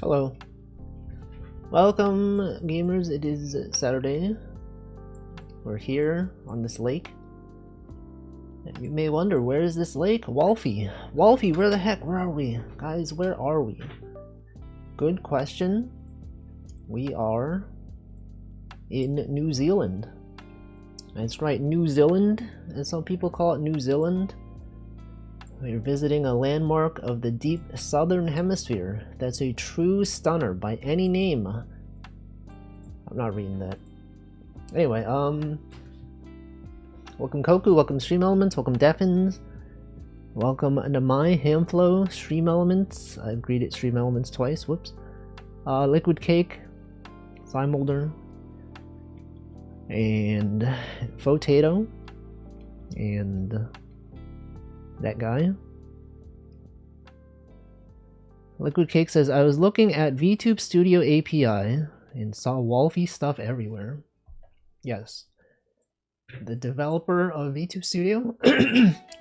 Hello. Welcome, gamers. It is Saturday. We're here on this lake. And you may wonder, where is this lake? Wolfie. Wolfie, where the heck? Where are we? Guys, where are we? Good question. We are in New Zealand. That's right, New Zealand, as some people call it, New Zealand. We're visiting a landmark of the deep southern hemisphere that's a true stunner by any name. I'm not reading that. Anyway, welcome Koku, welcome Stream Elements, welcome Deffins, welcome to my Hamflow Stream Elements. I've greeted Stream Elements twice, whoops. Liquid Cake, Simulder, and Fotato, and that guy. Liquid Cake says, I was looking at VTube Studio API and saw Wolfie stuff everywhere. Yes. The developer of VTube Studio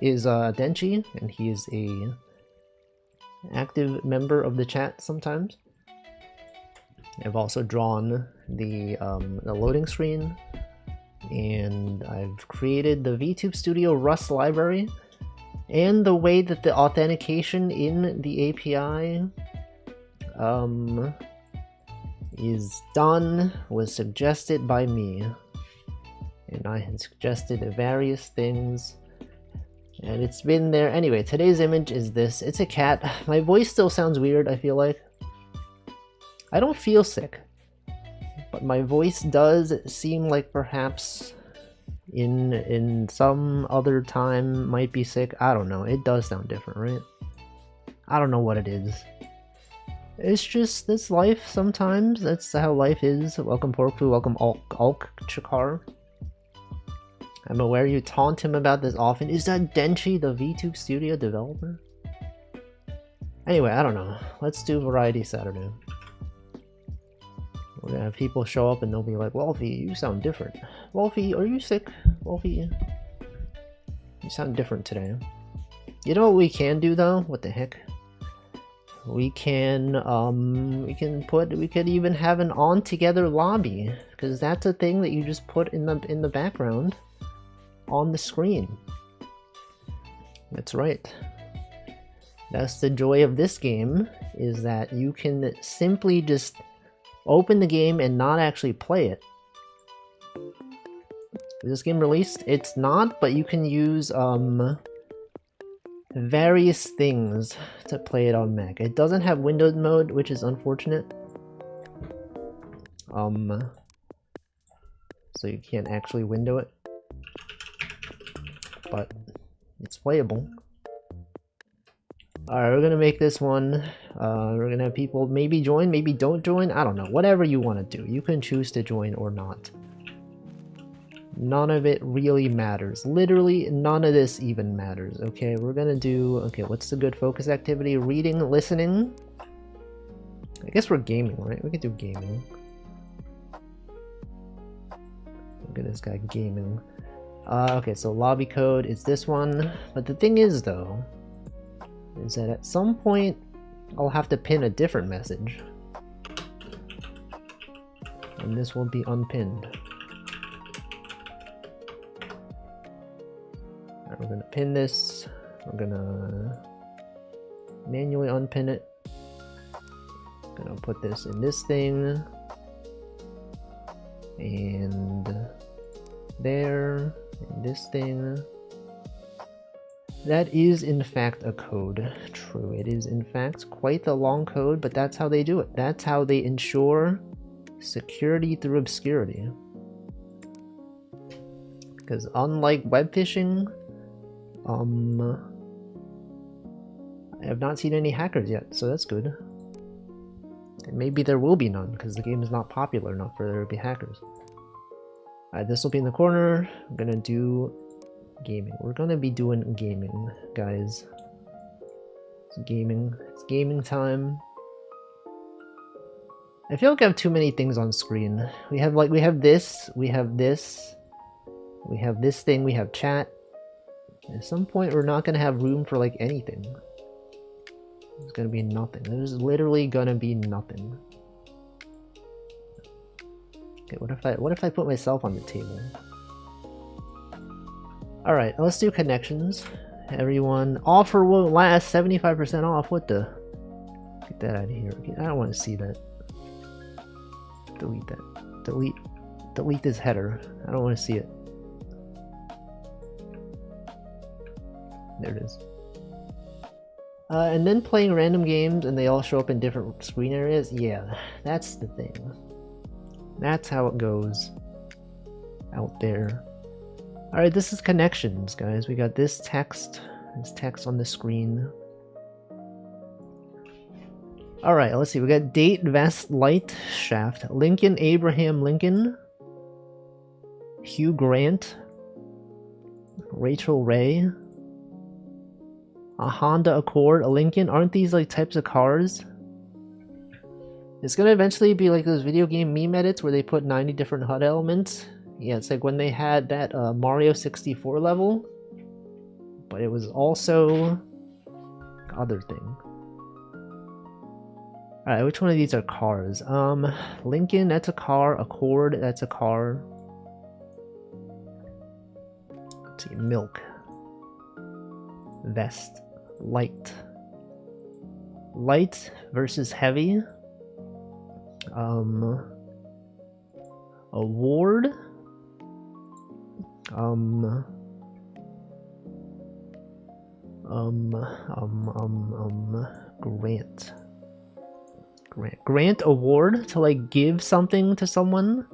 is Denchi, and he is a active member of the chat sometimes. I've also drawn the loading screen, and I've created the VTube Studio Rust library, and the way that the authentication in the API is done was suggested by me. And I had suggested various things, and it's been there. Anyway, today's image is this. It's a cat. My voice still sounds weird, I feel like. I don't feel sick, but my voice does seem like perhaps in some other time might be sick. I don't know. It does sound different, right? I don't know what it is. It's just this life sometimes. That's how life is. Welcome Porkfu, welcome Alk Chakar. I'm aware you taunt him about this often. Is that Denchi, the VTube Studio developer? Anyway, I don't know. Let's do Variety Saturday. We're gonna have people show up and they'll be like, Wolfie, you sound different. Wolfie, are you sick? Wolfie, you sound different today. You know what we can do though? What the heck? We could even have an on together lobby, because that's a thing that you just put in the background on the screen. That's right. That's the joy of this game, is that you can simply just open the game and not actually play it. Is this game released? It's not, but you can use various things to play it on Mac. It doesn't have windowed mode, which is unfortunate. So you can't actually window it, but it's playable. Alright, we're gonna make this one. We're gonna have people maybe join, maybe don't join. I don't know. Whatever you want to do. You can choose to join or not. None of it really matters. Literally, none of this even matters. Okay, we're gonna do... Okay, what's the good focus activity? Reading, listening. I guess we're gaming, right? We could do gaming. Look at this guy gaming. Okay, so lobby code is this one. But the thing is, though, is that at some point I'll have to pin a different message. And this will be unpinned. Alright, we're gonna pin this. We're gonna manually unpin it. Gonna put this in this thing. And there. And this thing. That is in fact a code. True, it is in fact quite the long code, but that's how they do it. That's how they ensure security through obscurity. Because unlike web phishing, I have not seen any hackers yet, so that's good. And maybe there will be none, because the game is not popular enough for there to be hackers. Alright, this will be in the corner. I'm gonna do gaming. We're gonna be doing gaming, guys. It's gaming. It's gaming time. I feel like I have too many things on screen. We have this, we have this, we have this thing, we have chat. At some point we're not gonna have room for like anything. There's gonna be nothing. There's literally gonna be nothing. Okay, what if I put myself on the table? Alright, let's do connections. Everyone, offer will last 75% off. What the? Get that out of here. I don't want to see that. Delete that. Delete this header. I don't want to see it. There it is. And then playing random games and they all show up in different screen areas. Yeah, that's the thing. That's how it goes out there. Alright, this is connections, guys. We got this text on the screen. Alright, let's see. We got date, vest, light, shaft. Lincoln, Abraham Lincoln. Hugh Grant. Rachel Ray. A Honda Accord, a Lincoln. Aren't these like types of cars? It's gonna eventually be like those video game meme edits where they put 90 different HUD elements. Yeah, it's like when they had that Mario 64 level, but it was also other thing. Alright, which one of these are cars? Lincoln, that's a car. Accord, that's a car. Let's see, milk. Vest. Light. Light versus heavy. Award. Grant award to like give something to someone.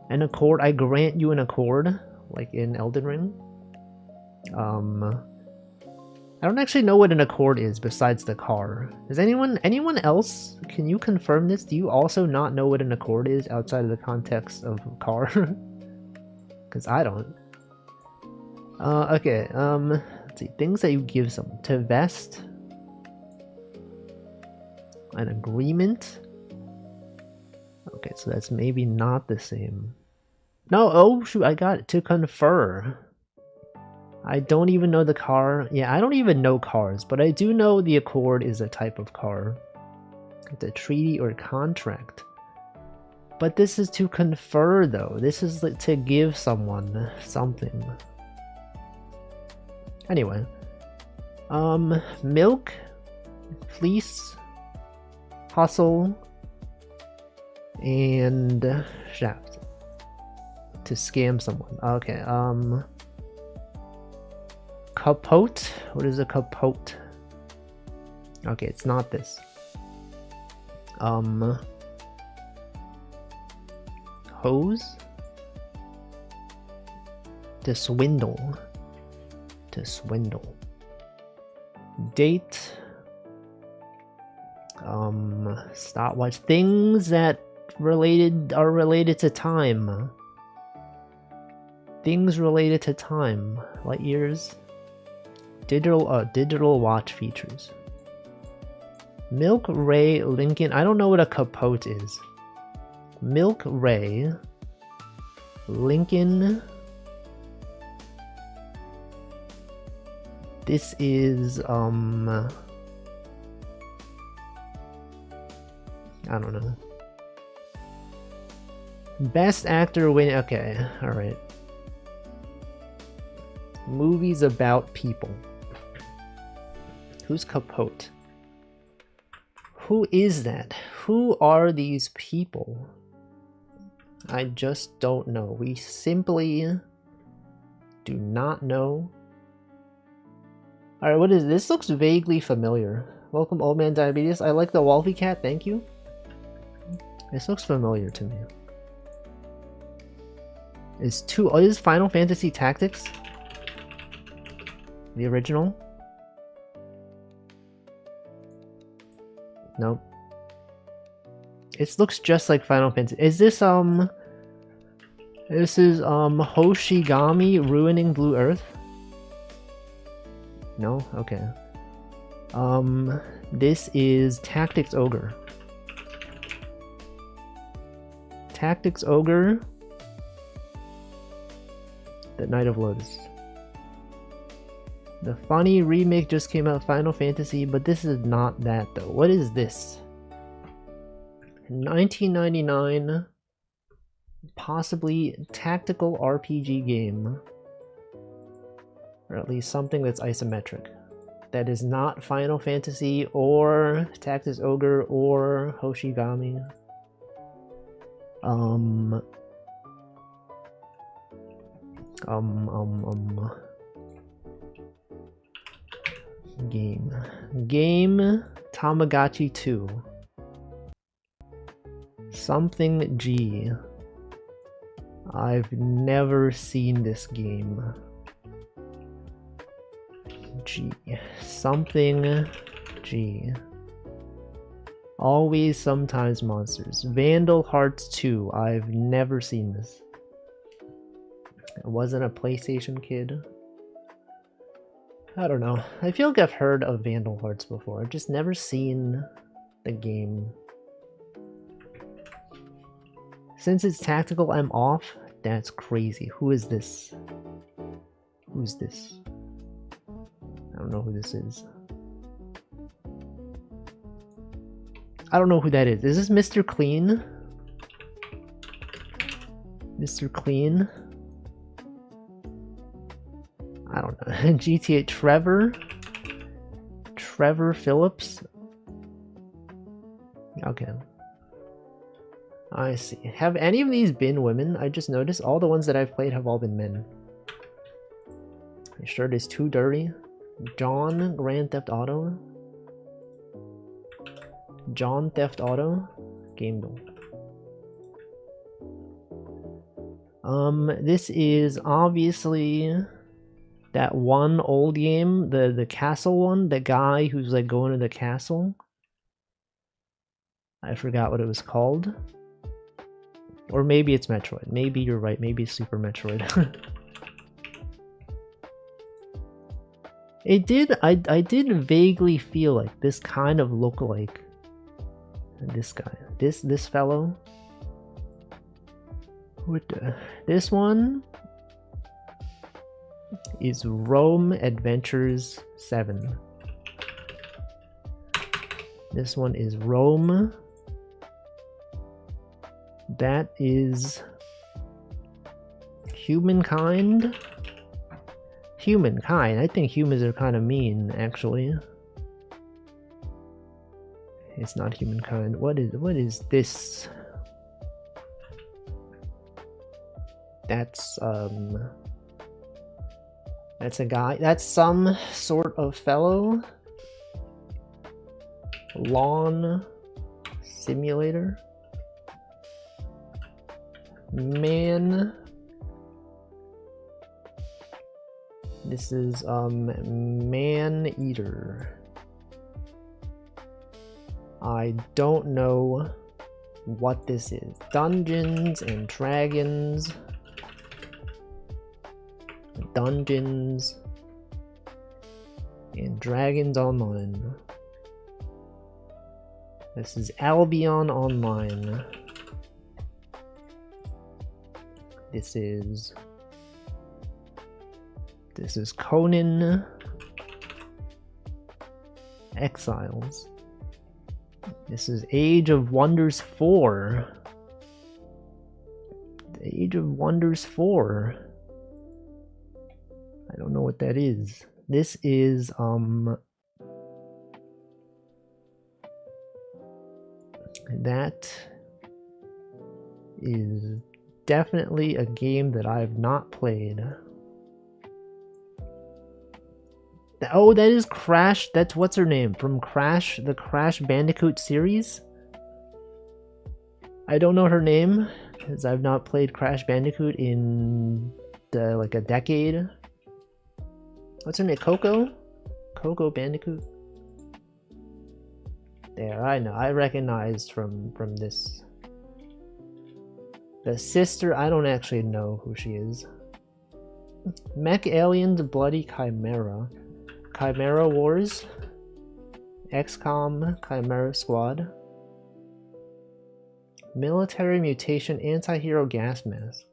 An accord, I grant you an accord, like in Elden Ring. I don't actually know what an accord is besides the car. Is anyone else? Can you confirm this? Do you also not know what an accord is outside of the context of car? Because I don't. Okay, let's see. Things that you give someone. To vest. An agreement. Okay, so that's maybe not the same. No, oh shoot, I got it. To confer. I don't even know the car. Yeah, I don't even know cars, but I do know the accord is a type of car. It's a treaty or contract. But this is to confer, though. This is like to give someone something. Anyway. Milk. Fleece. Hustle. And shaft. To scam someone. Okay, capote? What is a capote? Okay, it's not this. Hose? To swindle. To swindle. Date. Stopwatch. Things that are related to time. Things related to time. Light years. Digital watch features. Milk Ray Lincoln. I don't know what a capote is. Milk Ray Lincoln. This is I don't know. Best actor win. Okay, all right. Movies about people. Who's Capote? Who is that? Who are these people? I just don't know. We simply do not know. Alright, what is this? Looks vaguely familiar. Welcome, Old Man Diabetes. I like the Wolfie Cat, thank you. This looks familiar to me. Is Final Fantasy Tactics the original? Nope. It looks just like Final Fantasy. Is this This is Hoshigami Ruining Blue Earth? No? Okay. This is Tactics Ogre. Tactics Ogre. The Knight of Lotus. The funny remake just came out, Final Fantasy, but this is not that though. What is this? 1999, possibly tactical RPG game. Or at least something that's isometric. That is not Final Fantasy or Tactics Ogre or Hoshigami. Game Tamagotchi 2. Something G. I've never seen this game. G. Something G. Always Sometimes Monsters. Vandal Hearts 2. I've never seen this. I wasn't a PlayStation kid. I don't know. I feel like I've heard of Vandal Hearts before. I've just never seen the game. Since it's tactical, I'm off. That's crazy. Who is this? Who's this? I don't know who this is. I don't know who that is. Is this Mr. Clean? Mr. Clean? I don't know. GTA Trevor? Trevor Phillips? Okay. I see. Have any of these been women? I just noticed all the ones that I've played have all been men. My shirt is too dirty. John Grand Theft Auto? John Theft Auto? Game Goal. This is obviously that one old game, the castle one, the guy who's like going to the castle. I forgot what it was called. Or maybe it's Metroid. Maybe you're right. Maybe it's Super Metroid. I did vaguely feel like this kind of looked like this guy. This fellow. This one is Rome Adventures 7. This one is Rome. That is Humankind. Humankind. I think humans are kind of mean, actually. It's not Humankind. What is this? That's a guy. That's some sort of fellow. Lawn simulator. Man. This is Man Eater. I don't know what this is. Dungeons and Dragons. Dungeons and Dragons Online. This is Albion Online. This is Conan Exiles. This is Age of Wonders 4. The Age of Wonders 4. I don't know what that is. This is that is definitely a game that I've not played. Oh, that is Crash. That's what's her name from Crash, the Crash Bandicoot series. I don't know her name because I've not played Crash Bandicoot in like a decade. What's her name? Coco? Coco Bandicoot? There, I know. I recognized from this. The sister, I don't actually know who she is. Mech Aliens Bloody Chimera. Chimera Wars. XCOM Chimera Squad. Military Mutation Anti-Hero Gas Mask.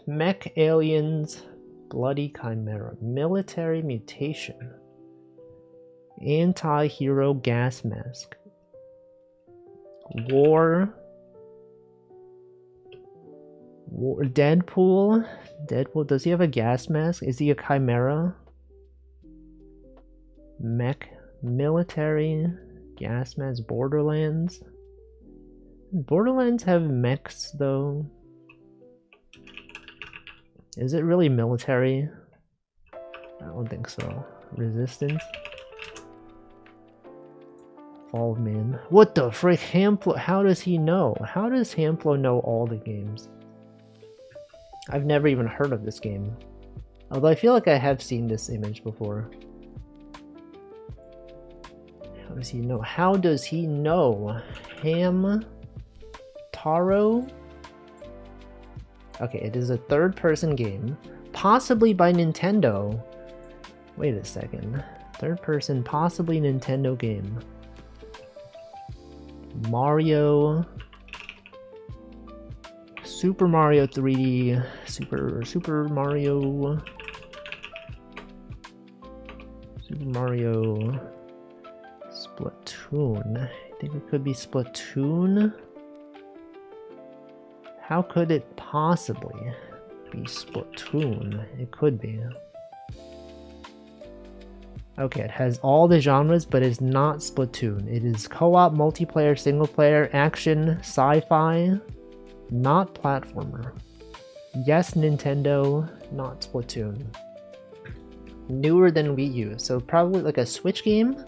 Mech Aliens Bloody Chimera. Military mutation. Anti-hero gas mask. War. Deadpool. Deadpool, does he have a gas mask? Is he a chimera? Mech. Military. Gas mask. Borderlands. Borderlands have mechs though. Is it really military? I don't think so. Resistance. Fall of Man. What the frick? Hamflo, how does he know? How does Hamflo know all the games? I've never even heard of this game. Although I feel like I have seen this image before. How does he know? How does he know? Taro? Okay, it is a third-person game. Possibly by Nintendo. Wait a second. Third-person, possibly Nintendo game. Mario... Super Mario 3D, Super Mario Splatoon. I think it could be Splatoon. How could it possibly be Splatoon? It could be. Okay, it has all the genres, but it's not Splatoon. It is co-op, multiplayer, single player, action, sci-fi. Not platformer. Yes, Nintendo, not Splatoon. Newer than Wii U, so probably like a Switch game?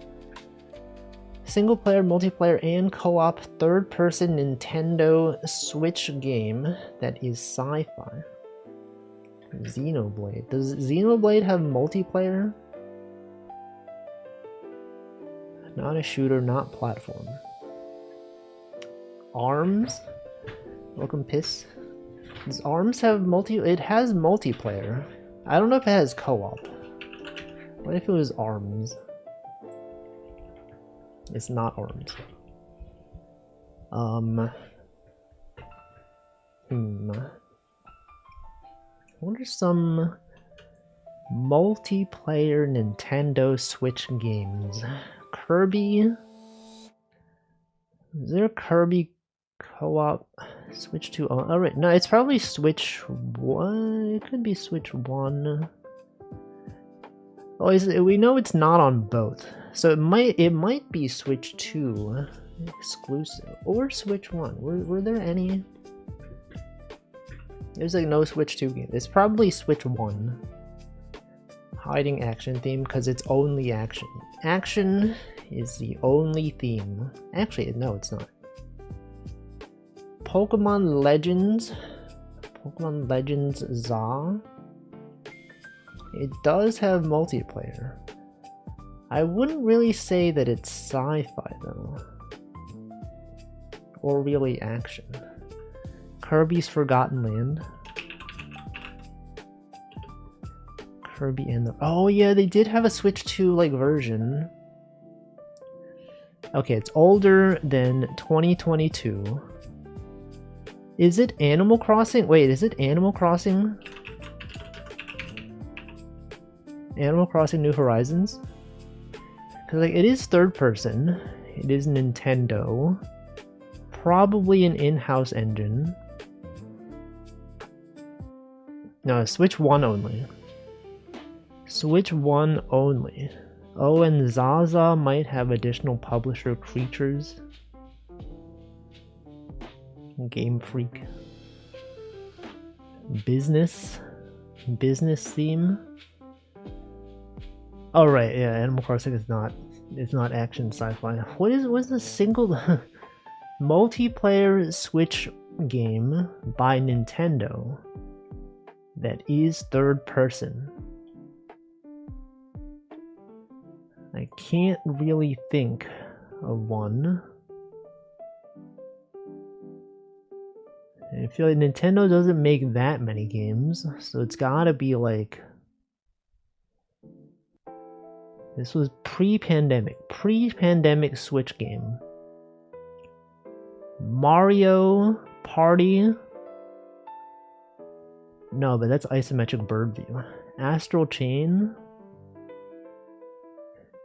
Single player, multiplayer, and co-op third-person Nintendo Switch game that is sci-fi. Xenoblade. Does Xenoblade have multiplayer? Not a shooter, not platform. ARMS? Welcome, Piss. Does ARMS have it has multiplayer. I don't know if it has co-op. What if it was ARMS? It's not ARMS. What are some multiplayer Nintendo Switch games? Kirby? Is there a Kirby co-op? Switch 2. Oh, alright. No, it's probably Switch 1. It could be Switch 1. Oh, we know it's not on both. So it might be Switch 2 exclusive. Or Switch 1. Were there any? There's like no Switch 2 game. It's probably Switch 1. Hiding action theme because it's only action. Action is the only theme. Actually, no, it's not. Pokemon Legends. Pokemon Legends ZA. It does have multiplayer. I wouldn't really say that it's sci-fi though. Or really action. Kirby's Forgotten Land. Kirby and the... Oh yeah, they did have a Switch 2 like version. Okay, it's older than 2022. Is it Animal Crossing? Wait, is it Animal Crossing? Animal Crossing New Horizons? Because like, it is third person. It is Nintendo. Probably an in-house engine. No, Switch 1 only. Switch 1 only. Oh, and Zaza might have additional publisher creatures. Game Freak. Business theme. Oh right, yeah, Animal Crossing is not, it's not action sci-fi. What's the single multiplayer Switch game by Nintendo that is third person? I can't really think of one. I feel like Nintendo doesn't make that many games, so it's gotta be like... This was pre-pandemic Switch game. Mario Party? No, but that's isometric bird view. Astral Chain?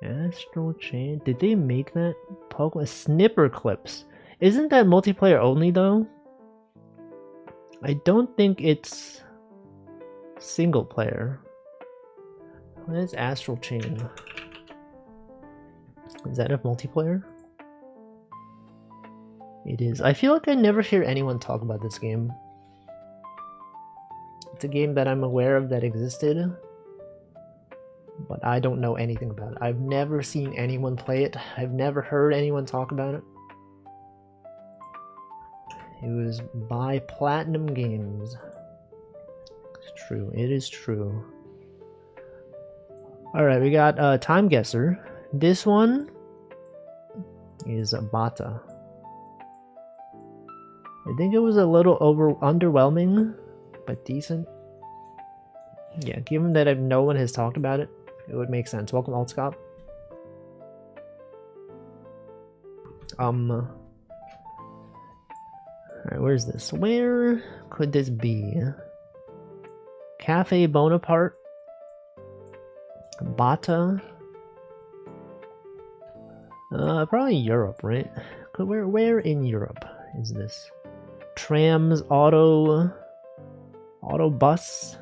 Astral Chain? Did they make that? Pokemon Snipper Clips. Isn't that multiplayer only though? I don't think it's single player. What is Astral Chain? Is that a multiplayer? It is. I feel like I never hear anyone talk about this game. It's a game that I'm aware of that existed, but I don't know anything about it. I've never seen anyone play it. I've never heard anyone talk about it. It was by Platinum Games. It's true. It is true. Alright, we got Time Guesser. This one is Bata. I think it was a little underwhelming, but decent. Yeah, given that no one has talked about it, it would make sense. Welcome, Altscop. Alright, where's this? Where could this be? Cafe Bonaparte? Bata? Probably Europe, right? Where in Europe is this? Trams, auto bus?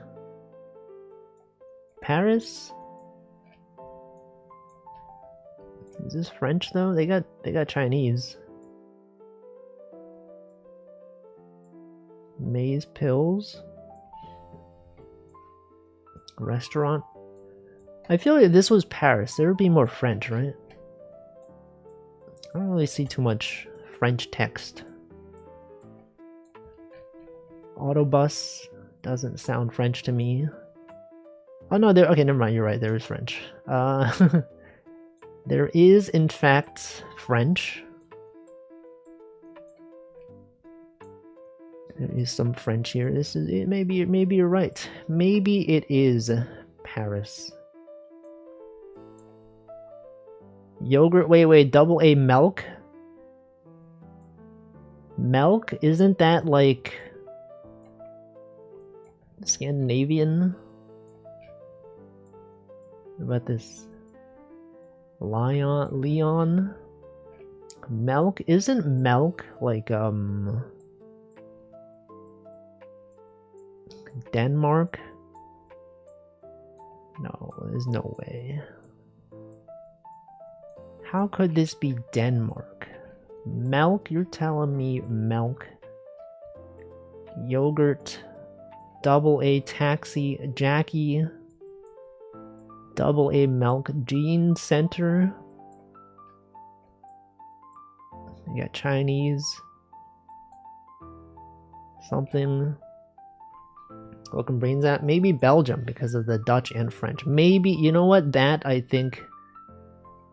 Paris? Is this French though? They got Chinese. Maze Pills. Restaurant. I feel like if this was Paris, there would be more French, right? I don't really see too much French text. Autobus doesn't sound French to me. Oh no, okay, never mind, you're right, there is French. There is in fact French. There is some French here. This is it. Maybe you're right. Maybe it is Paris. Yogurt. Wait. Double A milk. Milk? Isn't that like Scandinavian? What about this? Leon. Milk? Isn't milk like Denmark? No, there's no way. How could this be Denmark? Milk? You're telling me milk? Yogurt. Double A taxi. Jackie. Double A milk. Jean Center. You got Chinese. Something. Welcome Brains at maybe Belgium because of the Dutch and French. Maybe, you know what, that I think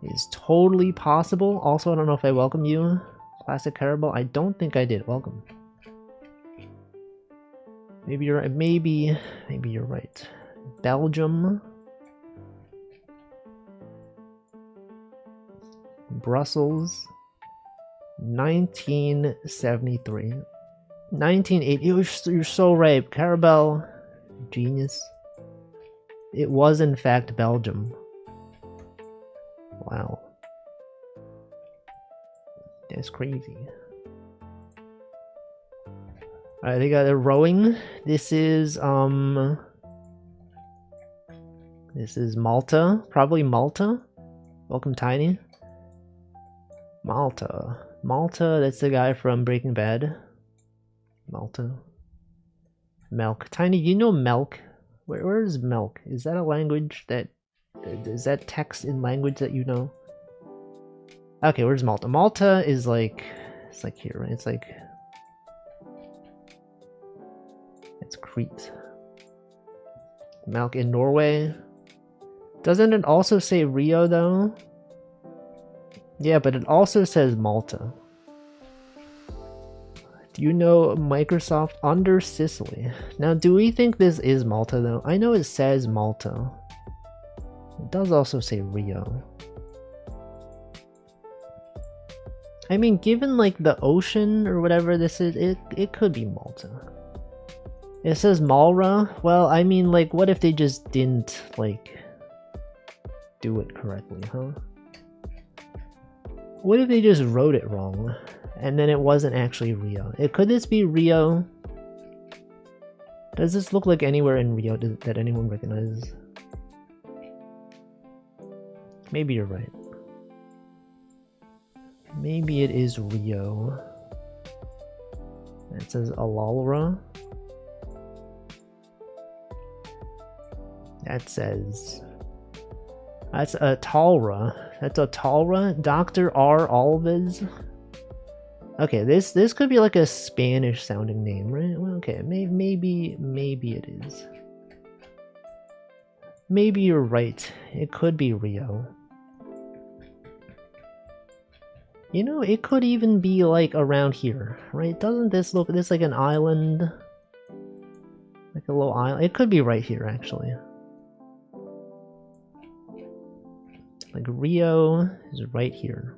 is totally possible. Also, I don't know if I welcome you. Classic Carabao. I don't think I did. Welcome. Maybe you're right. Maybe you're right. Belgium. Brussels. 1973. 1980. You're so right. Carabao. Genius. It was in fact Belgium. Wow. That's crazy. Alright, they got a rowing. This is Malta. Probably Malta. Welcome, Tiny. Malta. That's the guy from Breaking Bad. Malta. Milk. Tiny, you know milk? Where is milk? Is that a language that... Is that text in language that you know? Okay, where's Malta? Malta is like... It's like here, right? It's like... It's Crete. Milk in Norway. Doesn't it also say Rio though? Yeah, but it also says Malta. Do you know Microsoft under Sicily? Now, do we think this is Malta though? I know it says Malta. It does also say Rio. I mean, given like the ocean or whatever this is, it could be Malta. It says Malra. Well, I mean, like, what if they just didn't, like, do it correctly, huh? What if they just wrote it wrong, and then it wasn't actually Rio? Could this be Rio? Does this look like anywhere in Rio that anyone recognizes? Maybe you're right. Maybe it is Rio. It says Alalra. That says... That's a Talra. That's a Talra? Dr. R. Alves? Okay, this could be like a Spanish sounding name, right? Well, okay, maybe it is. Maybe you're right. It could be Rio. You know, it could even be like around here, right? Doesn't this look like an island? Like a little island? It could be right here, actually. Like Rio is right here.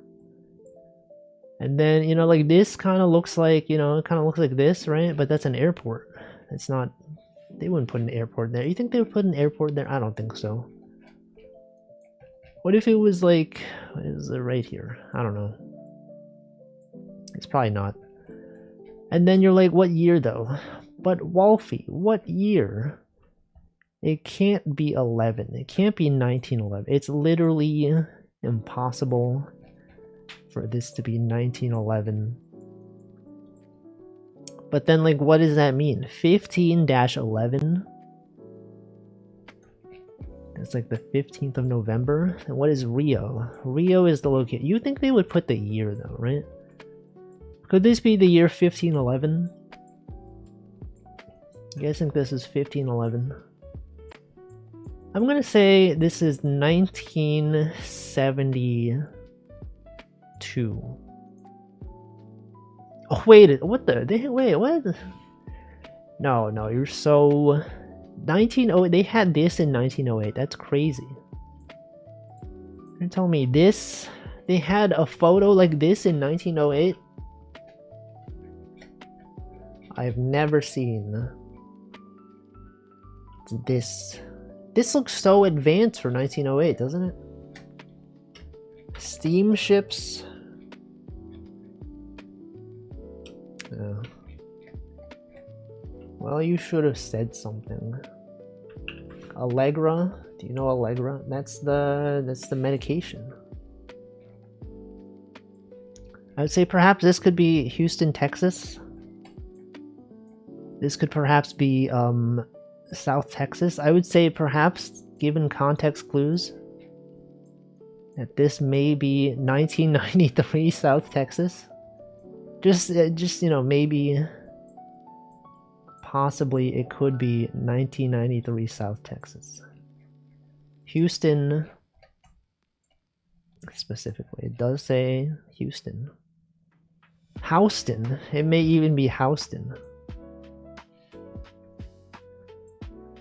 And then, you know, like this kind of looks like, you know, it kind of looks like this, right? But that's an airport. It's not, they wouldn't put an airport there. You think they would put an airport there? I don't think so. What if it was like, what is it right here? I don't know. It's probably not. And then you're like, what year though? But Wolfie, what year? It can't be 11. It can't be 1911. It's literally impossible for this to be 1911. But then, like, what does that mean? 15-11? It's like the 15th of November. And what is Rio? Rio is the location. You think they would put the year though, right? Could this be the year 1511? You guys think this is 1511? I'm gonna say this is 1972. Oh wait, what the? Wait, what? No, you're so... 1908, they had this in 1908, that's crazy. You're telling me this? They had a photo like this in 1908? I've never seen this. This looks so advanced for 1908, doesn't it? Steamships. Well, you should have said something. Allegra. Do you know Allegra? That's the medication. I would say perhaps this could be Houston, Texas. This could perhaps be South Texas. I would say perhaps, given context clues, that this may be 1993 South Texas. Just you know, maybe, possibly it could be 1993 South Texas. Houston, specifically, it does say Houston. Houston. It may even be Houston.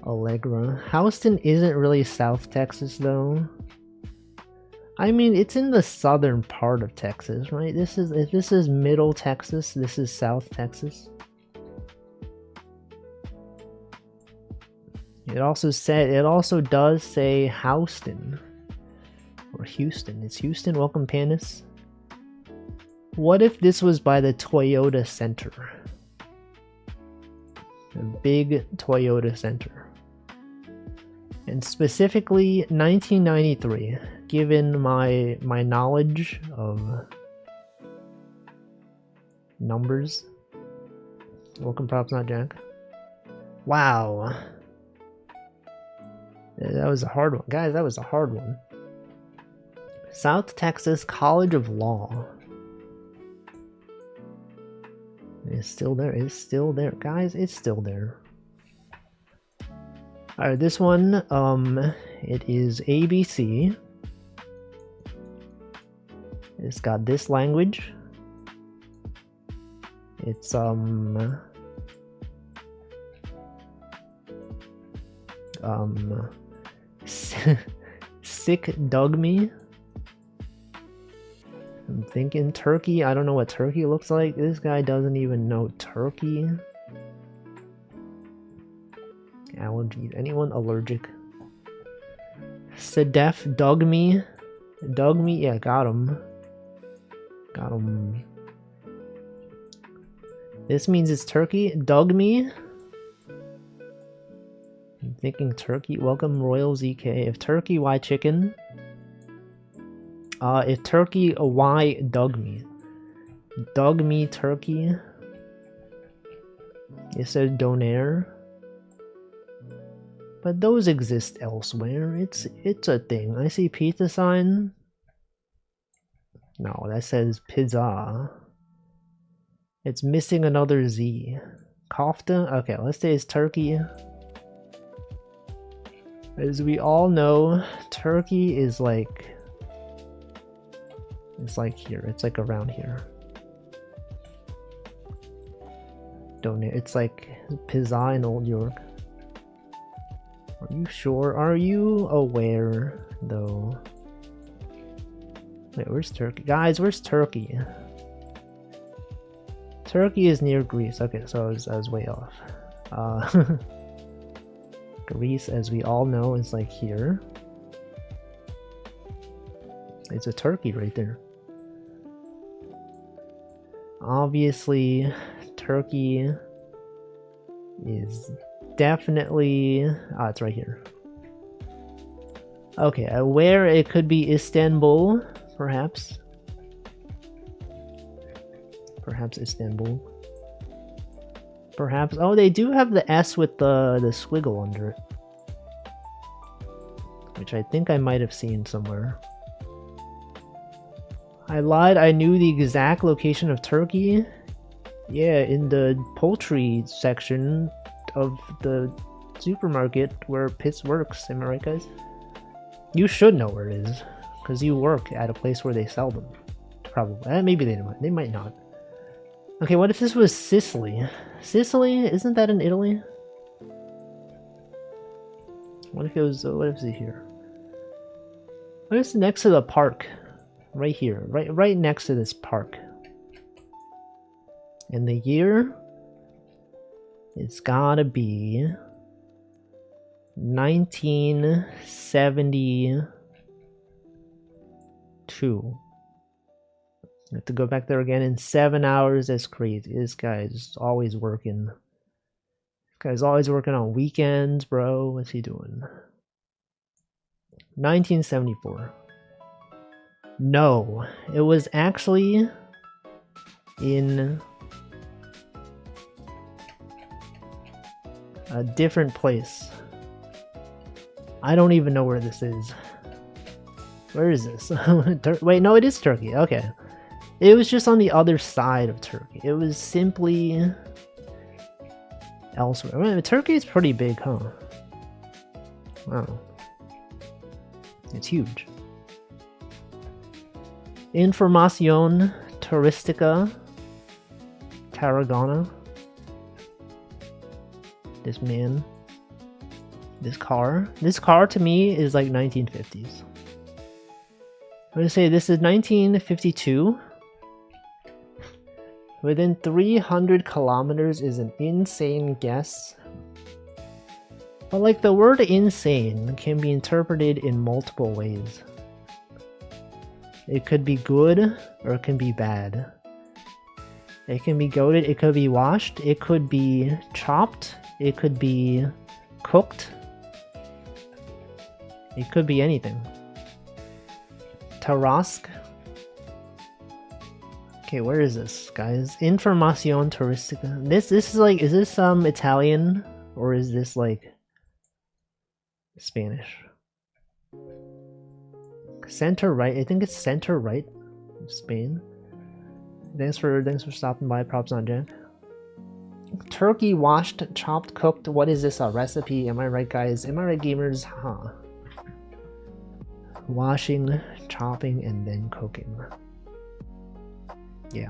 Allegra. Houston isn't really South Texas though. I mean, it's in the southern part of Texas, right? If this is Middle Texas, this is South Texas. It also does say Houston or Houston. It's Houston. Welcome, Panis. What if this was by the Toyota Center? A big Toyota Center. And specifically 1993, given my knowledge of numbers. Welcome, Props Not Jack. Wow. That was a hard one. Guys, that was a hard one. South Texas College of Law. It's still there. It's still there. Guys, it's still there. Alright, this one, it is ABC. It's got this language. It's, Sick Dug Me. I'm thinking Turkey. I don't know what Turkey looks like. This guy doesn't even know Turkey. Allergies. Anyone allergic? Sedef Dogme. Dogme, yeah, got him. Got him. This means it's turkey. Dogme. I'm thinking turkey. Welcome Royal ZK. If turkey, why chicken? If turkey, why Dogme? Dogme turkey. It says donaire. But those exist elsewhere. It's a thing. I see pizza sign. No, that says pizza. It's missing another Z. Kofta? Okay, let's say it's turkey. As we all know, turkey is like... It's like here. It's like around here. It's like pizza in Old York. Are you sure? Are you aware, though? Wait, where's Turkey? Guys, where's Turkey? Turkey is near Greece. Okay, so I was way off. Greece, as we all know, is like here. It's a Turkey right there. Obviously, Turkey is definitely... it's right here. Okay, where it could be Istanbul, perhaps. Perhaps Istanbul. Perhaps... Oh, they do have the S with the squiggle under it. Which I think I might have seen somewhere. I lied, I knew the exact location of Turkey. Yeah, in the poultry section of the supermarket where Pitts works. Am I right, guys? You should know where it is, because you work at a place where they sell them. Probably. Maybe they might not. Okay, what if this was Sicily? Sicily? Isn't that in Italy? What if it was... what if it's here? What if it's next to the park? Right here. Right next to this park. And the year... It's gotta be 1972. I have to go back there again in 7 hours. That's crazy. This guy's always working. This guy's always working on weekends, bro. What's he doing? 1974. No, it was actually in a different place. I don't even know where this is. Where is this? Wait, no, it is Turkey. Okay. It was just on the other side of Turkey. It was simply elsewhere. I mean, Turkey is pretty big, huh? Wow. It's huge. Información Turística Tarragona. This man. This car. This car to me is like 1950s. I'm gonna say this is 1952. Within 300 kilometers is an insane guess. But like the word insane can be interpreted in multiple ways. It could be good or it can be bad. It can be goated, it could be washed, it could be chopped, it could be cooked. It could be anything. Tarask. Okay, where is this, guys? Información Turística. This is like, is this Italian or is this like Spanish? Center right. I think it's center right. Spain. Thanks for stopping by. Props on Jack. Turkey washed, chopped, cooked. What is this? A recipe? Am I right, guys? Am I right, gamers? Huh. Washing, chopping, and then cooking. Yeah.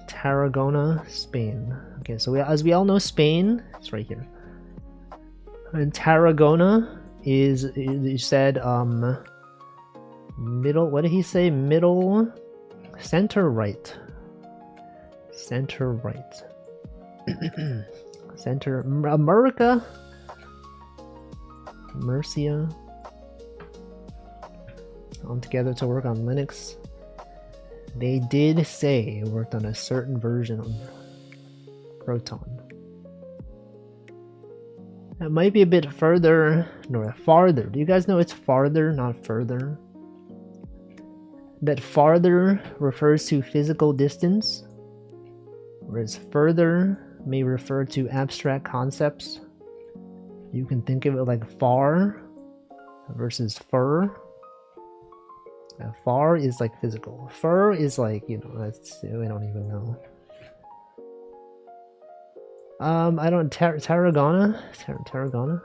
Tarragona, Spain. Okay, so as we all know, Spain. It's right here. And Tarragona is, you said, middle, what did he say? Middle, center right. Center right. Center America. Mercia. On together to work on Linux. They did say it worked on a certain version of Proton. That might be a bit further, no, farther. Do you guys know it's farther, not further? That farther refers to physical distance, whereas further may refer to abstract concepts. You can think of it like far versus fur. Far is like physical. Fur is like, you know, that's, I don't even know. I don't, Tarragona? Tarragona?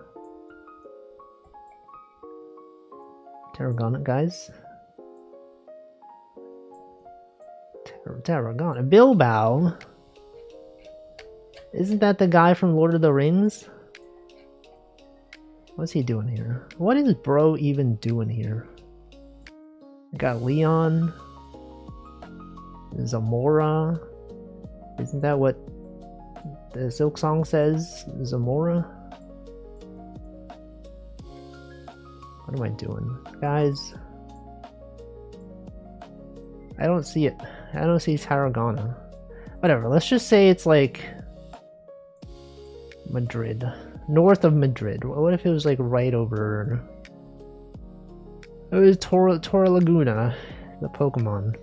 Tarragona, guys? Tarragona. Bilbao? Isn't that the guy from Lord of the Rings? What's he doing here? What is bro even doing here? I got Leon. Zamora. Isn't that what the Silk Song says? Zamora? What am I doing? Guys. I don't see it. I don't see Tarragona. Whatever, let's just say it's like Madrid. North of Madrid. What if it was like right over... It was Torrelaguna, the Pokemon.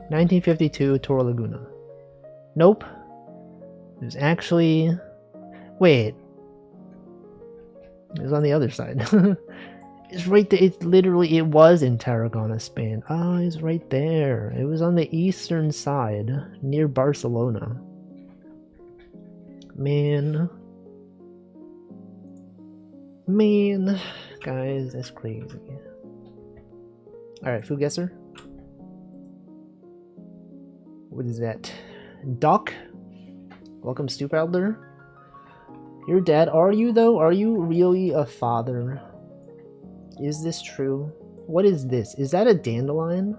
1952, Torrelaguna. Nope. It was actually... Wait. It was on the other side. It's right there. It literally, it was in Tarragona, Spain. Oh, it's right there. It was on the eastern side, near Barcelona. Man. Man. Guys, that's crazy. Alright, food guesser. What is that? Doc? Welcome, Stoopelder. Your dad, are you though? Are you really a father? Is this true? What is this? Is that a dandelion?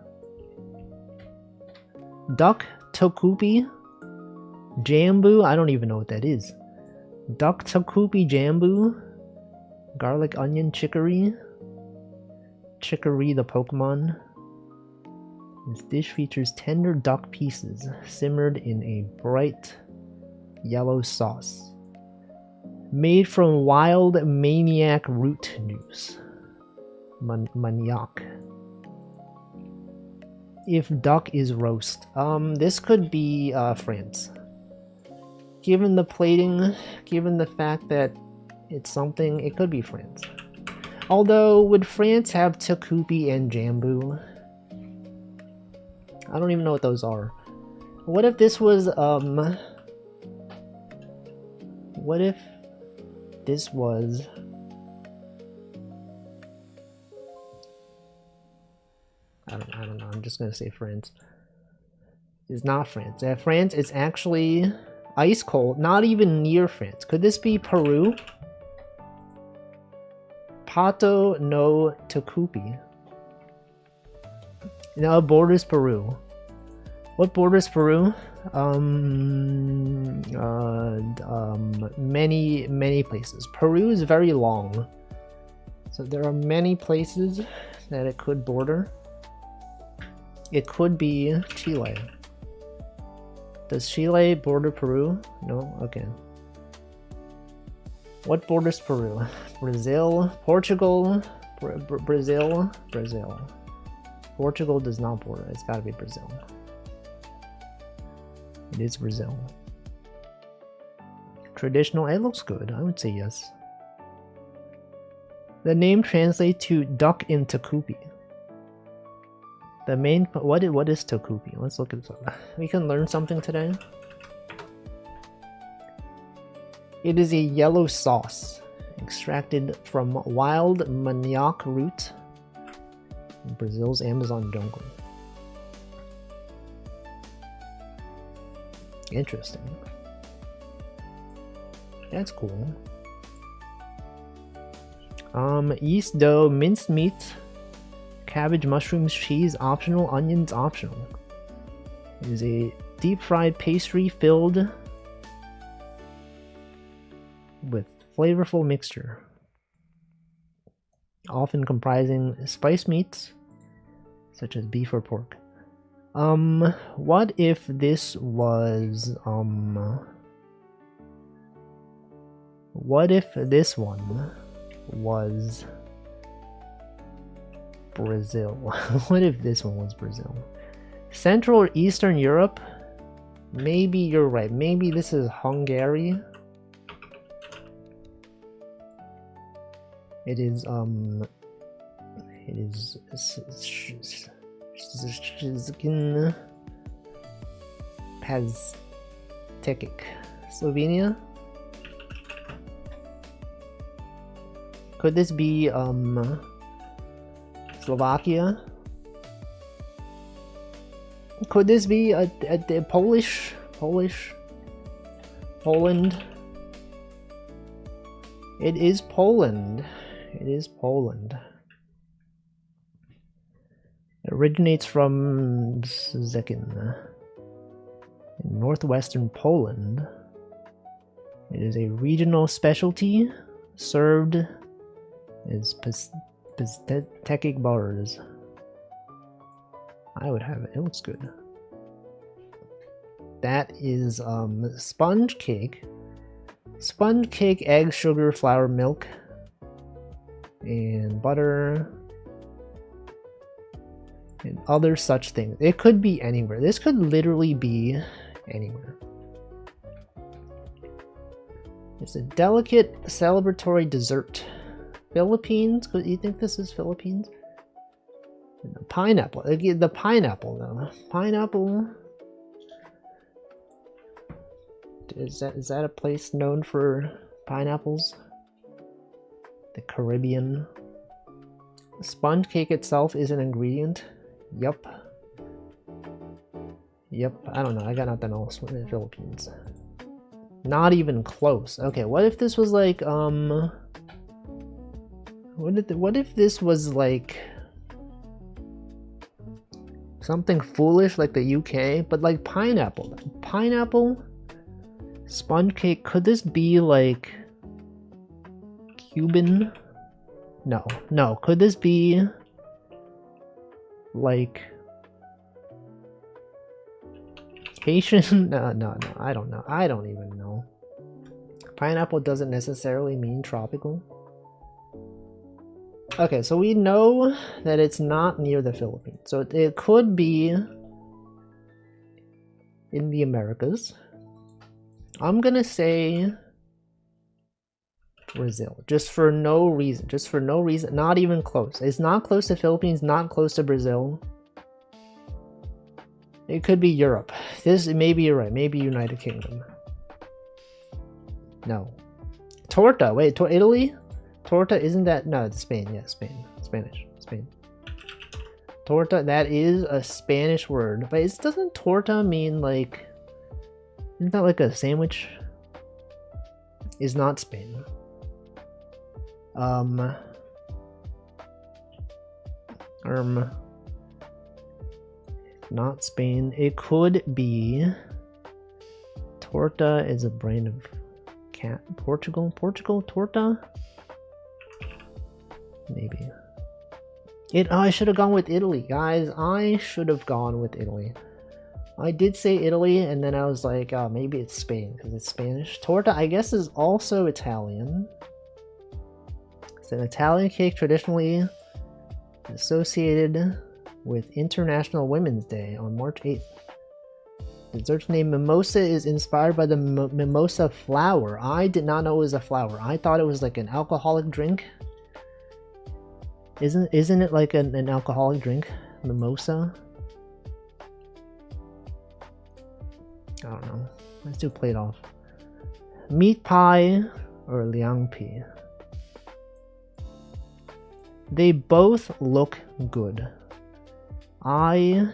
Duck Tokupi Jambu? I don't even know what that is. Duck Tokupi Jambu? Garlic onion chicory? Chicory the Pokemon. This dish features tender duck pieces simmered in a bright yellow sauce. Made from wild maniac root juice. Maniac. If duck is roast. This could be France. Given the plating, given the fact that it's something, it could be France. Although, would France have Tokupi and Jambu? I don't even know what those are. What if this was, what if this was... I don't know, I'm just gonna say France. It's not France. At France, it's actually ice cold, not even near France. Could this be Peru? Pato no Tokupi. No, it borders Peru. What borders Peru? Many places. Peru is very long. So there are many places that it could border. It could be Chile. Does Chile border Peru? No? Okay. What borders Peru? Brazil? Portugal? Brazil? Brazil. Portugal does not border. It's gotta be Brazil. It is Brazil. Traditional? It looks good. I would say yes. The name translates to duck in Tokupi. The main... What is Tokupi? Let's look at this up. We can learn something today. It is a yellow sauce extracted from wild manioc root in Brazil's Amazon jungle. Interesting. That's cool. Yeast dough, minced meat, cabbage, mushrooms, cheese optional, onions optional. It is a deep fried pastry filled with flavorful mixture, often comprising spiced meats such as beef or pork. What if this was what if this one was Brazil? What if this one was Brazil? Central or Eastern Europe? Maybe you're right. Maybe this is Hungary. It is Paztekic. Slovenia? Could this be Slovakia? Could this be a Polish? Poland? It is Poland. It is Poland. It originates from Szczecin in northwestern Poland. It is a regional specialty served as Paztekic bars. I would have it. It looks good. That is sponge cake. Sponge cake, egg, sugar, flour, milk, and butter, and other such things. It could be anywhere. This could literally be anywhere. It's a delicate celebratory dessert. Philippines? Do you think this is Philippines? The pineapple. The pineapple though. Pineapple. Is that a place known for pineapples? The Caribbean. Sponge cake itself is an ingredient. Yup. Yep. I don't know. I got nothing else with the Philippines. Not even close. Okay, what if this was like what if this was like something foolish like the UK, but like pineapple? Pineapple? Sponge cake? Could this be like Cuban? No. Could this be like Haitian? No. I don't know. I don't even know. Pineapple doesn't necessarily mean tropical. Okay, so we know that it's not near the Philippines. So it could be in the Americas. I'm gonna say Brazil, just for no reason. Not even close. It's not close to Philippines, not close to Brazil. It could be Europe. Maybe you're right. Maybe United Kingdom. No. Torta. Wait, Italy? Torta, isn't that? No, it's Spain. Yeah, Spain. Spain. Torta, that is a Spanish word. But doesn't torta mean like... Isn't that like a sandwich? Is not Spain. Not Spain. It could be... Torta is a brand of cat. Portugal? Torta? Maybe. I should have gone with Italy, guys. I should have gone with Italy. I did say Italy, and then I was like, oh, maybe it's Spain, because it's Spanish. Torta, I guess, is also Italian. It's an Italian cake traditionally associated with International Women's Day on March 8th. The dessert's name Mimosa is inspired by the mimosa flower. I did not know it was a flower. I thought it was like an alcoholic drink. Isn't it like an alcoholic drink? Mimosa? I don't know. Let's do plate off. Meat pie or liang pi? They both look good. I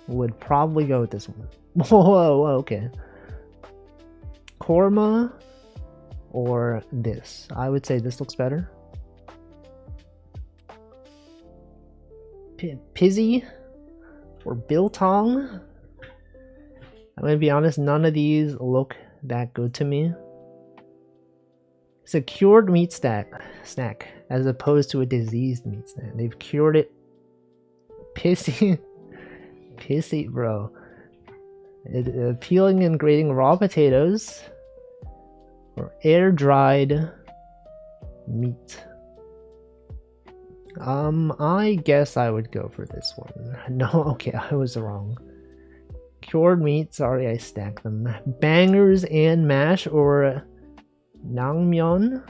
would probably go with this one. Whoa, okay. Korma or this? I would say this looks better. Pizzy or biltong? I'm gonna be honest, none of these look that good to me. It's a cured meat snack as opposed to a diseased meat snack. They've cured it. Pissy. Pissy, bro. Peeling and grating raw potatoes or air-dried meat. I guess I would go for this one. No, okay, I was wrong. Cured meat, sorry I stacked them. Bangers and mash or naengmyeon.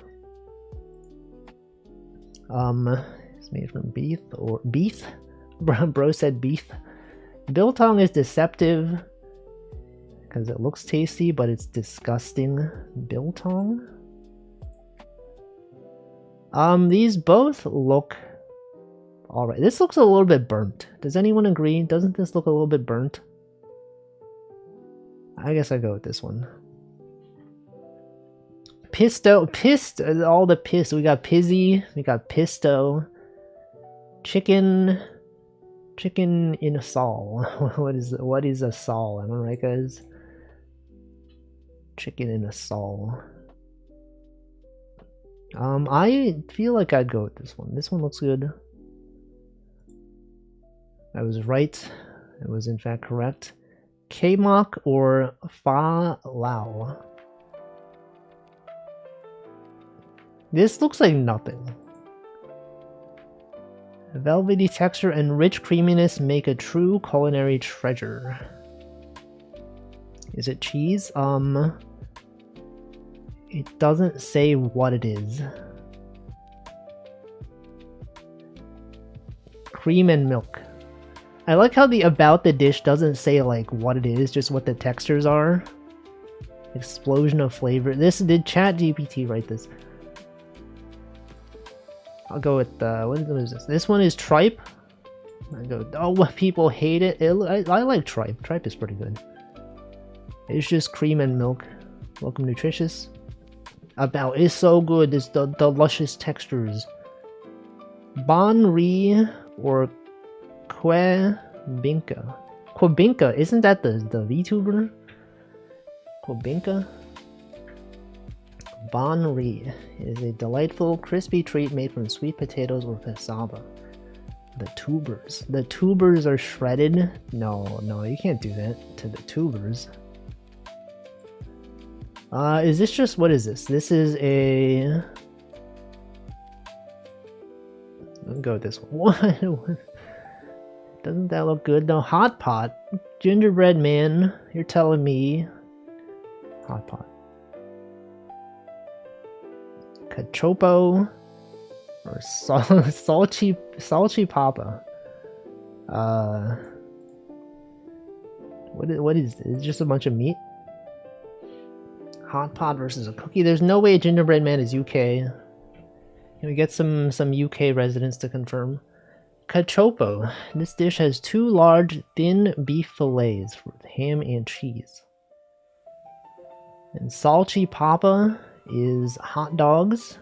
It's made from beef or beef. Bro said beef. Biltong is deceptive because it looks tasty, but it's disgusting. Biltong. These both look alright. This looks a little bit burnt. Does anyone agree? Doesn't this look a little bit burnt? I guess I go with this one. Pisto, all the piss. We got pizzy, we got pisto, chicken in a sol. what is a sol? Am I right, guys? Chicken in a sol. I feel like I'd go with this one. This one looks good. I was right. It was in fact correct. K-mok or fa lao. This looks like nothing. Velvety texture and rich creaminess make a true culinary treasure. Is it cheese? It doesn't say what it is. Cream and milk. I like how the about the dish doesn't say like what it is, just what the textures are. Explosion of flavor. This did ChatGPT write this? I'll go with what is this? This one is tripe. I go. Oh, people hate it. I like tripe. Tripe is pretty good. It's just cream and milk. Welcome nutritious. About is so good. It's the luscious textures. Bon Ri or Kwabinka. Kwabinka, isn't that the VTuber? Kwabinka? Bon Ri is a delightful, crispy treat made from sweet potatoes or cassava. The tubers. The tubers are shredded? No, you can't do that to the tubers. Is this just, what is this? This is a... I'll go with this one. What? Doesn't that look good? No, hot pot. Gingerbread man, you're telling me. Hot pot. Cachopo or salchi papa. What is this? It's just a bunch of meat. Hot pot versus a cookie. There's no way a gingerbread man is UK. Can we get some UK residents to confirm? Cachopo. This dish has 2 large, thin beef fillets with ham and cheese. And salchi papa is hot dogs.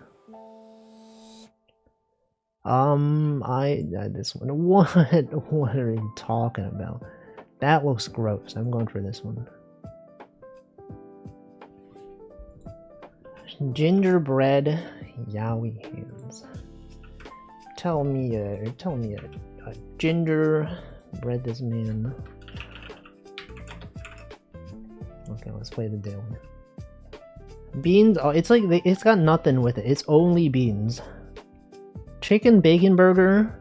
This one. What are you talking about? That looks gross. I'm going for this one. Gingerbread yaoi hands. Tell me a gingerbread this man. Okay, let's play the day one. Beans. Oh, it's like it's got nothing with it. It's only beans. Chicken bacon burger,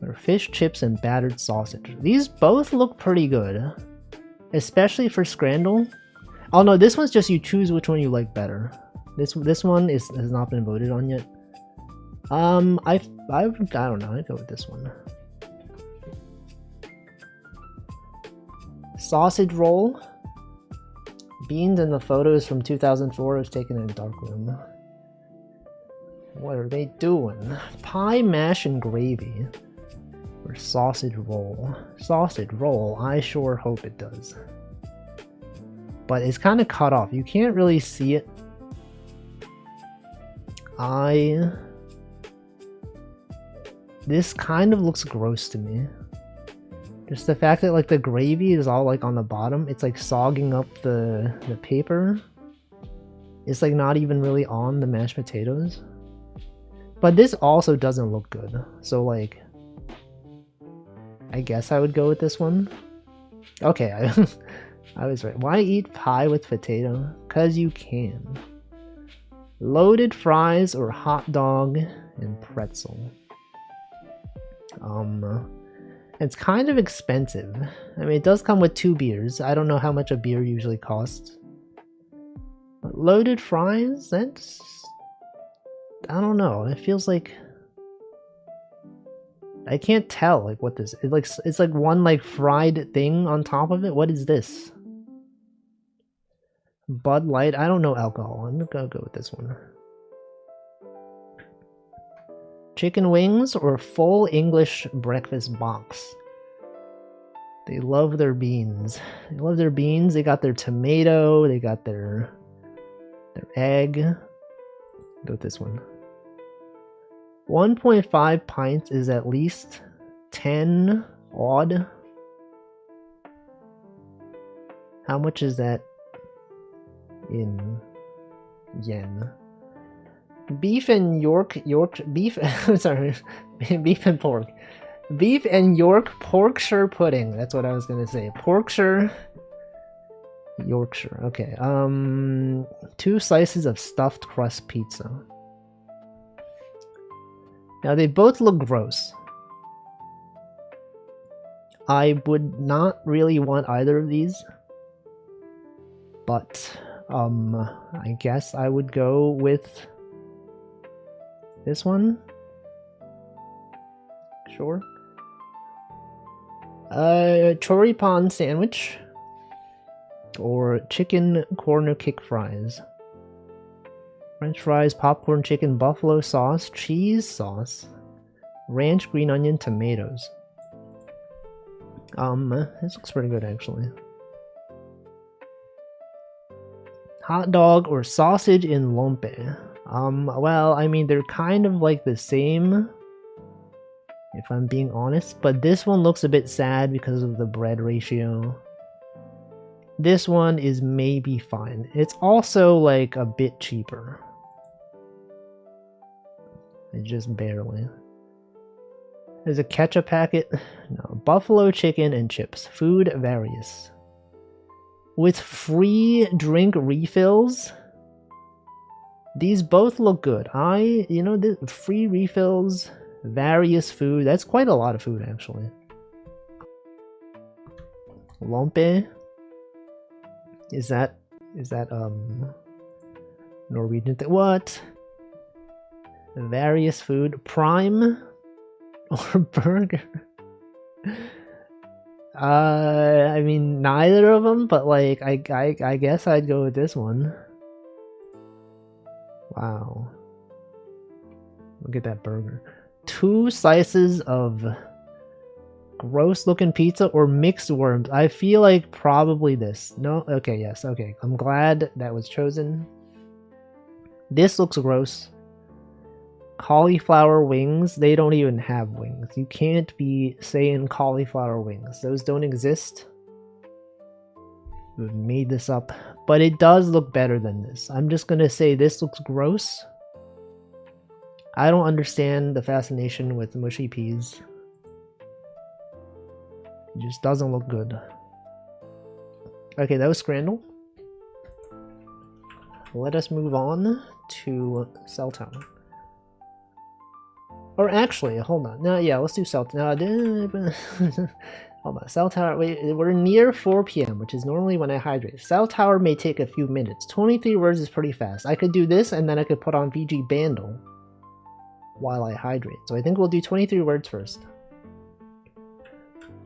or fish chips and battered sausage. These both look pretty good, especially for scramble. Oh no, this one's just you choose which one you like better. This one has not been voted on yet. I don't know. I'd go with this one. Sausage roll. Beans in the photos from 2004 was taken in a dark room. What are they doing? Pie, mash, and gravy. Or sausage roll. Sausage roll, I sure hope it does. But it's kind of cut off. You can't really see it. This kind of looks gross to me. Just the fact that like the gravy is all like on the bottom. It's like sogging up the paper. It's like not even really on the mashed potatoes. But this also doesn't look good. So like, I guess I would go with this one. Okay, I was right. Why eat pie with potato? 'Cause you can. Loaded fries or hot dog and pretzel. It's kind of expensive. I mean, it does come with 2 beers. I don't know how much a beer usually costs. But loaded fries? That's... I don't know. It feels like... I can't tell like what this... It's like one like fried thing on top of it. What is this? Bud Light? I don't know alcohol. I'm gonna go with this one. Chicken wings or full English breakfast box? They love their beans. They love their beans. They got their tomato. They got their egg. Go with this one. 1.5 pints is at least 10 odd. How much is that in yen? Beef and beef sorry, beef and pork. Beef and Yorkshire pudding. That's what I was gonna say. Yorkshire. Okay. 2 slices of stuffed crust pizza. Now they both look gross. I would not really want either of these. But I guess I would go with this one. Sure. Choripan sandwich or chicken corner kick fries. French fries, popcorn chicken, buffalo sauce, cheese sauce, ranch, green onion, tomatoes. This looks pretty good actually. Hot dog or sausage in lompe. Well, I mean, they're kind of like the same, if I'm being honest, but this one looks a bit sad because of the bread ratio. This one is maybe fine. It's also like a bit cheaper. Just barely. There's a ketchup packet. No, buffalo chicken and chips. Food various. With free drink refills. These both look good. You know, the free refills, various food. That's quite a lot of food, actually. Lompe. Is that Norwegian thing? What? Various food. Prime or burger? I mean, neither of them, but like, I guess I'd go with this one. Wow. Look at that burger. 2 slices of gross looking pizza or mixed worms. I feel like probably this. No? Okay, yes, okay. I'm glad that was chosen. This looks gross. Cauliflower wings. They don't even have wings. You can't be saying cauliflower wings. Those don't exist. We've made this up. But it does look better than this. I'm just gonna say this looks gross. I don't understand the fascination with mushy peas. It just doesn't look good. Okay, that was Scrandle. Let us move on to Cell Tower. Or actually, hold on. No, yeah, let's do Cell Tower. No, hold on. Cell Tower. Wait, we're near 4 p.m., which is normally when I hydrate. Cell Tower may take a few minutes. 23 words is pretty fast. I could do this, and then I could put on VG Bandle while I hydrate. So I think we'll do 23 words first.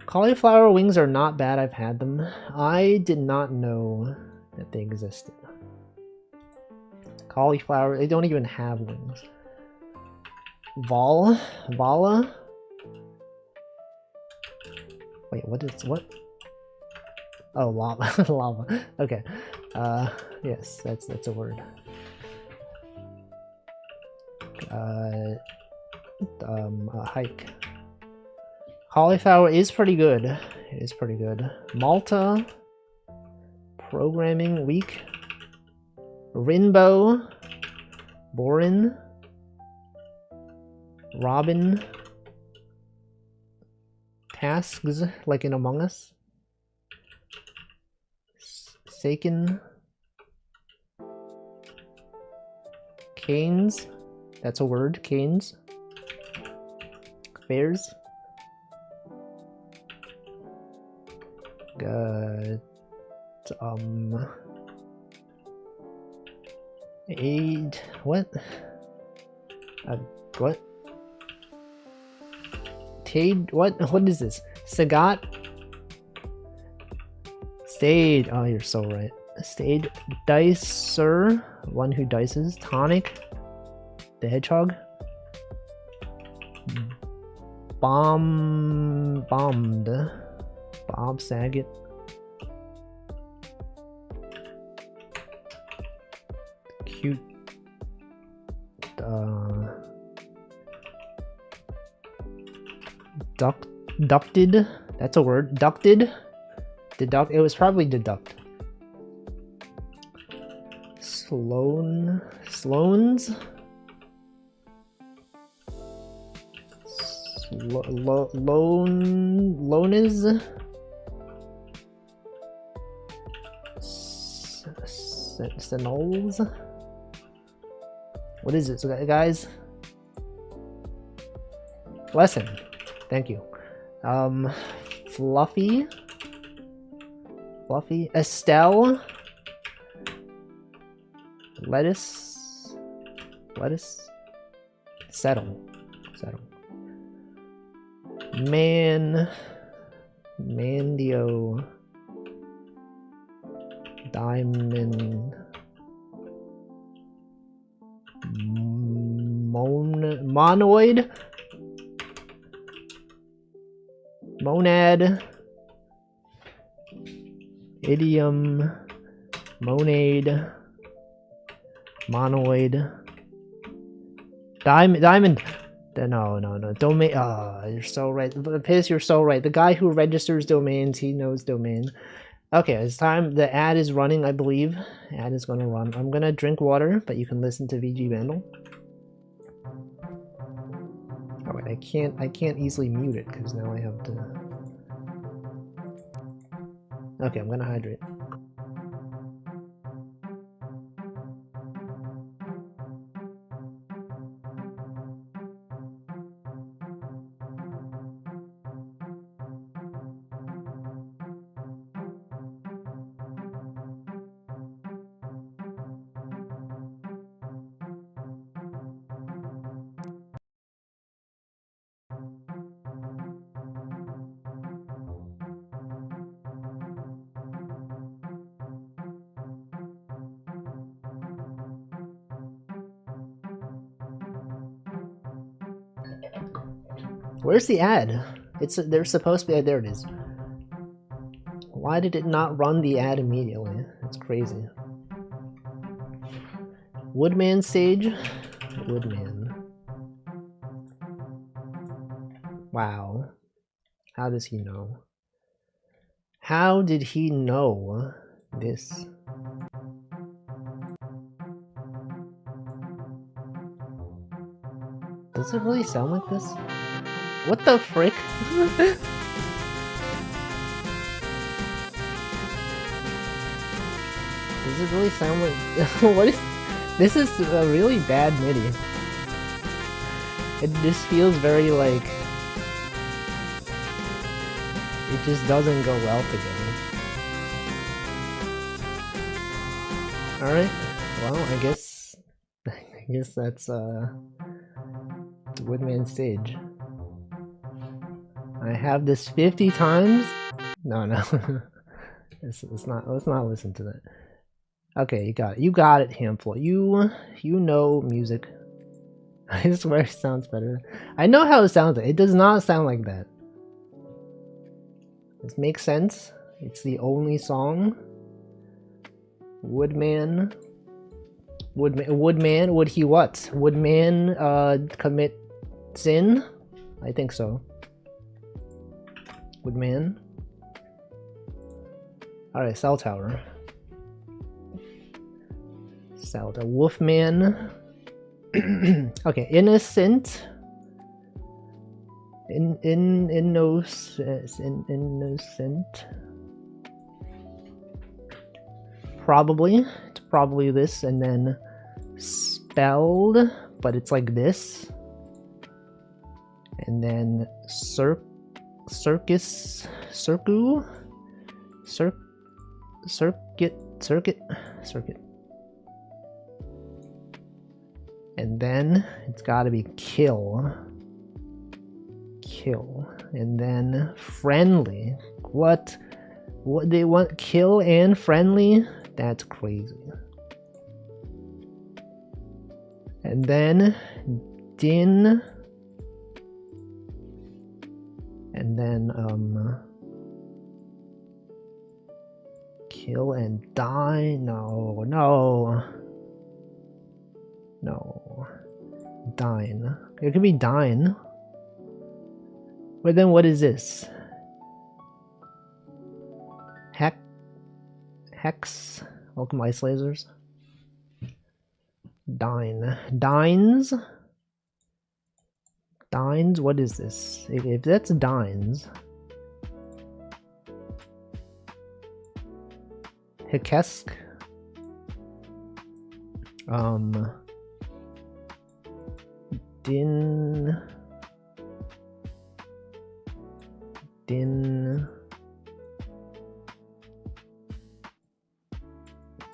Cauliflower wings are not bad. I've had them. I did not know that they existed. Cauliflower. They don't even have wings. Vala? Wait, what? Oh, lava. Lava. Okay. Yes, that's a word. A hike. Cauliflower is pretty good. It is pretty good. Malta. Programming week. Rinbo, Borin, Robin, Tasks like in Among Us, Saken, Canes, that's a word, Canes, Bears, Aid, what? What? Tade, what is this? Sagat? Stayed, oh you're so right. Stayed, Dicer, one who dices, Tonic, the Hedgehog, Bombed, Bob Saget, Cute, Ducted, that's a word, Ducted, Deduct, it was probably Deduct. Sloans, Lones, Senols. What is it, guys? Lesson. Thank you. Fluffy, Estelle, lettuce, settle, Mandio, Diamond, Monoid, Monad, Idiom, Monade, Monoid, Diamond. No, domain. You're so right. Piss, you're so right. The guy who registers domains, he knows domain. Okay, it's time. The ad is running, I believe. Ad is gonna run. I'm gonna drink water, but you can listen to VG Vandal. Oh wait, I can't easily mute it because now I have to. Okay, I'm gonna hydrate. Where's the ad? There's supposed to be. There it is. Why did it not run the ad immediately? It's crazy. Woodman stage. Woodman. Wow. How does he know? How did he know this? Does it really sound like this? What the frick? Does it really sound like... What is... This is a really bad MIDI. It just feels very like... It just doesn't go well together. Alright, well, I guess that's the Woodman stage. I have this 50 times? No. Let's not listen to that. Okay, you got it. You got it, Handful. You know music. I swear it sounds better. I know how it sounds. It does not sound like that. This makes sense. It's the only song. Woodman, would he what? Woodman commit sin? I think so. Woodman. Alright, cell tower. Zelda Wolfman. Okay, innocent. Innocent. Probably. It's probably this, and then spelled, but it's like this. And then circuit. And then it's gotta be kill. And then friendly. What they want? Kill and friendly? That's crazy. And then din. And then kill and die. No. Dine. It could be dine. But then what is this? Hex. Welcome, ice lasers. Dines. What is this? If that's dines. Hikesk. Din.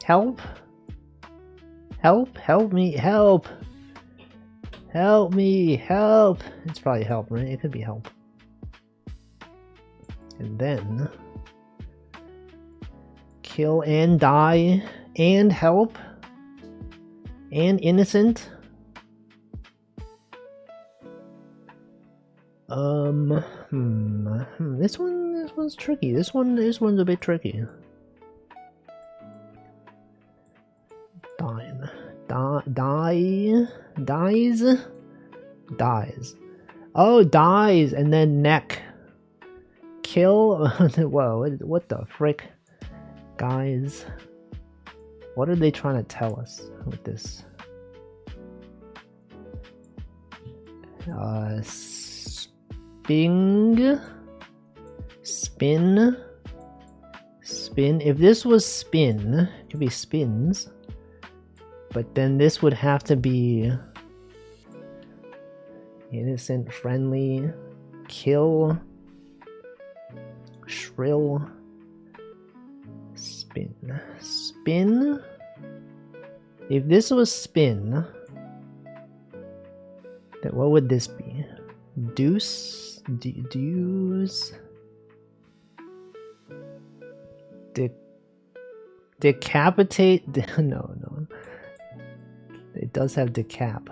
Help me, help me. It's probably help, right? It could be help. And then kill and die and help and innocent. This one's tricky. This one's a bit tricky. Dies. Oh, dies, and then neck. Kill. Whoa, what the frick? Guys. What are they trying to tell us with this? Spin. If this was spin, it could be spins. But then this would have to be innocent, friendly, kill, shrill, spin. If this was spin, then what would this be? Deuce. Decapitate. No. It does have decap.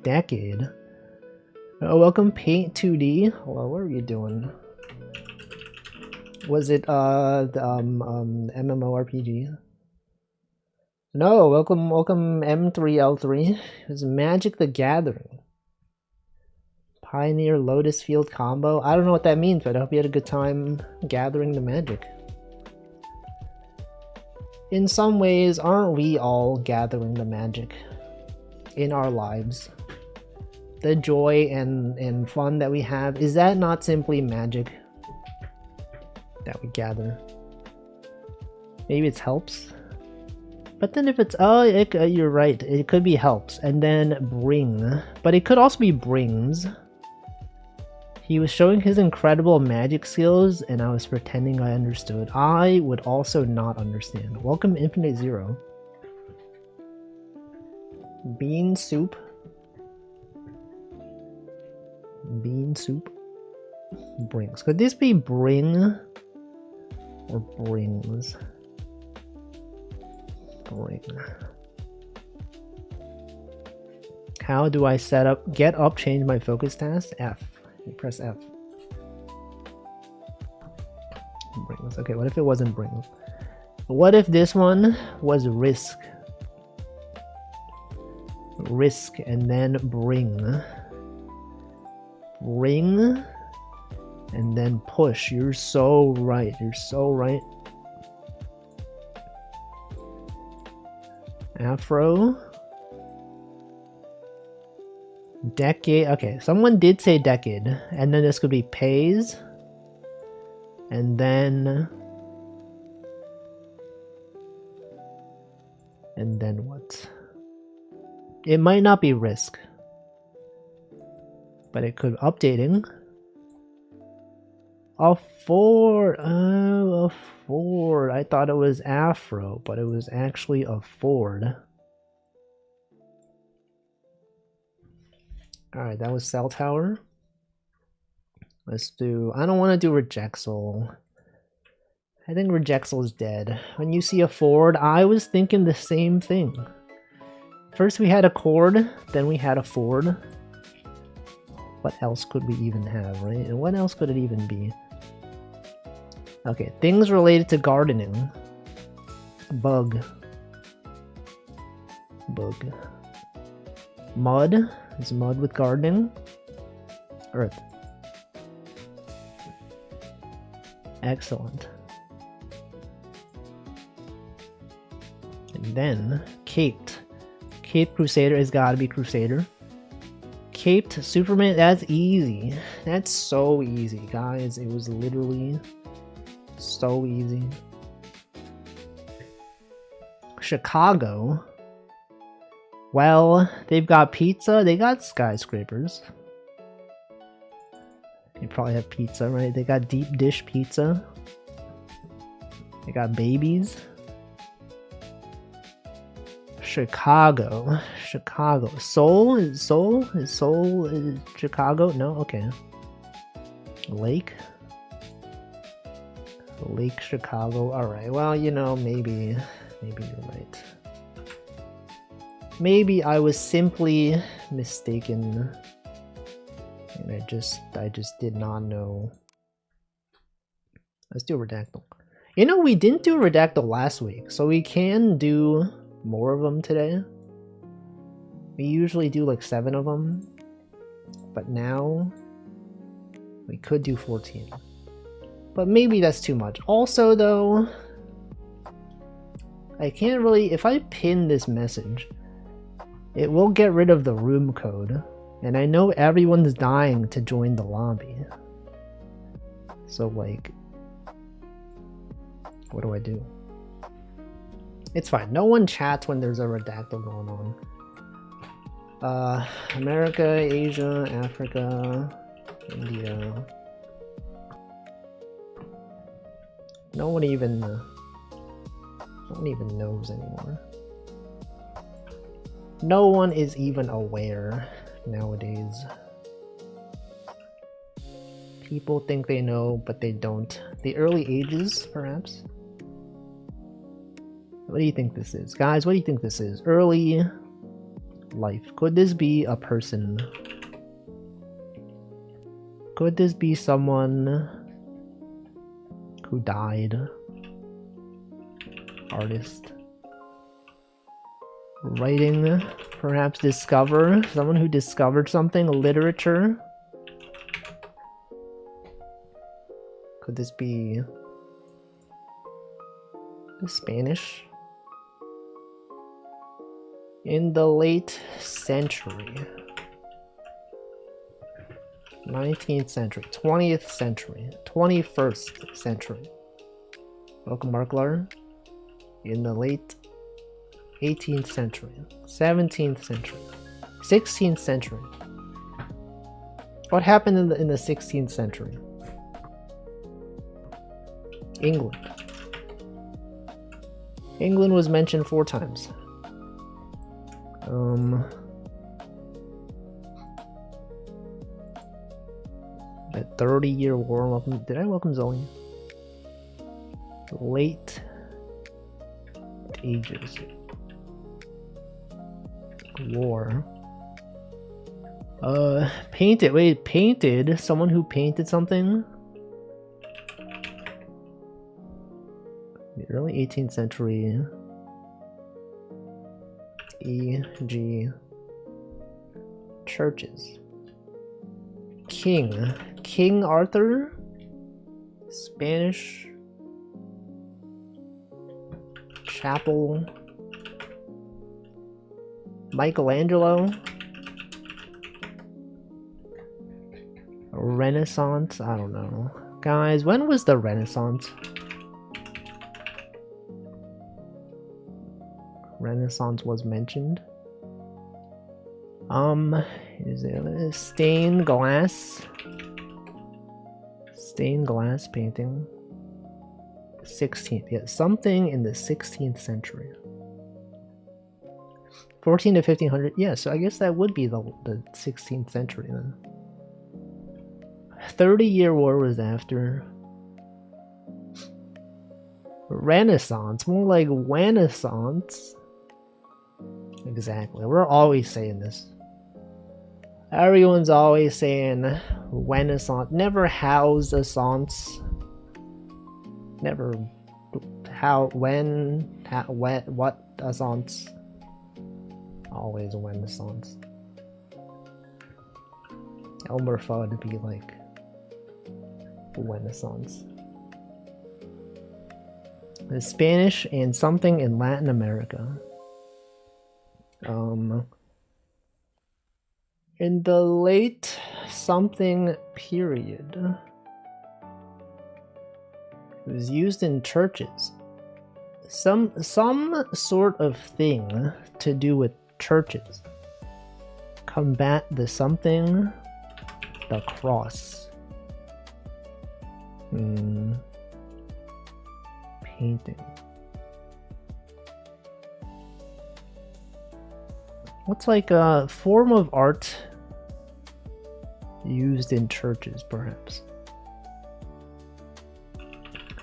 Decade. Oh, welcome Paint 2D. Hello, what are you doing? Was it the MMORPG? No, welcome M3L3. It was Magic the Gathering. Pioneer Lotus Field combo. I don't know what that means, but I hope you had a good time gathering the magic. In some ways, aren't we all gathering the magic in our lives? The joy and fun that we have, is that not simply magic that we gather? Maybe it's helps? But then if it's, you're right, it could be helps, and then bring. But it could also be brings. He was showing his incredible magic skills, and I was pretending I understood. I would also not understand. Welcome Infinite Zero. Bean soup. Brings. Could this be bring or brings? Bring. How do I set up, get up, change my focus task? F. You press F. Brings. Okay, what if it wasn't bring? What if this one was risk? Risk and then bring. Bring and then push. You're so right. Afro. Decade. Okay, someone did say decade. And then this could be pays. And then... And then what? It might not be risk. But it could... Updating. A Ford. Oh, a Ford. I thought it was Afro, but it was actually a Ford. Alright, that was Cell Tower. Let's do... I don't want to do Rejectsel. I think Rejectsel is dead. When you see a Ford, I was thinking the same thing. First we had a Cord, then we had a Ford. What else could we even have, right? And what else could it even be? Okay, things related to gardening. Bug. Bug. Mud. Is mud with gardening? Earth. Excellent. And then, Caped. Caped Crusader has gotta be Crusader. Caped Superman, that's easy. That's so easy, guys. It was literally so easy. Chicago. Well, they've got pizza, they got skyscrapers. They probably have pizza, right? They got deep dish pizza. They got babies. Chicago. Chicago. Seoul? Is Seoul? Is Seoul is Chicago? No? Okay. Lake? Lake Chicago. Alright, well, you know, maybe you're right. Maybe I was simply mistaken. And I just did not know. Let's do Redactyl. You know, we didn't do Redactyl last week, so we can do more of them today. We usually do like 7 of them, but now we could do 14. But maybe that's too much. Also though, I can't really, if I pin this message, it will get rid of the room code. And I know everyone's dying to join the lobby. So like, what do I do? It's fine. No one chats when there's a Redactyl going on. America, Asia, Africa, India. No one even knows anymore. No one is even aware nowadays. People think they know, but they don't. The early ages, perhaps? What do you think this is? Guys, what do you think this is? Early life. Could this be a person? Could this be someone who died? Artist. Writing, perhaps discover, someone who discovered something, literature. Could this be Spanish? In the late century. 19th century, 20th century, 21st century. Welcome, Marklar. In the late 18th century, 17th century, 16th century. What happened in the 16th century? England. England was mentioned 4 times. A 30-year war. Welcome. Did I welcome Zoe? Late ages. War. Painted. Wait, painted? Someone who painted something? The early 18th century. E.G. Churches. King. King Arthur? Spanish. Chapel. Michelangelo? Renaissance? I don't know. Guys, when was the Renaissance? Renaissance was mentioned. Is it stained glass? Stained glass painting. 16th, yeah, something in the 16th century. 14 to 1500, yeah, so I guess that would be the 16th century then. 30-year war was after. Renaissance, more like Renaissance. Exactly, we're always saying this. Everyone's always saying Renaissance, never house assance. Never how, when, how, what assance. Always Renaissance. Elmer Fudd would be like Renaissance. The Spanish and something in Latin America. In the late something period. It was used in churches. Some sort of thing to do with churches. Combat the something. The cross. Painting. What's like a form of art used in churches, perhaps?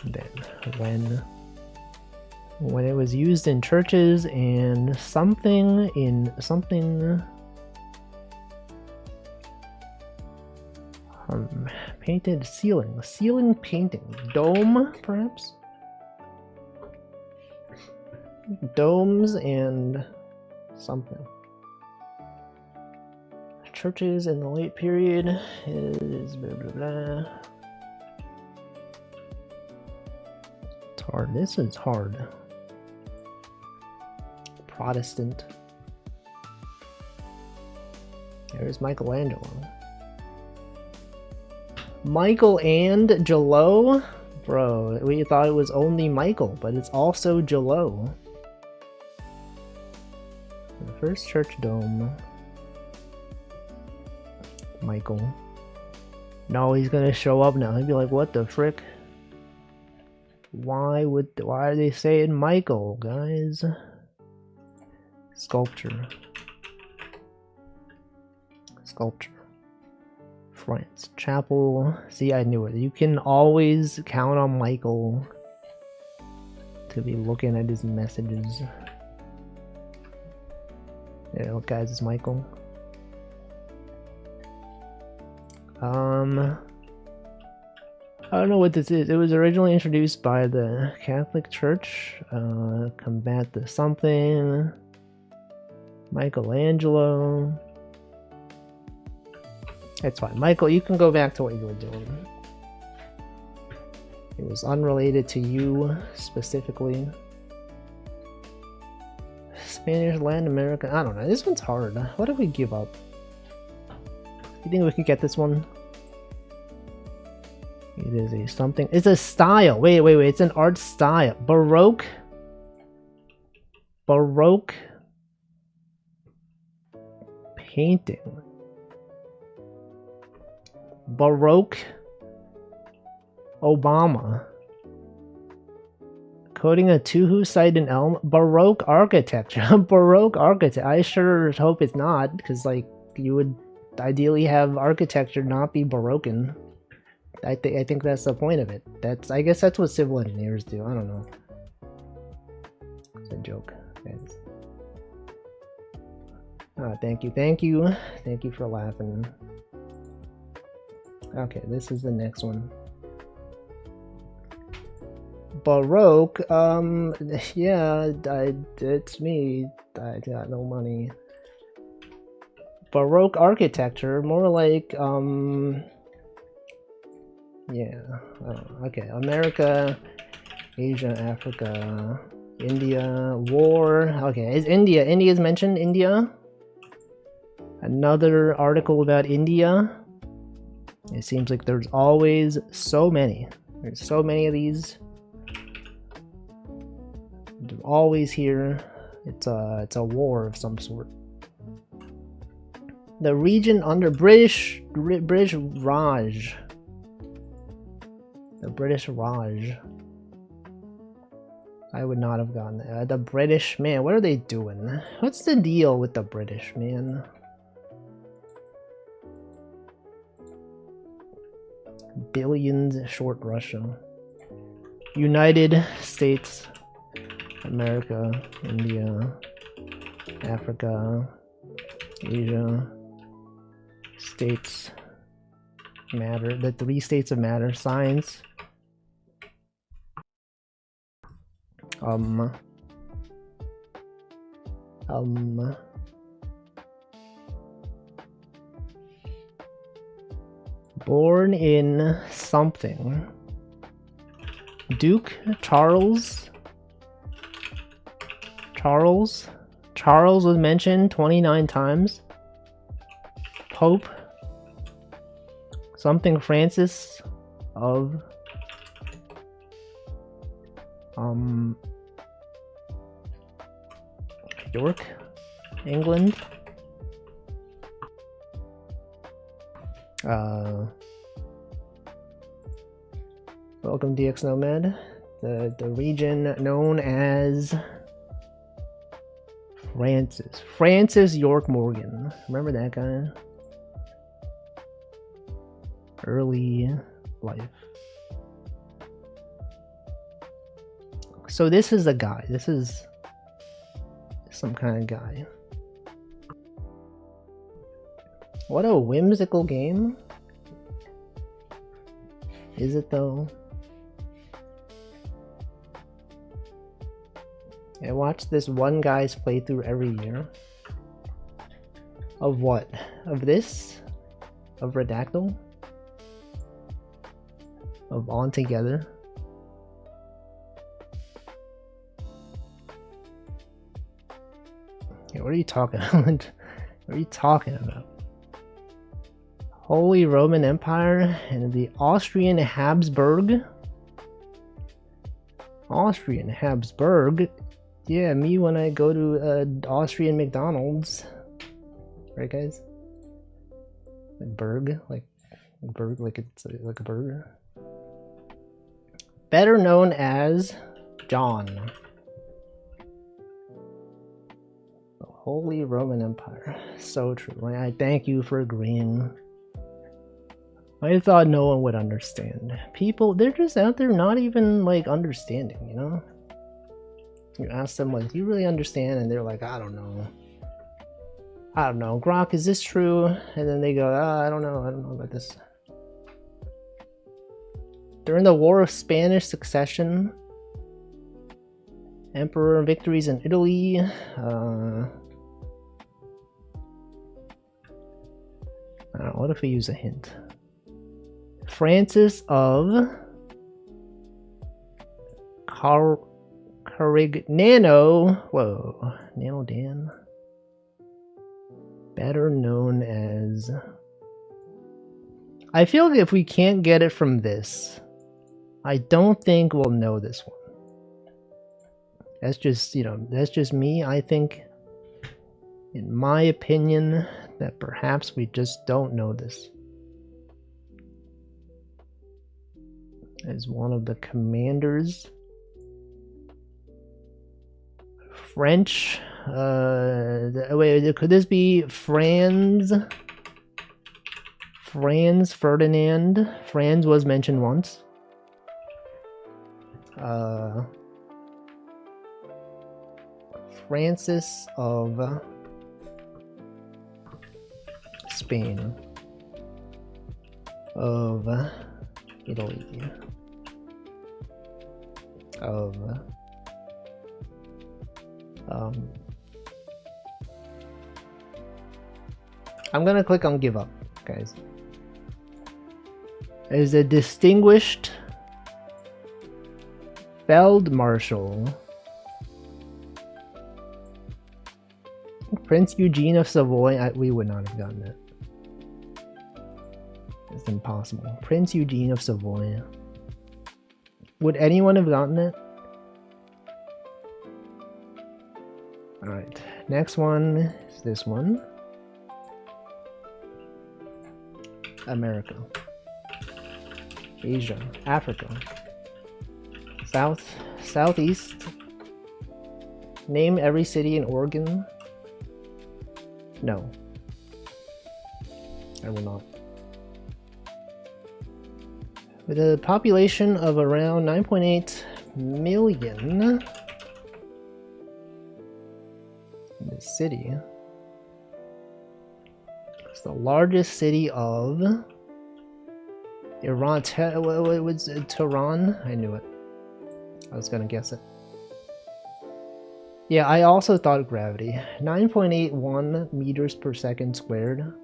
Then, when it was used in churches and something in something painted ceiling painting, dome perhaps, domes and something. Churches in the late period is blah blah blah. It's hard. This is hard. Protestant. There's Michelangelo. Michelangelo? Bro, we thought it was only Michael, but it's also Gelo. The first church dome. Michael. No, he's gonna show up now. He'd be like, what the frick? Why are they saying Michael, guys? Sculpture. France. Chapel. See, I knew it. You can always count on Michael to be looking at his messages. Yeah, look guys, it's Michael. I don't know what this is. It was originally introduced by the Catholic Church. Combat the something. Michelangelo. It's fine. Michael, you can go back to what you were doing. It was unrelated to you specifically. Spanish, Latin America. I don't know. This one's hard. What if we give up? You think we could get this one? It is a something. It's a style. Wait. It's an art style. Baroque. Painting. Baroque. Obama. Coding a Tuhu site in Elm. Baroque architecture. Baroque architecture. I sure hope it's not, because like you would ideally have architecture not be Baroque. I think that's the point of it. I guess that's what civil engineers do. I don't know. It's a joke, guys. Thank you for laughing. Okay, this is the next one. Baroque, yeah, it's me. I got no money. Baroque architecture, more like, yeah, okay, America, Asia, Africa, India, war. Okay, is India's mentioned? India? Another article about India. It seems like there's always so many. There's so many of these. They're always here. It's a war of some sort. The region under British Raj. The British Raj. I would not have gotten that. The British, man, what are they doing? What's the deal with the British, man? Billions short Russia. United States, America, India, Africa, Asia, states matter, the 3 states of matter, science, born in something. Duke Charles was mentioned 29 times. Pope something Francis of York, England. Welcome DX Nomad. The region known as Francis York Morgan. Remember that guy? Early life. So this is a guy. This is some kind of guy. What a whimsical game. Is it though? I watch this one guy's playthrough every year. Of what? Of this? Of Redactyl? Of On Together? Yeah, what are you talking about? What are you talking about? Holy Roman Empire and the Austrian Habsburg? Austrian Habsburg? Yeah, me when I go to Austrian McDonald's. Right, guys? Like burg? Like it's like a burger? Better known as John. The Holy Roman Empire. So true. I thank you for agreeing. I thought no one would understand. People, they're just out there not even like understanding, you know? You ask them like, do you really understand? And they're like, I don't know. I don't know. Grok, is this true? And then they go, I don't know. I don't know about this. During the War of Spanish Succession, Emperor victories in Italy. I don't know. What if we use a hint? Francis of Carignano. Whoa. Nano Dan. Better known as... I feel like if we can't get it from this, I don't think we'll know this one. That's just, you know, that's just me. I think, in my opinion, that perhaps we just don't know this. As one of the commanders. French. Wait, could this be Franz Ferdinand? Franz was mentioned once. Francis of Spain. Of Italy. Of I'm gonna click on give up, guys. Is a distinguished Feld Marshal. Prince Eugene of Savoy, we would not have gotten it. It's impossible. Prince Eugene of Savoy. Would anyone have gotten it? Alright, next one is this one. America. Asia. Africa. Southeast. Name every city in Oregon. No. I will not. With a population of around 9.8 million, the city is the largest city of Iran. What was it? Tehran? I knew it. I was gonna guess it. Yeah, I also thought gravity. 9.81 meters per second squared.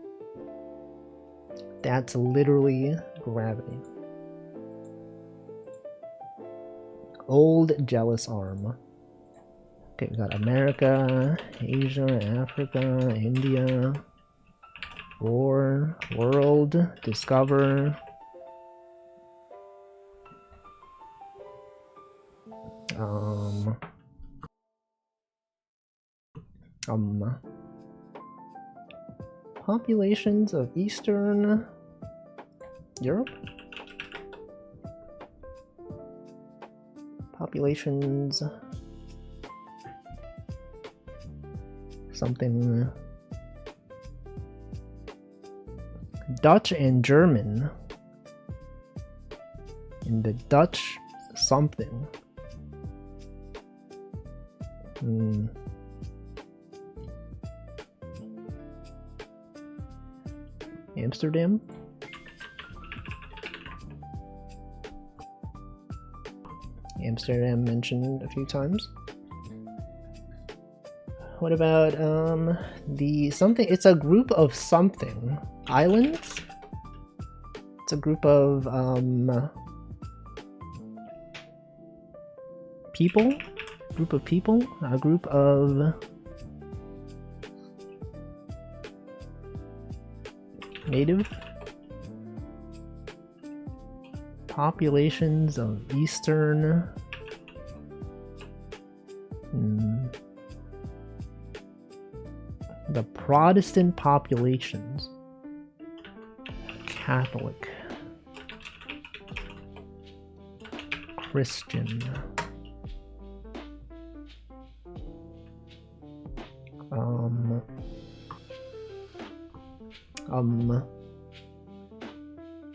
That's literally gravity. Old jealous arm. Okay, we got America, Asia, Africa, India, war, world, discover. Populations of Eastern Europe? Populations... something... Dutch and German. In the Dutch something. Amsterdam? Amsterdam mentioned a few times. What about the something? It's a group of something. Islands? It's a group of people? Group of people? A group of native populations of Eastern the Protestant populations. Catholic, Christian,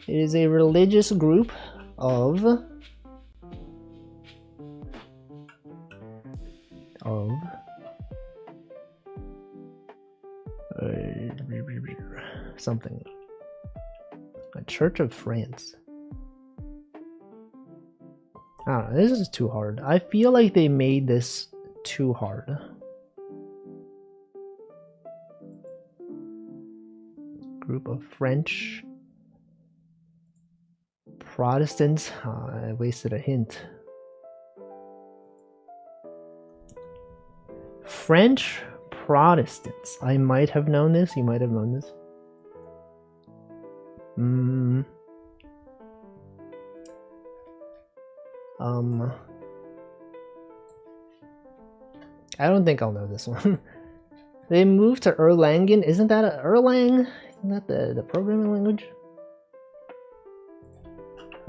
it is a religious group of something. A Church of France. I don't know, this is too hard. I feel like they made this too hard. Group of French Protestants. I wasted a hint. French Protestants. I might have known this. You might have known this. I don't think I'll know this one. They moved to Erlangen. Isn't that Erlang? Isn't that the programming language?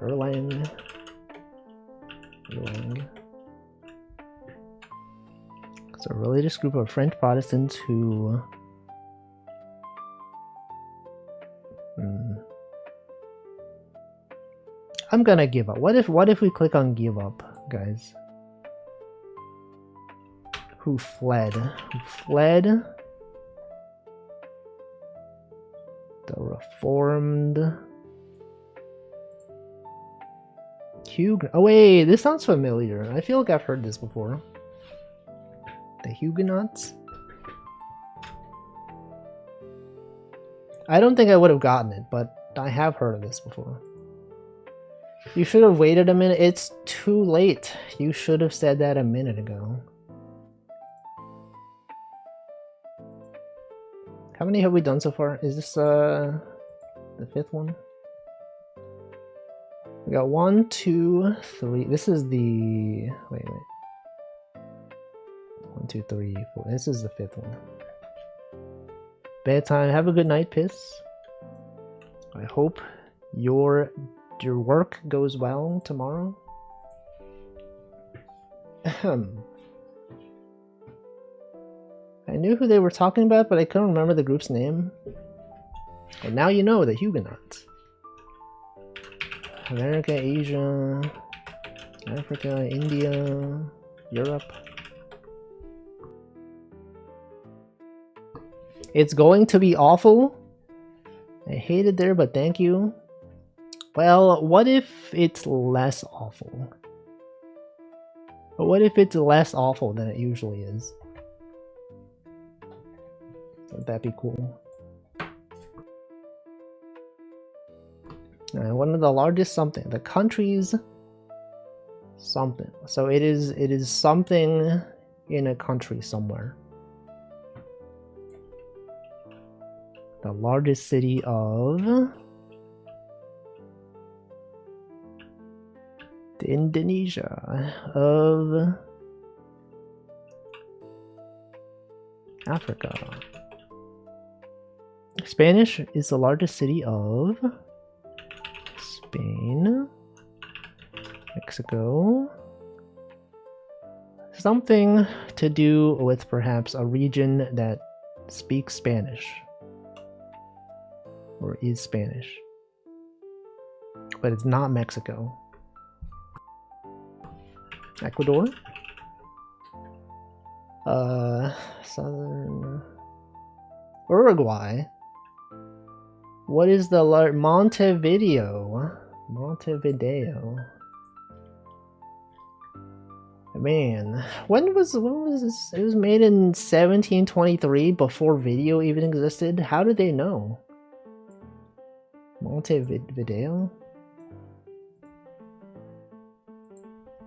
Erlang. It's a religious group of French Protestants who I'm gonna give up. What if we click on give up, guys? Who fled? Who fled? The Reformed Huguenot. Oh wait, this sounds familiar. I feel like I've heard this before. The Huguenots? I don't think I would have gotten it, but I have heard of this before. You should have waited a minute. It's too late. You should have said that a minute ago. How many have we done so far? Is this the 5th one? We got 1, 2, 3. This is the... Wait. 1, 2, 3, 4. This is the 5th one. Bedtime. Have a good night, Piss. I hope your work goes well tomorrow. I knew who they were talking about, but I couldn't remember the group's name. And now you know, the Huguenots. America, Asia, Africa, India, Europe. It's going to be awful. I hate it there, but thank you. Well, what if it's less awful? But what if it's less awful than it usually is? Would that be cool? One of the largest something. The country's something. So it is something in a country somewhere. The largest city of Indonesia, of Africa. Spanish is the largest city of Spain, Mexico. Something to do with perhaps a region that speaks Spanish or is Spanish, but it's not Mexico. Ecuador, southern Uruguay. What is the Montevideo? Montevideo. Man, when was this? It was made in 1723, before video even existed. How did they know? Montevideo?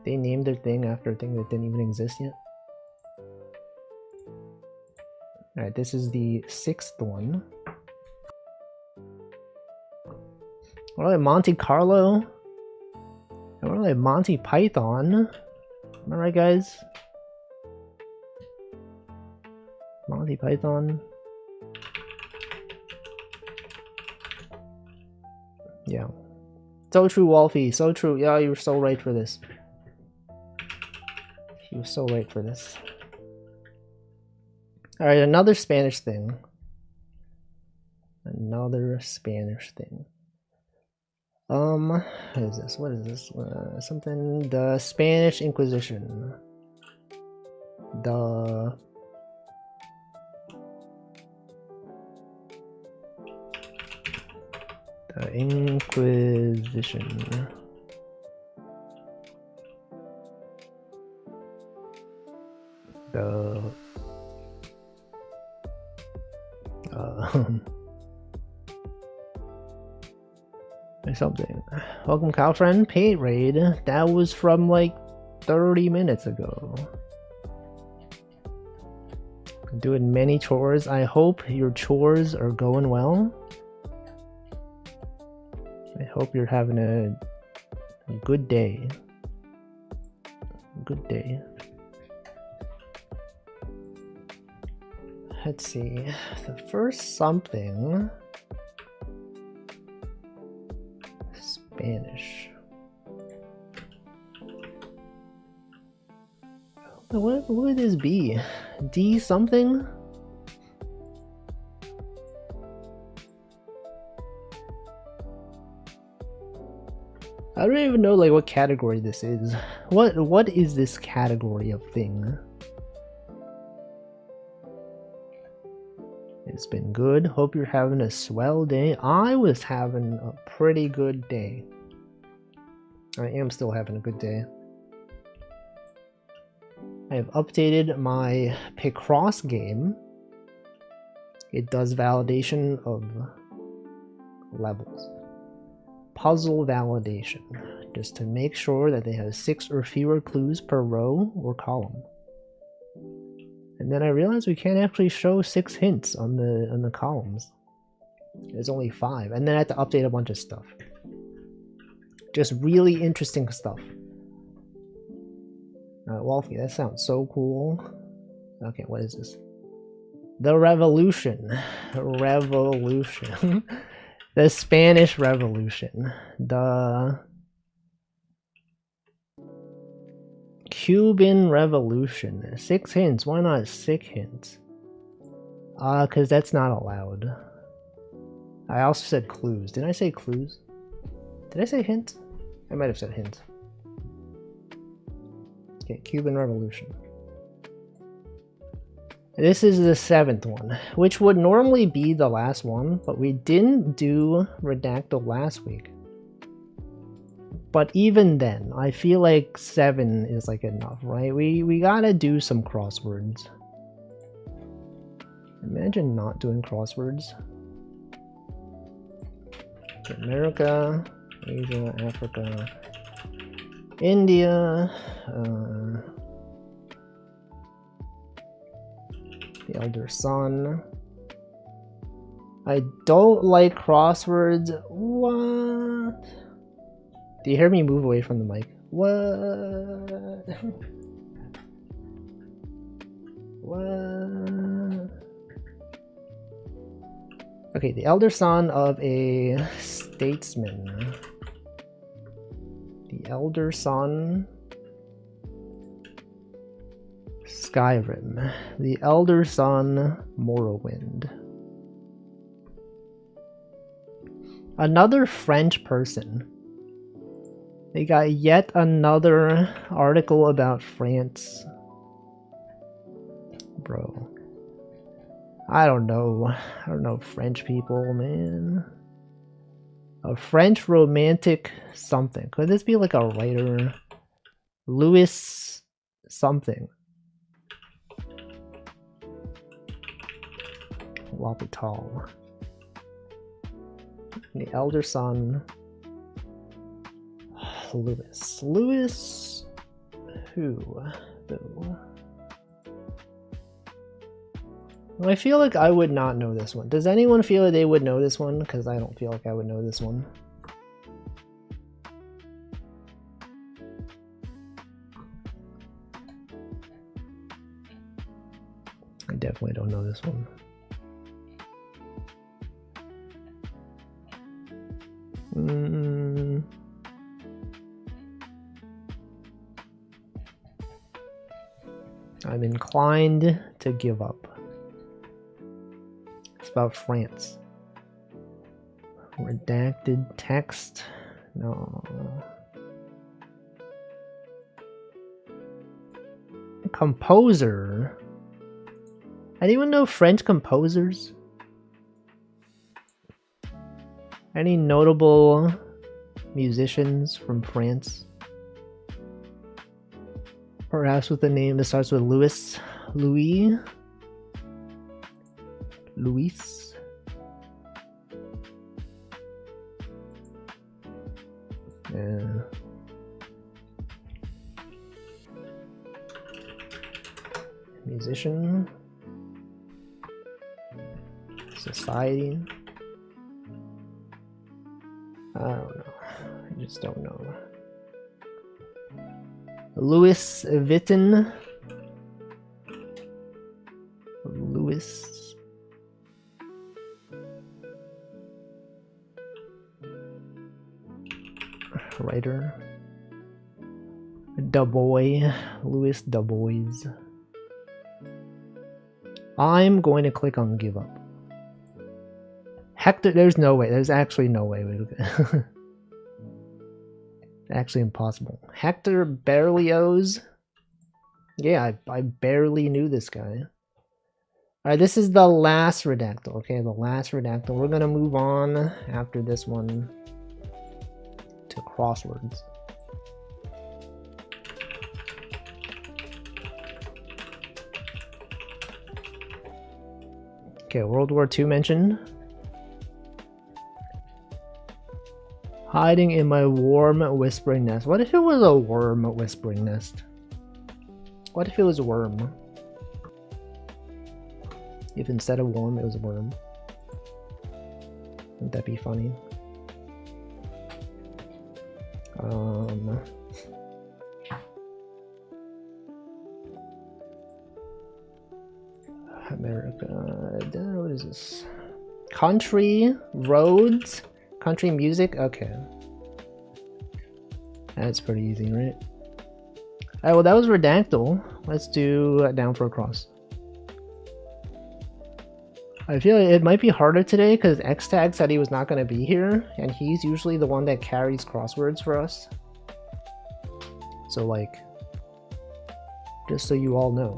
They named their thing after a thing that didn't even exist yet. Alright, this is the 6th one. What are they, Monte Carlo? And what are they, Monty Python? Am I right, guys? Monty Python. Yeah. So true, Wolfie. So true. Yeah, you were so right for this. You were so right for this. Alright, another Spanish thing. Another Spanish thing. What is this? What is this? Something. The Spanish Inquisition. The Inquisition. The something. Welcome, Calfriend. Paint raid. That was from like 30 minutes ago. Doing many chores. I hope your chores are going well. I hope you're having a good day. Good day. Let's see. The first something. Spanish. What would this be? D something? I don't even know like what category this is. What is this category of thing? It's been good. Hope you're having a swell day. I was having a pretty good day. I am still having a good day. I have updated my Picross game. It does validation of levels. Puzzle validation. Just to make sure that they have 6 or fewer clues per row or column. And And then I realized we can't actually show 6 hints on the columns. There's only 5, and then I had to update a bunch of stuff. Just really interesting stuff. Wolfie, that sounds so cool. Okay, what is this? The Revolution. Revolution. The Spanish Revolution. The Cuban Revolution. 6 hints. Why not 6 hints? Because that's not allowed. I also said clues. Did I say clues? Did I say hints? I might have said hints. Okay, Cuban Revolution. This is the 7th one, which would normally be the last one, but we didn't do Redactyl last week. But even then, I feel like 7 is like enough, right? We gotta do some crosswords. Imagine not doing crosswords. America, Asia, Africa, India, the Elder Sun. I don't like crosswords. What? Do you hear me move away from the mic? What? What? Okay, the elder son of a statesman. The elder son. Skyrim. The elder son. Morrowind. Another French person. They got yet another article about France. Bro. I don't know French people, man. A French romantic something. Could this be like a writer? Louis something. L'Hôpital. The elder son. Louis. Louis who? I feel like I would not know this one. Does anyone feel like they would know this one? Because I don't feel like I would know this one. I definitely don't know this one. I'm inclined to give up. It's about France. Redacted text. No. Composer. Anyone know French composers? Any notable musicians from France? Perhaps with a name that starts with Louis. Louis. Luis. Yeah. Musician. Society. I don't know. I just don't know. Louis Vuitton. Louis. Writer. Dubois. Louis Dubois. I'm going to click on give up. Hector, there's no way. There's actually no way. Actually impossible. Hector Berlioz. Yeah, I barely knew this guy. Alright, this is the last Redactyl. Okay, the last Redactyl. We're gonna move on after this one to crosswords. Okay, World War II mentioned. Hiding in my warm whispering nest. What if it was a worm whispering nest? What if it was a worm? if instead of worm it was worm. Wouldn't that be funny? America. What is this? Country roads? Country music? Okay. That's pretty easy, right? Alright, well that was Redactyl. Let's do Down for a Cross. I feel like it might be harder today because Xtag said he was not going to be here, and he's usually the one that carries crosswords for us. So like, just so you all know.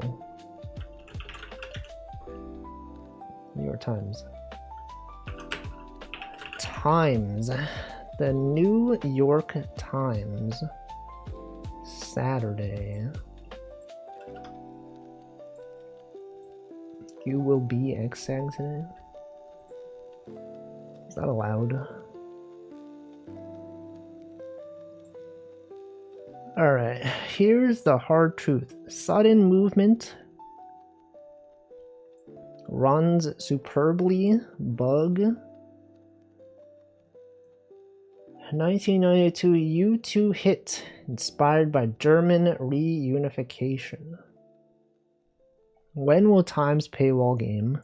New York Times. Times. The New York Times. Saturday. You will be Xtag today? Is that allowed? Alright, here's the hard truth. Sudden movement runs superbly. Bug. 1992 U2 hit inspired by German reunification. When will Times paywall game?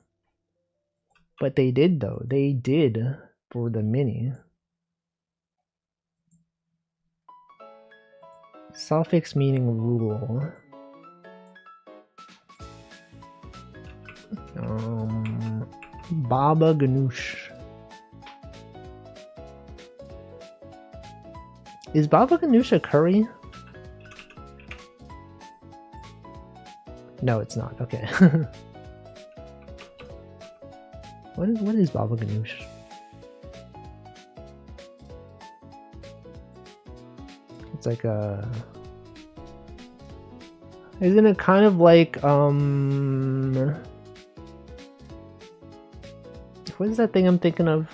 But they did though. They did for the mini. Suffix meaning rule. Baba Ganoush. Is Baba Ganoush a curry? No, it's not. Okay. What is Baba Ganoush? It's like a... Isn't it kind of like what is that thing I'm thinking of?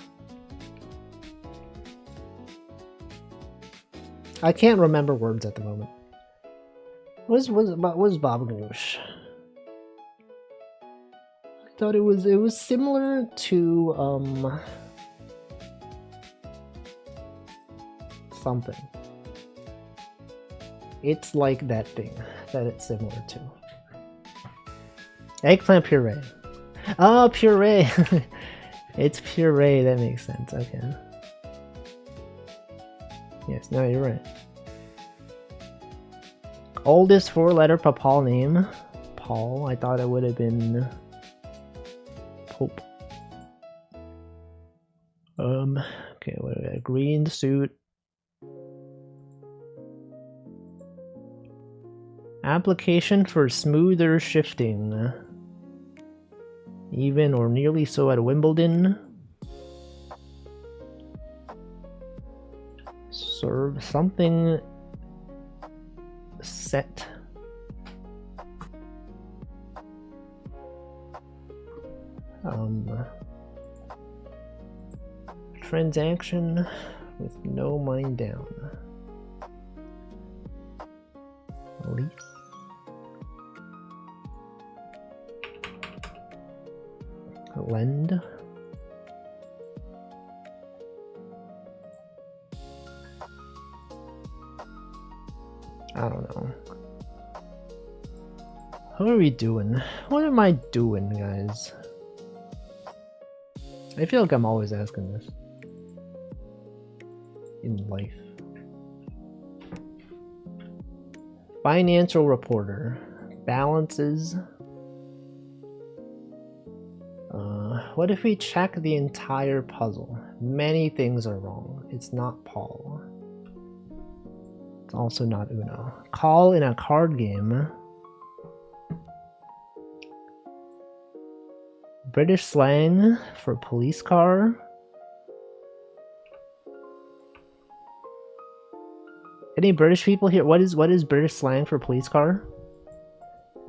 I can't remember words at the moment. What is Baba Ganoush? I thought it was similar to something. It's like that thing that it's similar to. Eggplant puree. Oh, puree. It's puree, that makes sense. Okay. Yes, no, you're right. Oldest four-letter papal name? Paul? I thought it would have been Pope. Okay, what do we got? Green suit. Application for smoother shifting. Even or nearly so at Wimbledon. Serve something set. Transaction with no money down. Lease. Lend. I don't know. How are we doing? What am I doing, guys? I feel like I'm always asking this in life. Financial reporter. Balances. What if we check the entire puzzle? Many things are wrong. It's not Paul. It's also not Uno. Call in a card game. British slang for police car. Any British people here? What is British slang for police car?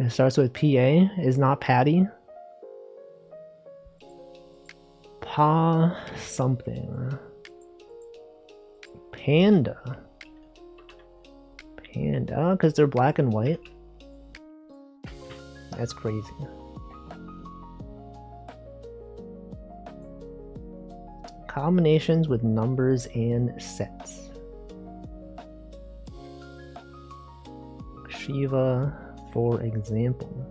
It starts with PA. Is not Patty. Pa something. Panda. Panda, because they're black and white. That's crazy. Combinations with numbers and sets. Shiva, for example.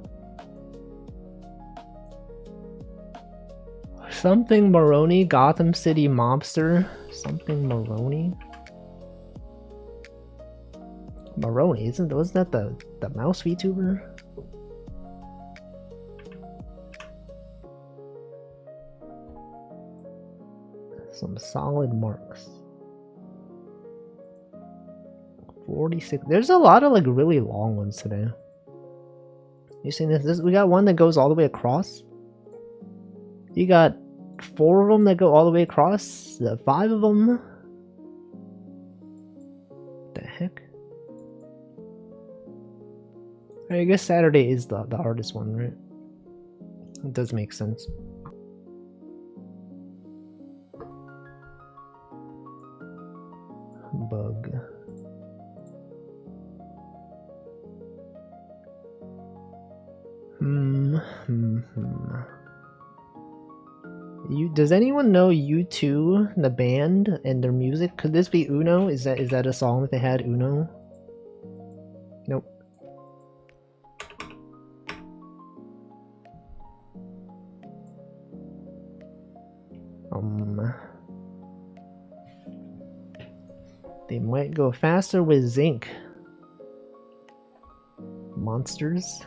Something Maroney, Gotham City Mobster. Something Maroney. Maroney, wasn't that the mouse VTuber? Some solid marks. 46. There's a lot of like really long ones today. You seen this? We got one that goes all the way across. You got 4 of them that go all the way across. 5 of them. What the heck? I guess Saturday is the hardest one, right? It does make sense. Bug. Does anyone know U2, the band, and their music? Could this be Uno? Is that a song that they had, Uno? Nope. They might go faster with zinc. Monsters.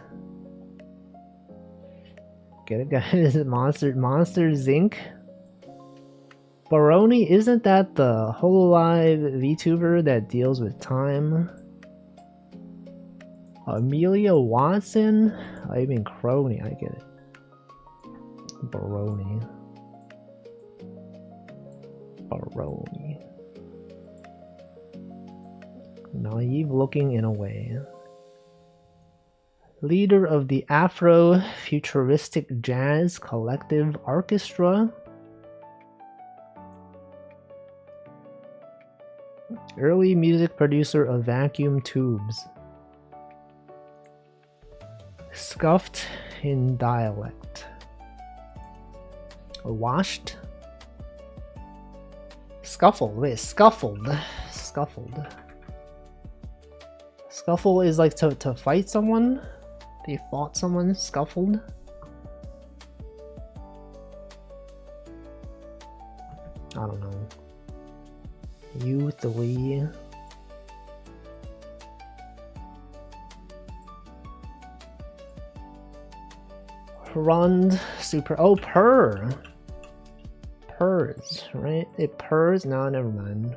Get it, guys? Monster Zinc. Baroni, isn't that the Hololive VTuber that deals with time? Amelia Watson? I mean Crony, I get it. Baroni. Baroni. Naive looking in a way. Leader of the Afro-Futuristic Jazz Collective Orchestra. Early music producer of Vacuum Tubes. Scuffed in dialect. Washed. Scuffled. Wait, scuffled. Scuffled. Scuffle is like to fight someone? They fought someone, scuffled? I don't know. U3. Rund, super. Oh, purr! Purrs, right? It purrs? No, never mind.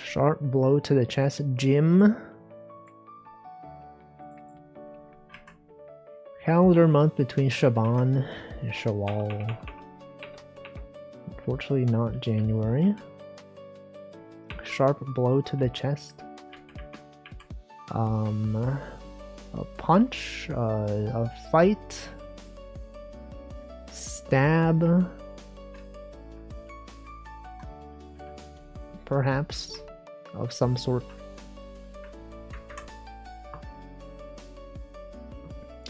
Sharp blow to the chest. Jim. Calendar month between Shaban and Shawwal. Unfortunately not January. Sharp blow to the chest. A punch, a fight, stab, perhaps, of some sort.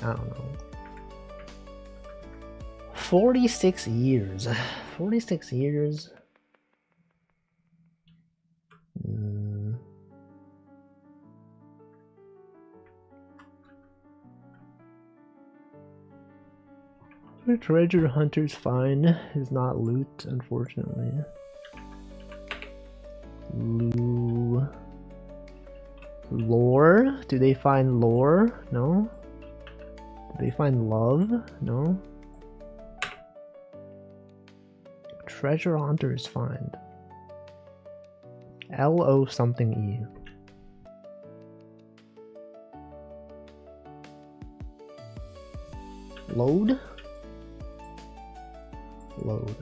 I don't know. 46 years. 46 years. The treasure hunter's find is not loot, unfortunately. Lore? Do they find lore? No. Do they find love? No. Treasure hunters find. LO something E. Load? Load.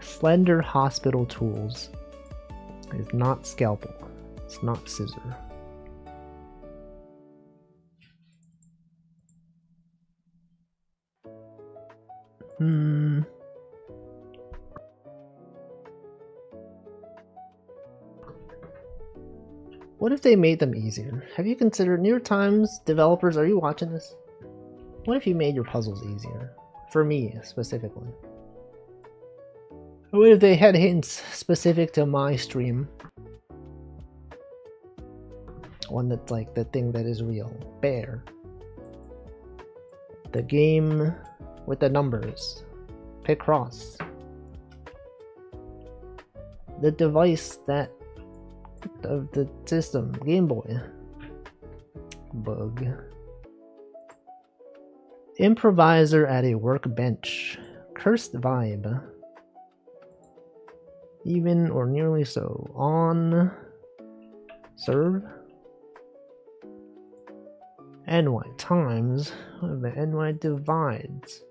Slender hospital tools. It's not scalpel. It's not scissor. What if they made them easier? Have you considered, New York Times developers, are you watching this? What if you made your puzzles easier? For me, specifically. What if they had hints specific to my stream? One that's like the thing that is real. Bear. The game with the numbers. Picross. The device that of the system. Game Boy. Bug. Improviser at a workbench. Cursed vibe. Even or nearly so. On. Serve. NY times. NY divides.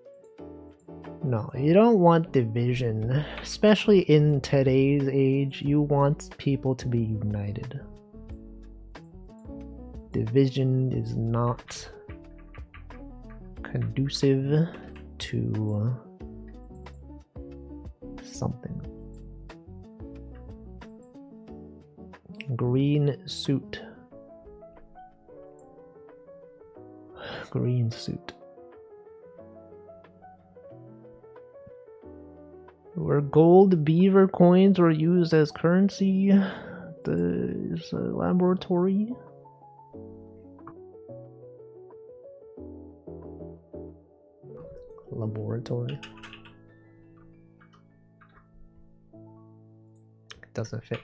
No, you don't want division. Especially in today's age, you want people to be united. Division is not conducive to something. Green suit. Green suit. Where gold beaver coins were used as currency. The laboratory. Laboratory. Doesn't fit.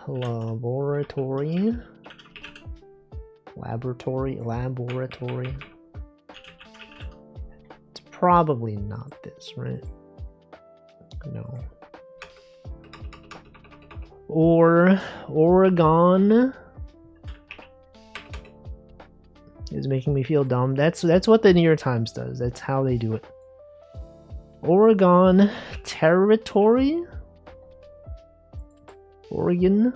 Laboratory. Laboratory. It's probably not this, right? No. Or Oregon is making me feel dumb. That's what the New York Times does. That's how they do it. Oregon territory? Oregon?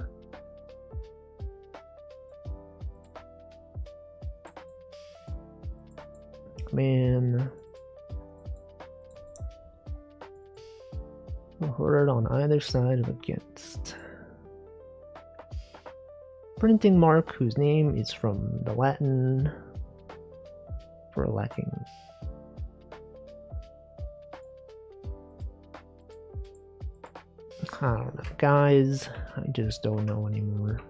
Man. Ordered on either side of against. Printing mark whose name is from the Latin for lacking. I don't know, guys. I just don't know anymore.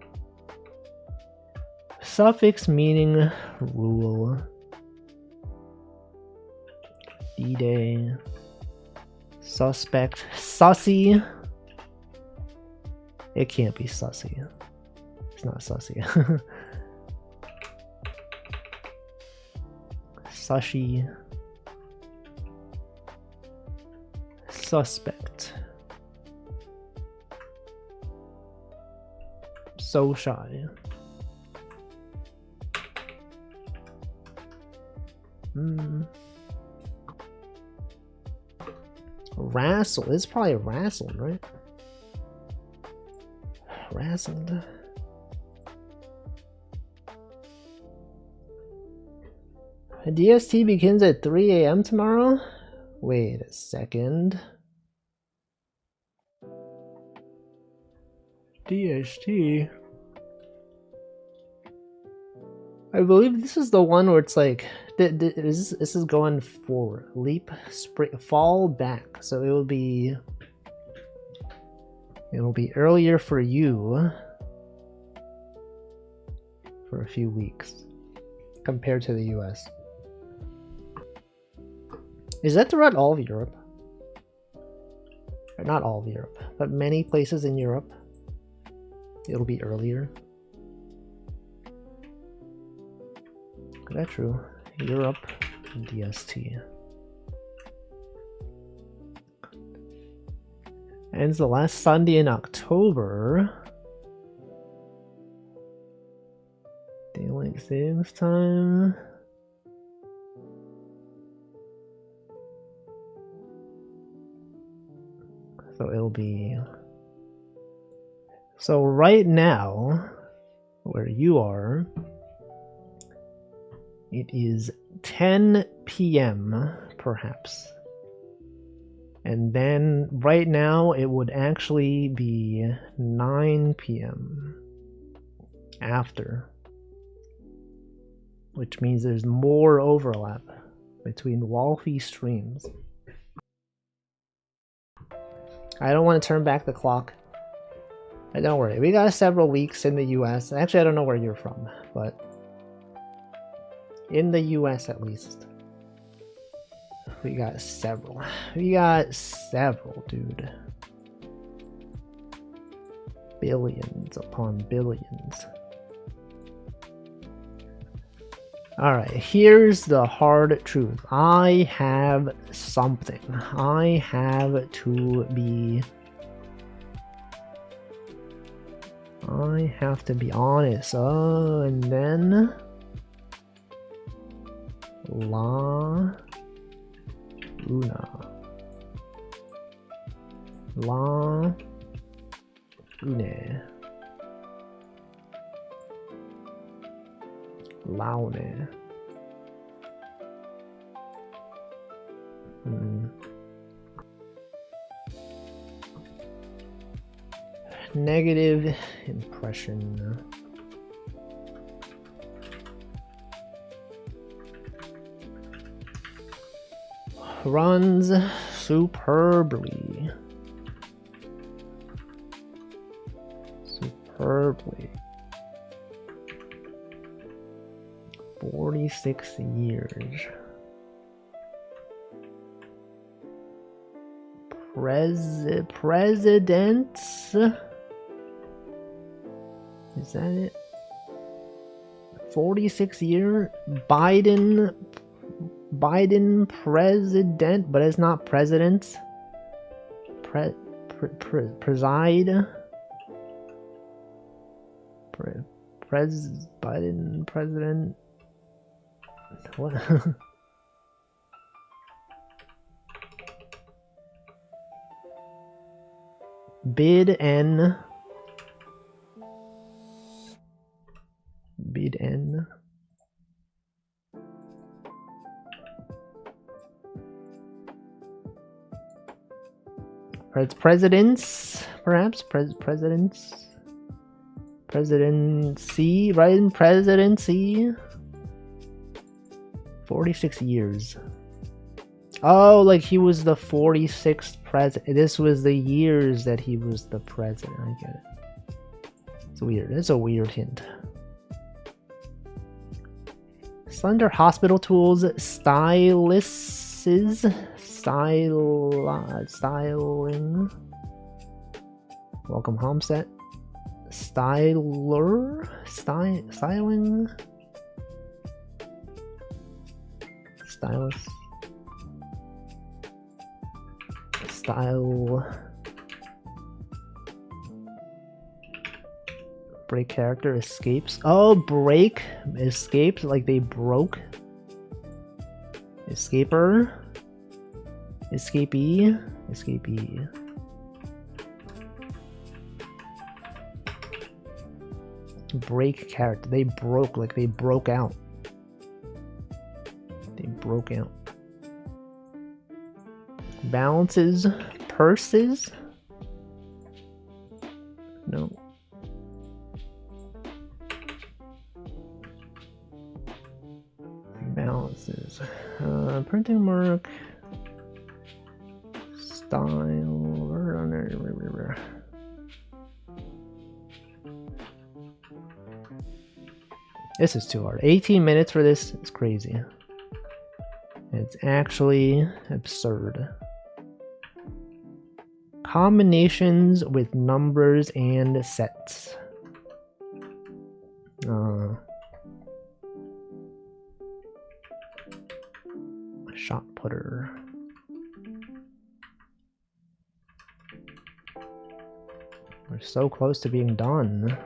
Suffix meaning rule. D-Day. Suspect. Sussy. It can't be sussy. It's not sussy. Sushi. Suspect. So shy. Wrestle. It's probably wrestled, right? Wrestled. DST begins at 3 AM tomorrow? Wait a second. DST? I believe this is the one where it's like, this is going forward. Leap, spring, fall back. So it'll be earlier for you for a few weeks compared to the US. Is that throughout all of Europe? Or not all of Europe, but many places in Europe. It'll be earlier. Is that true? Europe, DST. Ends the last Sunday in October. Daylight savings time. So it'll be... So right now, where you are, it is 10 PM, perhaps. And And then right now it would actually be 9 p.m. after, which means there's more overlap between Wolfie streams. I don't want to turn back the clock. Don't worry, we got several weeks in the US. Actually, I don't know where you're from, but in the US at least. We got several. We got several, dude. Billions upon billions. Alright, here's the hard truth. I have something. I have to be... I have to be honest. Oh, and then... La Una. La Une. Laune. Negative impression. Runs superbly. Superbly. 46 years. Presidents? Is that it? 46 year Biden president, but it's not president. Preside. Biden president. What? Biden. Presidents, perhaps? Presidents? Presidency, right? Presidency? 46 years. Oh, like he was the 46th president. This was the years that he was the president. I get it. It's weird. It's a weird hint. Slender hospital tools, styluses, styling. Welcome home set. Styling. Stylus. Style. Break character escapes. Oh, break escaped, like they broke. Escaper. Escapee. Escapee. Break character. They broke, like they broke out. They broke out. Balances. Purses. No. Balances. Printing mark. Style. This is too hard. 18 minutes for this is crazy. It's actually absurd. Combinations with numbers and sets. Shot putter. We're so close to being done.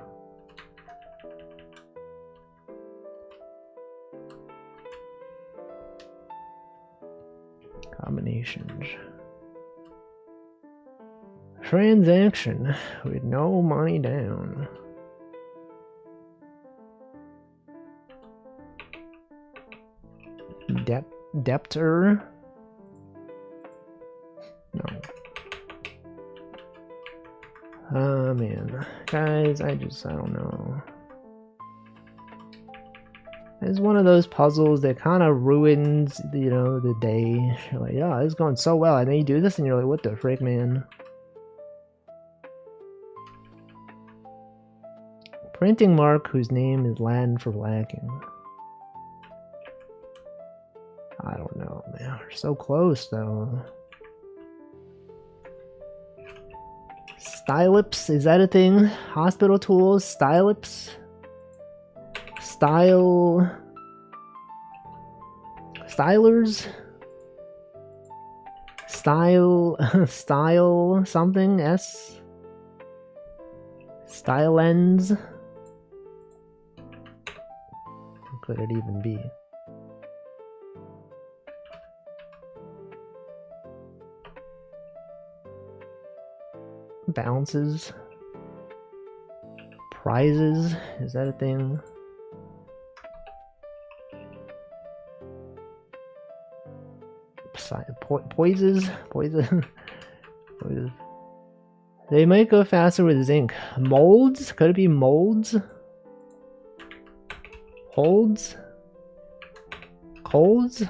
Combinations. Transaction with no money down. Debtor. No. Oh man, guys, I don't know. It's one of those puzzles that kind of ruins, you know, the day. You're like, yeah, it's going so well, and then you do this, and you're like, what the frick, man? Printing mark whose name is Land for lacking. I don't know, man. We're so close, though. Stylips, is that a thing? Hospital tools, Stylips? Style... Stylers? Style... Style something? S? Stylens? What could it even be? Bounces? Prizes? Is that a thing? Poises? Poison? They might go faster with zinc. Molds? Could it be molds? Holds? Colds?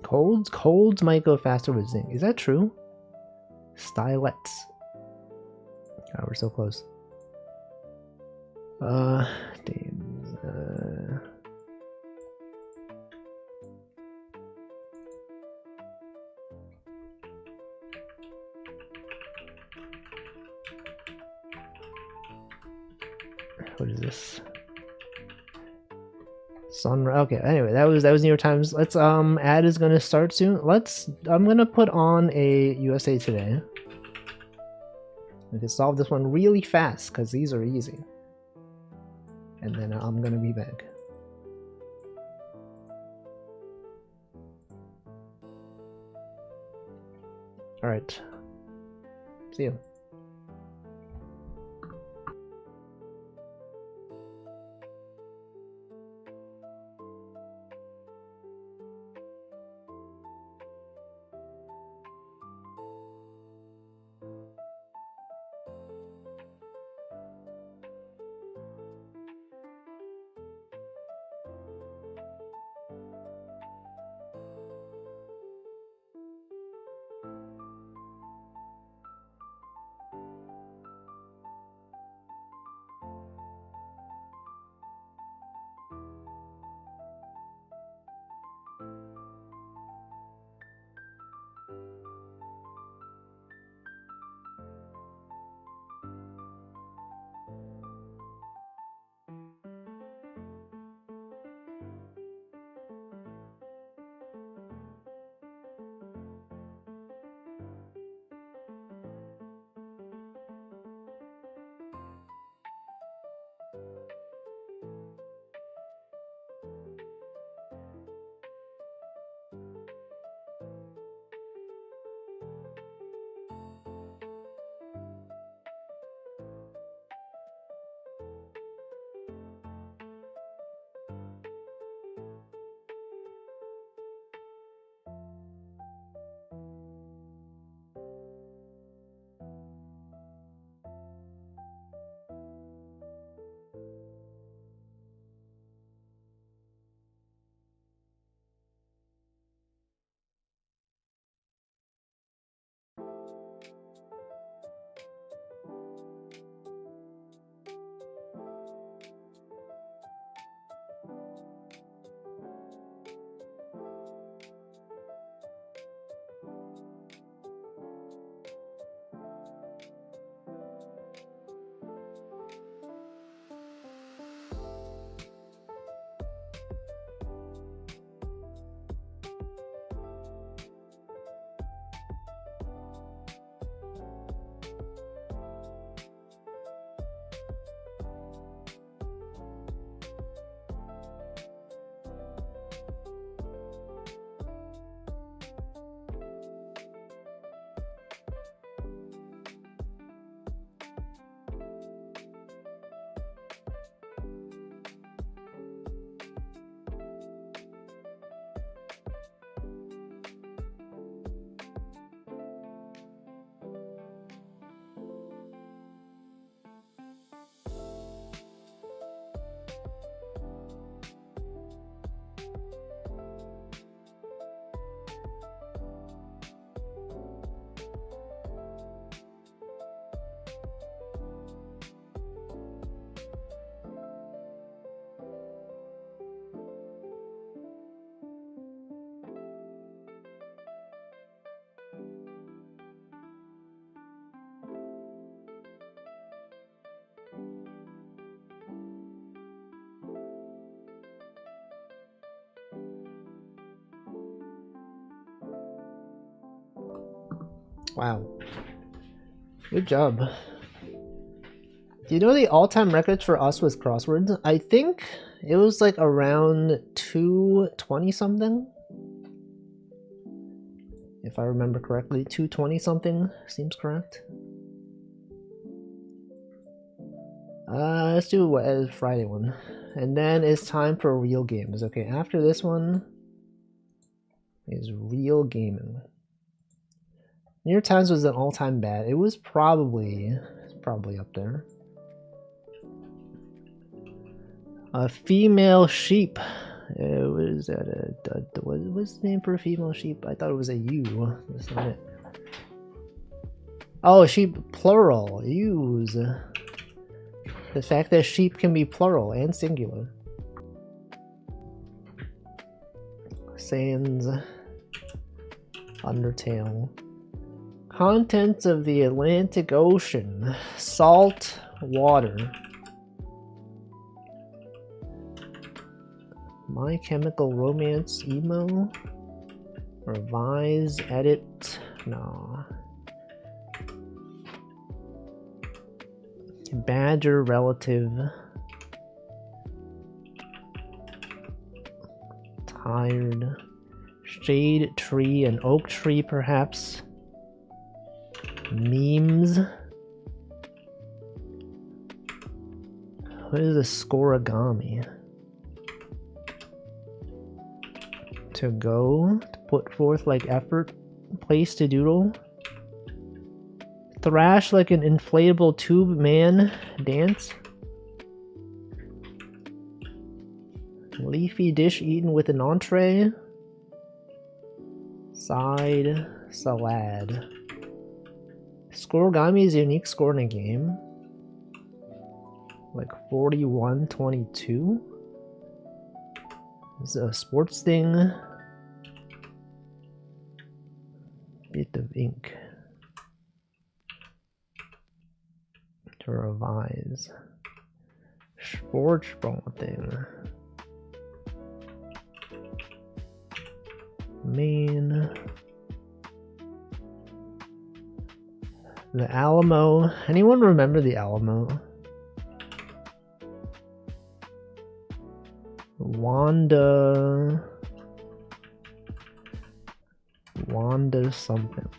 Colds? Colds might go faster with zinc. Is that true? Stylets. Oh, we're so close. Damn. What is this? Sunrise. Okay, anyway, that was New York Times. Let's ad is gonna start soon. I'm gonna put on a USA Today. We can solve this one really fast because these are easy. And then I'm gonna be back. Alright. See you. Wow. Good job. Do you know the all-time records for us with crosswords? I think it was like around 220 something. If I remember correctly, 220 something seems correct. Let's do a Friday one. And then it's time for real games. Okay, after this one is real gaming. New York Times was an all-time bad. It was probably up there. A female sheep. What is that? What's the name for a female sheep? I thought it was a ewe. That's not it. Oh, sheep plural. Ewes. The fact that sheep can be plural and singular. Sans. Undertale. Contents of the Atlantic Ocean. Salt water. My Chemical Romance emo? Revise, edit, no. Badger relative. Tired. Shade tree, an oak tree perhaps. Memes. What is a scorigami? To go, to put forth like effort, place to doodle. Thrash like an inflatable tube man, dance. Leafy dish eaten with an entree. Side salad. Scorigami is a unique score in a game. Like 41-22. This is a sports thing. Bit of ink. To revise. Sportsbroting. Main. The Alamo. Anyone remember the Alamo? Wanda something.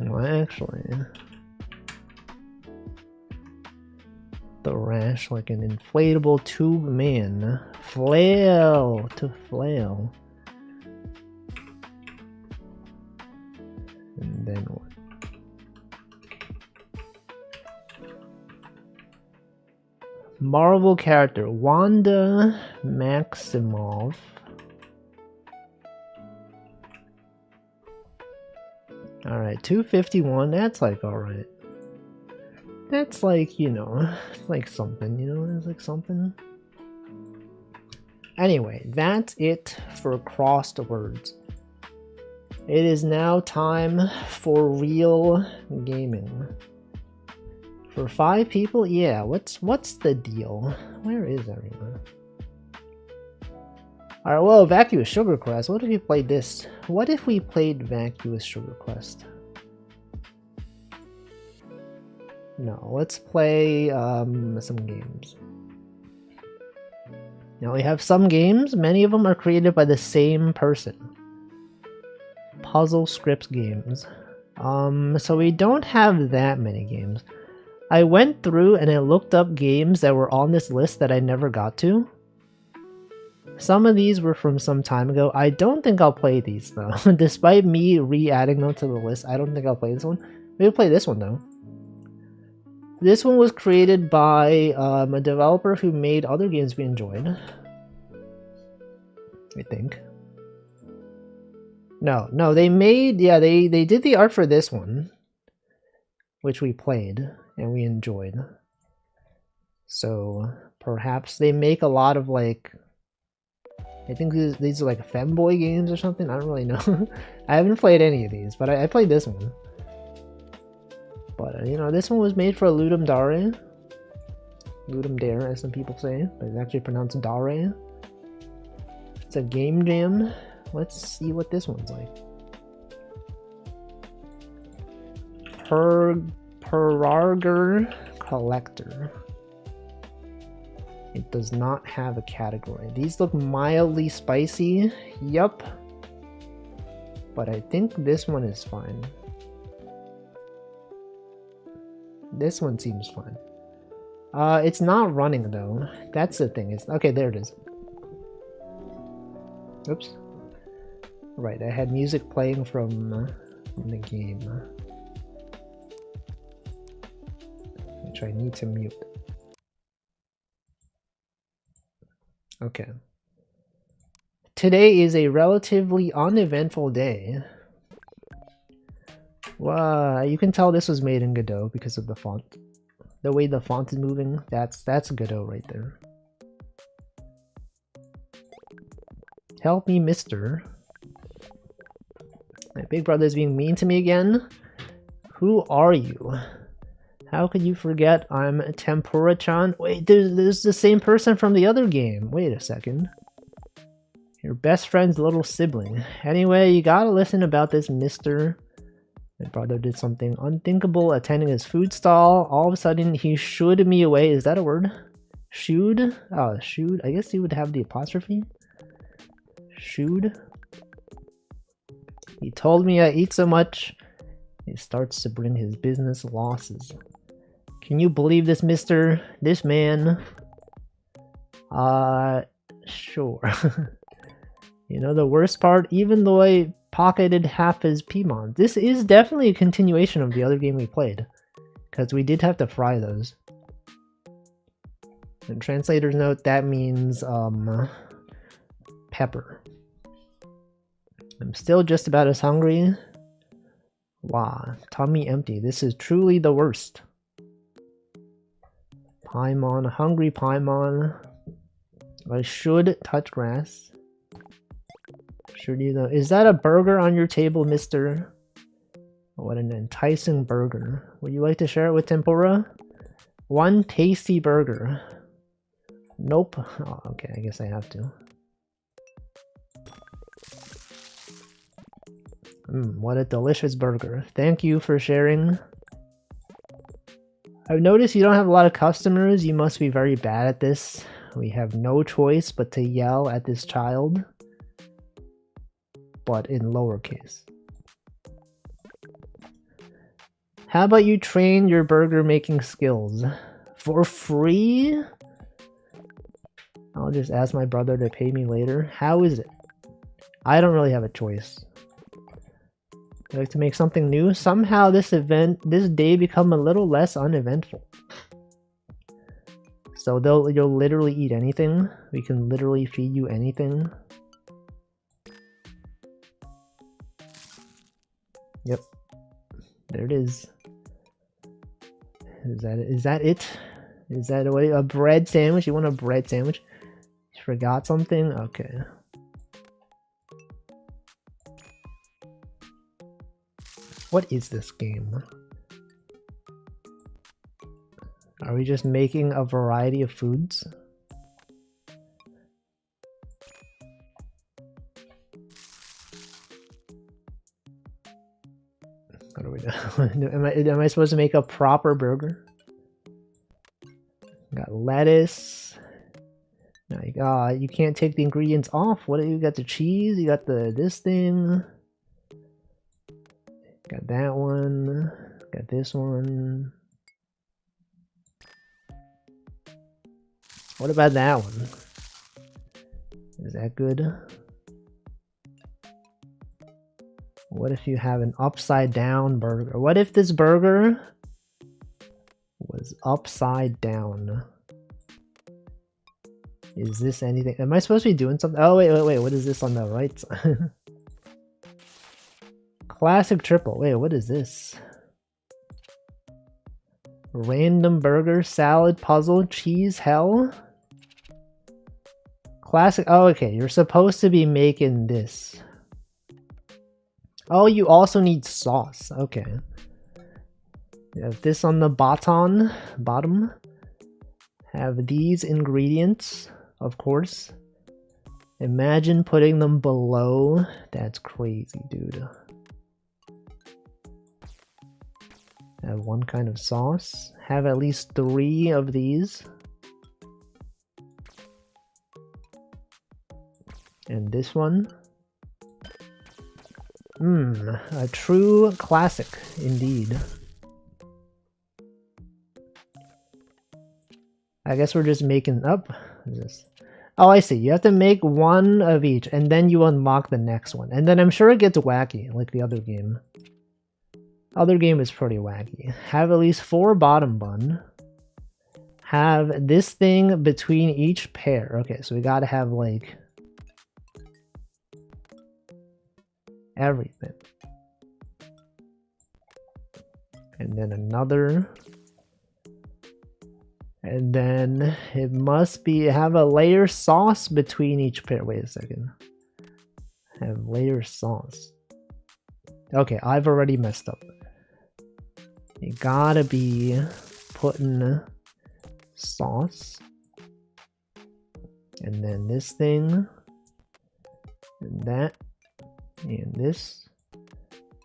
Well, actually, Thrash like an inflatable tube man. Flail to flail. And then what? Marvel character Wanda Maximoff. Alright, 251, that's like alright. That's like, you know, like something, you know, it's like something. Anyway, that's it for crossed words. It is now time for real gaming. For 5 people? Yeah, what's the deal? Where is everyone? Alright, well, Vacuous Sugar Quest. What if we played this? What if we played Vacuous Sugar Quest? No, let's play some games. Now we have some games, many of them are created by the same person. Puzzle Scripts games. So we don't have that many games. I went through and I looked up games that were on this list that I never got to. Some of these were from some time ago. I don't think I'll play these though. Despite me re-adding them to the list, I don't think I'll play this one. Maybe play this one though. This one was created by a developer who made other games we enjoyed. I think. No, they made, yeah, they did the art for this one, which we played and we enjoyed. So perhaps they make a lot of like, I think these are like femboy games or something. I don't really know. I haven't played any of these, but I played this one. But you know, this one was made for Ludum Dare. Ludum Dare, as some people say, but it's actually pronounced Dare. It's a game jam. Let's see what this one's like. Perarger Collector. It does not have a category. These look mildly spicy. Yup. But I think this one is fine. This one seems fine. It's not running though. That's the thing. It's okay. There it is. Oops. Right, I had music playing from the game, which I need to mute. Okay. Today is a relatively uneventful day. Well, you can tell this was made in Godot because of the font. The way the font is moving, that's Godot right there. Help me, mister. My big brother is being mean to me again. Who are you? How could you forget I'm Tempura-chan? Wait, there's the same person from the other game. Wait a second. Your best friend's little sibling. Anyway, you gotta listen about this mister. My brother did something unthinkable attending his food stall. All of a sudden, he shooed me away. Is that a word? Shooed? Oh, shooed. I guess he would have the apostrophe. Shooed. He told me I eat so much. He starts to bring his business losses. Can you believe this, mister? This man? Sure. You know the worst part? Even though I pocketed half his Piedmont, this is definitely a continuation of the other game we played. Because we did have to fry those. And translator's note, that means, pepper. I'm still just about as hungry. Wow, tummy empty. This is truly the worst. Paimon, hungry Paimon. I should touch grass. Should you though? Is that a burger on your table, mister? What an enticing burger. Would you like to share it with Tempura? One tasty burger. Nope. Oh, okay, I guess I have to. What a delicious burger. Thank you for sharing. I've noticed you don't have a lot of customers. You must be very bad at this. We have no choice but to yell at this child. But in lowercase. How about you train your burger making skills? For free? I'll just ask my brother to pay me later. How is it? I don't really have a choice. I'd like to make something new. Somehow this day become a little less uneventful. So you'll literally eat anything. We can literally feed you anything. Yep. There it is. Is that it? Is that a bread sandwich? You want a bread sandwich? You forgot something? Okay. What is this game? Are we just making a variety of foods? What are we doing? Am I supposed to make a proper burger? Got lettuce. Now you can't take the ingredients off. What do you got? The cheese. You got this thing. Got that one. Got this one. What about that one? Is that good? What if you have an upside down burger? What if this burger was upside down? Is this anything? Am I supposed to be doing something? Oh, wait. What is this on the right side? Classic triple. Wait, what is this? Random burger, salad, puzzle, cheese, hell? Classic. Oh, okay. You're supposed to be making this. Oh, you also need sauce. Okay. You have this on the bottom. Have these ingredients, of course. Imagine putting them below. That's crazy, dude. Have one kind of sauce. Have at least 3 of these. And this one. A true classic indeed. I guess we're just making up this. Oh, I see. You have to make 1 of each and then you unlock the next one. And then I'm sure it gets wacky like the other game. Other game is pretty wacky. Have at least 4 bottom bun. Have this thing between each pair. Okay, so we gotta have like everything. And then another. And then it must be have a layer sauce between each pair. Wait a second. Have layer sauce. Okay, I've already messed up. You gotta be putting sauce. And then this thing. And that. And this.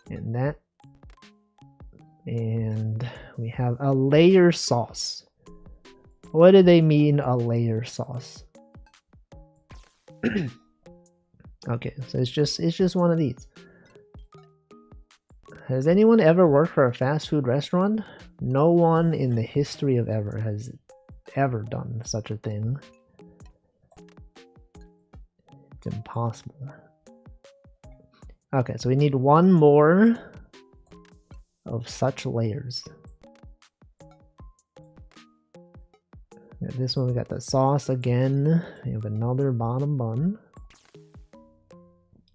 And that. And we have a layer sauce. What do they mean, a layer sauce? Okay, so it's just one of these. Has anyone ever worked for a fast food restaurant? No one in the history of ever has ever done such a thing. It's impossible. Okay, so we need 1 more of such layers. This one we got the sauce again. We have another bottom bun.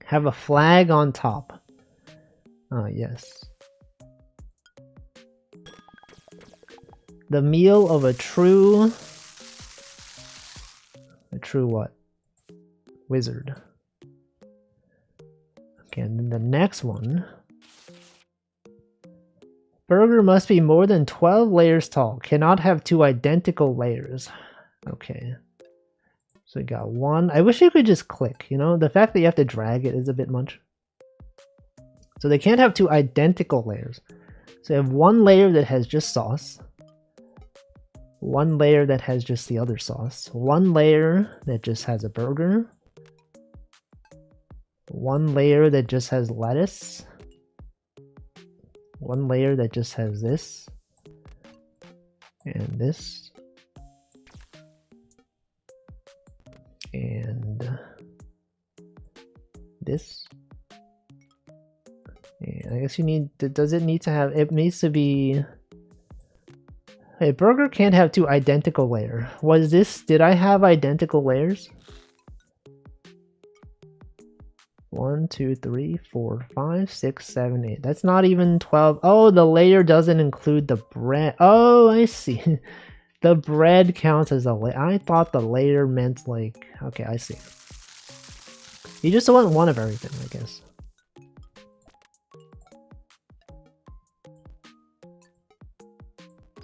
Have a flag on top. Ah, yes. The meal of a true what? Wizard. Okay, and then the next one. Burger must be more than 12 layers tall. Cannot have 2 identical layers. Okay. So we got 1. I wish you could just click, you know? The fact that you have to drag it is a bit much. So they can't have 2 identical layers. So you have 1 layer that has just sauce. 1 layer that has just the other sauce. 1 layer that just has a burger. 1 layer that just has lettuce. 1 layer that just has this and this and this. And I guess you need to, does it need to have, it needs to be, a burger can't have 2 identical layers. Was this, did I have identical layers? 1, 2, 3, 4, 5, 6, 7, 8. That's not even 12. Oh, the layer doesn't include the bread. Oh, I see. The bread counts as a layer. I thought the layer meant like, okay, I see. You just want 1 of everything, I guess.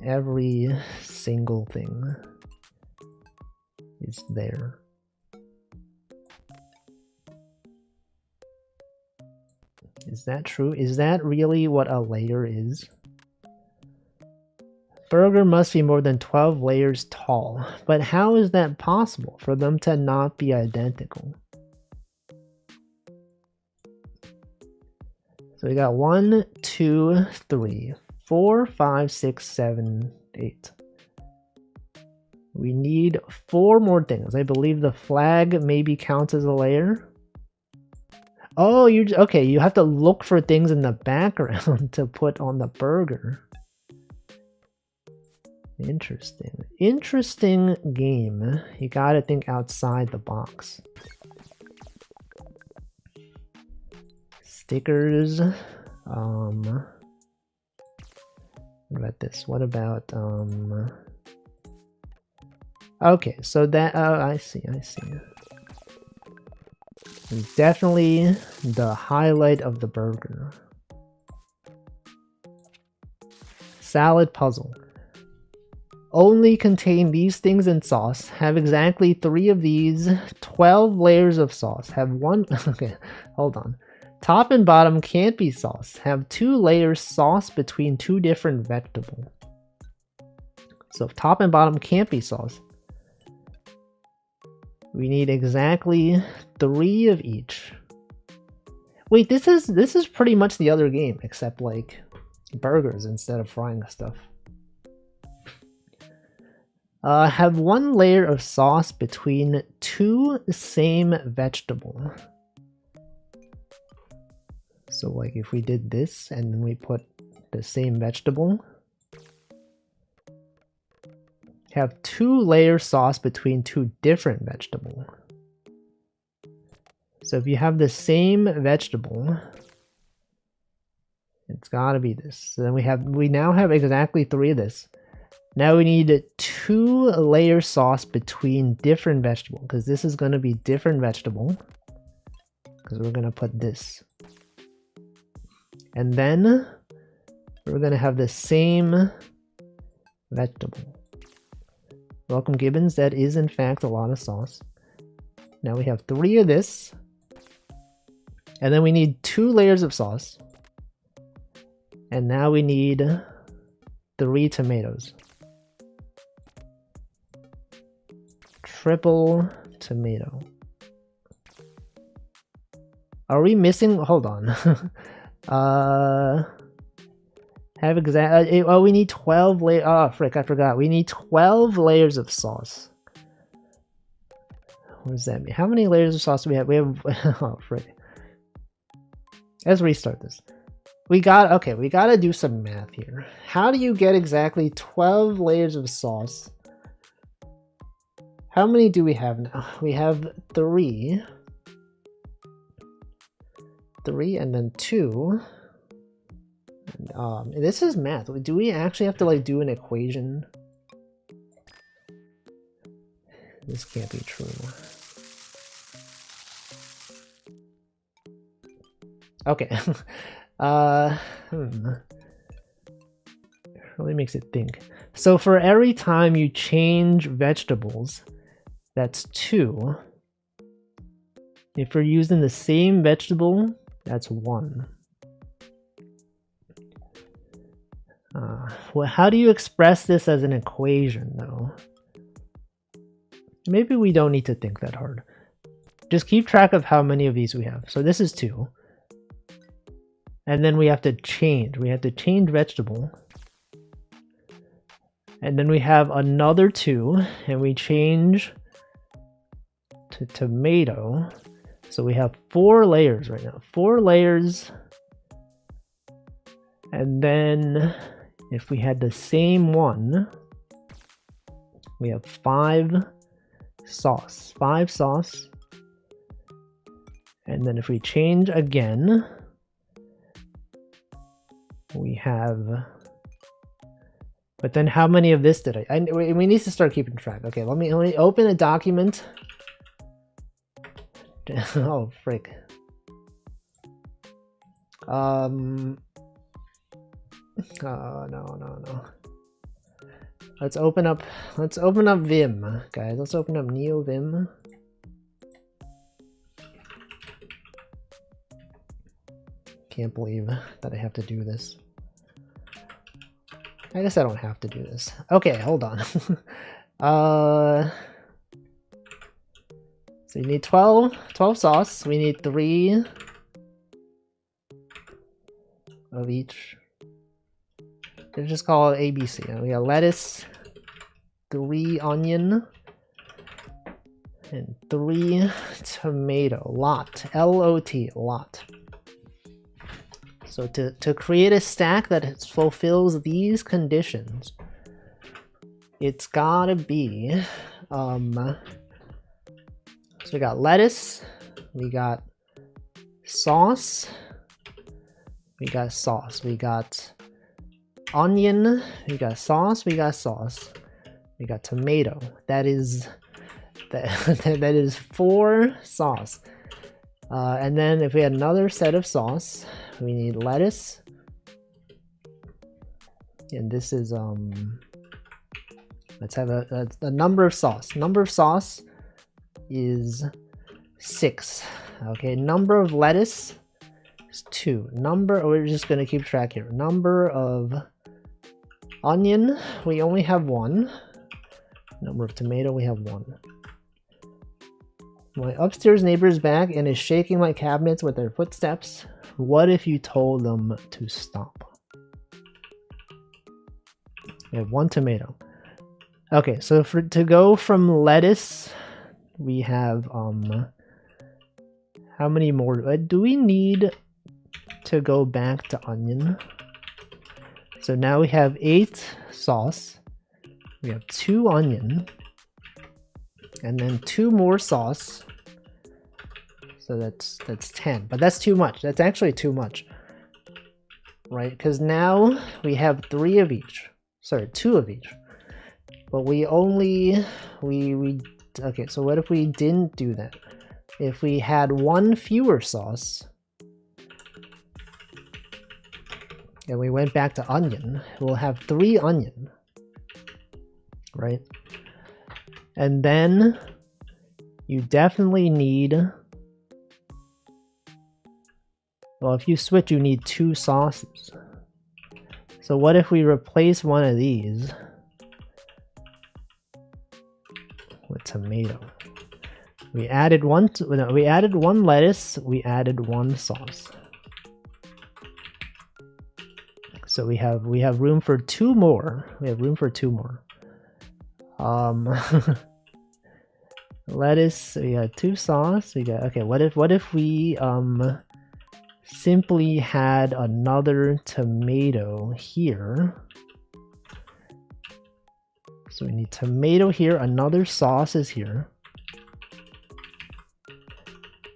Every single thing is there. Is that true? Is that really what a layer is? Burger must be more than 12 layers tall. But how is that possible for them to not be identical? So we got 1, 2, 3, 4, 5, 6, 7, 8. We need 4 more things. I believe the flag maybe counts as a layer. Oh, okay, you have to look for things in the background to put on the burger. Interesting. Interesting game. You gotta think outside the box. Stickers. What about this? What about okay, so that I see. Definitely the highlight of the burger. Salad puzzle. Only contain these things in sauce. Have exactly 3 of these. 12 layers of sauce. Have 1. Okay, hold on. Top and bottom can't be sauce. Have 2 layers sauce between 2 different vegetables. So if top and bottom can't be sauce, we need exactly 3 of each. Wait, this is pretty much the other game, except like burgers instead of frying stuff. Have 1 layer of sauce between 2 same vegetable. So like if we did this and then we put the same vegetable, have 2 layer sauce between 2 different vegetable. So if you have the same vegetable, it's gotta be this. So then we now have exactly 3 of this. Now we need 2 layer sauce between different vegetable, because this is gonna be different vegetable. Because we're gonna put this. And then we're gonna have the same vegetable. Welcome Gibbons, that is in fact a lot of sauce. Now we have 3 of this. And then we need 2 layers of sauce. And now we need 3 tomatoes. Triple tomato. Are we missing? Hold on. Have exact. Oh, we need 12 layers. Oh, frick! I forgot. We need 12 layers of sauce. What does that mean? How many layers of sauce do we have? We have. Oh, frick! Let's restart this. We gotta do some math here. How do you get exactly 12 layers of sauce? How many do we have now? We have 3. 3 and then 2. This is math. Do we actually have to like do an equation? This can't be true. Okay. Really makes it think. So for every time you change vegetables, that's 2. If we're using the same vegetable, that's 1. Well, how do you express this as an equation, though? Maybe we don't need to think that hard. Just keep track of how many of these we have. So this is 2. And then we have to change. We have to change vegetable. And then we have another 2. And we change to tomato. So we have 4 layers right now. 4 layers. And then if we had the same one, we have 5 sauce. 5 sauce. And then if we change again, we have... But then how many of this did we need to start keeping track. Okay, let me open a document. Oh, frick. No. Let's open up Vim, guys. Let's open up NeoVim. Can't believe that I have to do this. I guess I don't have to do this. Okay, hold on. So you need 12 sauce. We need 3 of each. Let's just call it ABC. We got lettuce, 3 onion, and 3 tomato. Lot. L-O-T. Lot. So to create a stack that fulfills these conditions, it's gotta be... so we got lettuce, we got sauce, we got onion, we got sauce, we got tomato. That is 4 sauce. And then if we had another set of sauce, we need lettuce, and this is let's have a number of sauce. Number of sauce is 6. Okay, number of lettuce It's 2. Number, we're just gonna keep track here. Number of onion, we only have 1. Number of tomato, we have 1. My upstairs neighbor is back and is shaking my cabinets with their footsteps. What if you told them to stop? We have 1 tomato. Okay, so to go from lettuce, we have how many more? Do we need to go back to onion? So now we have 8 sauce. We have 2 onion. And then 2 more sauce. So that's 10. But that's too much. That's actually too much. Right? Because now we have 3 of each. Sorry, 2 of each. But we only... Okay, so what if we didn't do that? If we had 1 fewer sauce... and we went back to onion, we'll have 3 onion. Right? And then you definitely need, well, if you switch, you need 2 sauces. So what if we replace one of these with tomato? We added one lettuce, we added 1 sauce. So we have room for 2 more. We have room for 2 more. Lettuce, we got 2 sauce, we got, okay, what if we simply had another tomato here? So we need tomato here, another sauce is here.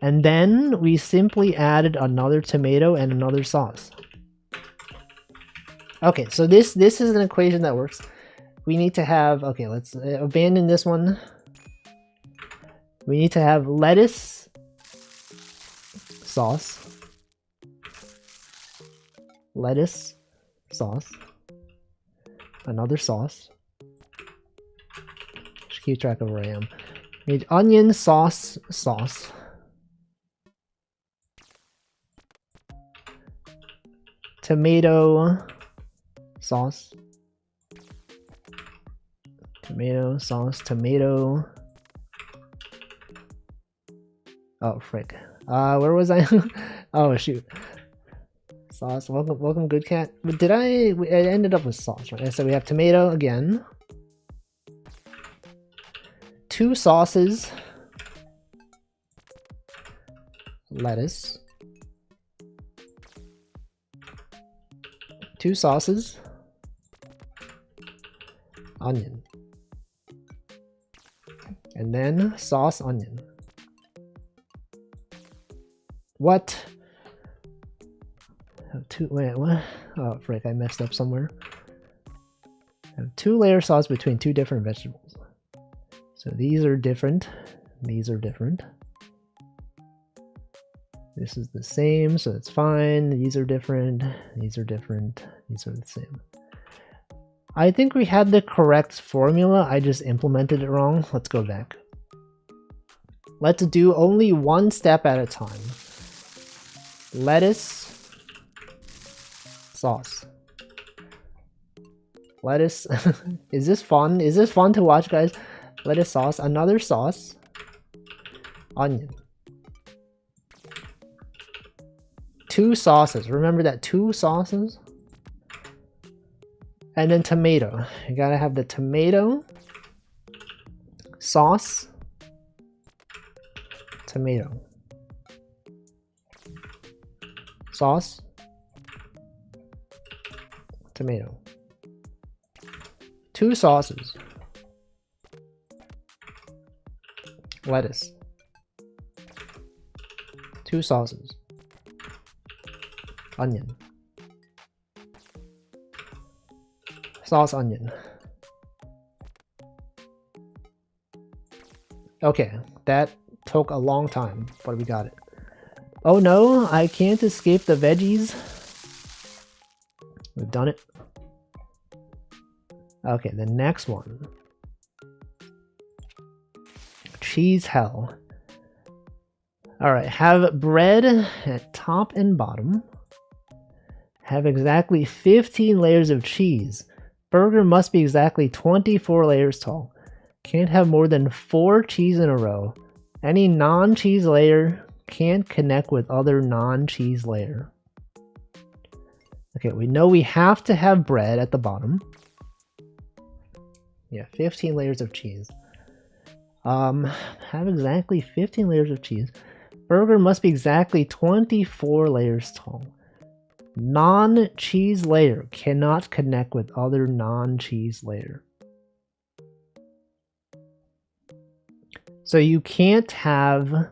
And then we simply added another tomato and another sauce. Okay, so this is an equation that works. We need to have, okay, let's abandon this one. We need to have lettuce, sauce, lettuce, sauce, another sauce. Just keep track of where I am. We need onion, sauce, sauce. Tomato, sauce. Tomato, sauce, tomato. Oh, frick. Where was I? Oh, shoot. Sauce. Welcome, good cat. But did I ended up with sauce, right? So we have tomato again. 2 sauces. Lettuce. 2 sauces. Onion. And then sauce, onion. What? Wait, what? Oh, frick, I messed up somewhere. I have 2 layer sauce between 2 different vegetables. So these are different. These are different. This is the same, so it's fine. These are different. These are different. These are the same. I think we had the correct formula. I just implemented it wrong. Let's go back. Let's do only 1 step at a time. Lettuce, sauce. Lettuce. Is this fun? Is this fun to watch, guys? Lettuce, sauce, another sauce, onion. 2 sauces. Remember that, 2 sauces. And then tomato. You gotta have the tomato, sauce, tomato, sauce, tomato. 2 sauces. Lettuce. 2 sauces. Onion. Sauce, onion. Okay, that took a long time, but we got it. Oh no, I can't escape the veggies. We've done it. Okay, the next one. Cheese hell. All right, have bread at top and bottom. Have exactly 15 layers of cheese. Burger must be exactly 24 layers tall. Can't have more than 4 cheese in a row. Any non-cheese layer can't connect with other non-cheese layer. Okay, we know we have to have bread at the bottom. Yeah, 15 layers of cheese. Have exactly 15 layers of cheese. Burger must be exactly 24 layers tall. Non-cheese layer cannot connect with other non-cheese layer. So you can't have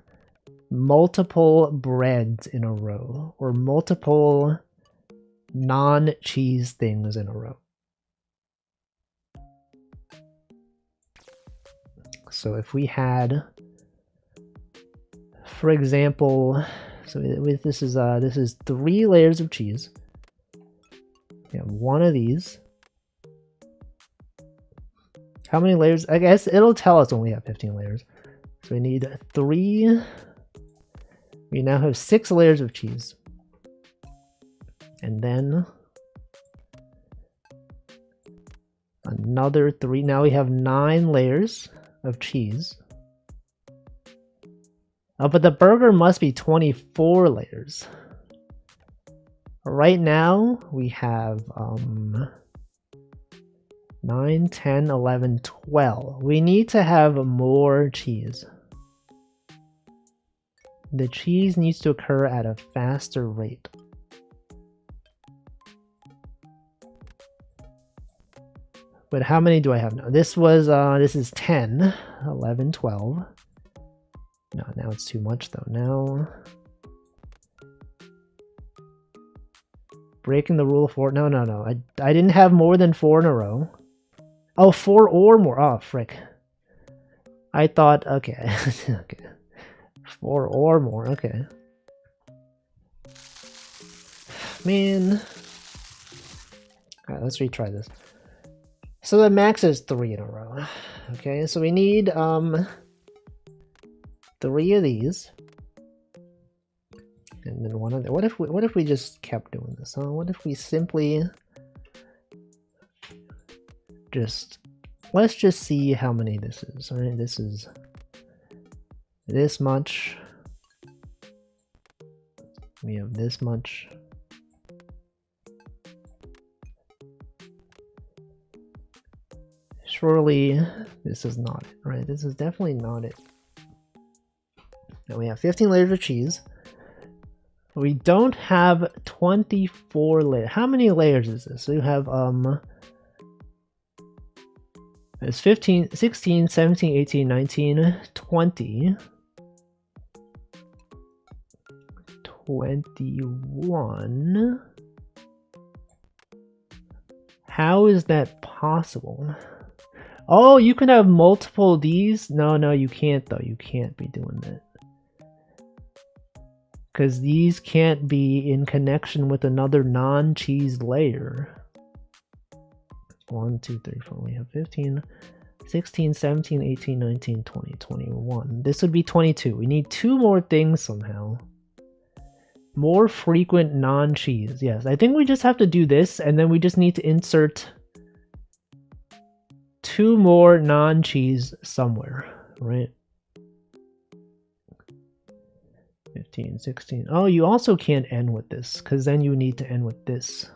multiple breads in a row or multiple non-cheese things in a row. So if we had, for example, so this is 3 layers of cheese. We have one of these. How many layers? I guess it'll tell us when we have 15 layers. So we need 3. We now have 6 layers of cheese. And then another 3. Now we have 9 layers of cheese. Oh, but the burger must be 24 layers. Right now we have 9, 10, 11, 12. We need to have more cheese. The cheese needs to occur at a faster rate. But how many do I have now? This is 10, 11, 12. No, now it's too much though. Now, breaking the rule of 4. No. I didn't have more than 4 in a row. Oh, 4 or more. Oh, frick. I thought, okay. Okay. 4 or more, okay. Man. Alright, let's retry this. So the max is 3 in a row. Okay, so we need 3 of these. And then one of the, what if we just kept doing this? Huh? What if we simply let's just see how many this is. All right, this is this much. We have this much. Surely this is not it, right? This is definitely not it. Now we have 15 layers of cheese. We don't have 24 layers. How many layers is this? We have it's 15, 16, 17, 18, 19, 20, 21. How is that possible? Oh, you can have multiple of these? No, you can't though. You can't be doing that. Because these can't be in connection with another non-cheese layer. 1, 2, 3, 4. We have 15, 16, 17, 18, 19, 20, 21. This would be 22. We need 2 more things somehow. More frequent non-cheese. Yes, I think we just have to do this, and then we just need to insert 2 more non-cheese somewhere, right? 15, 16. Oh, you also can't end with this, because then you need to end with this.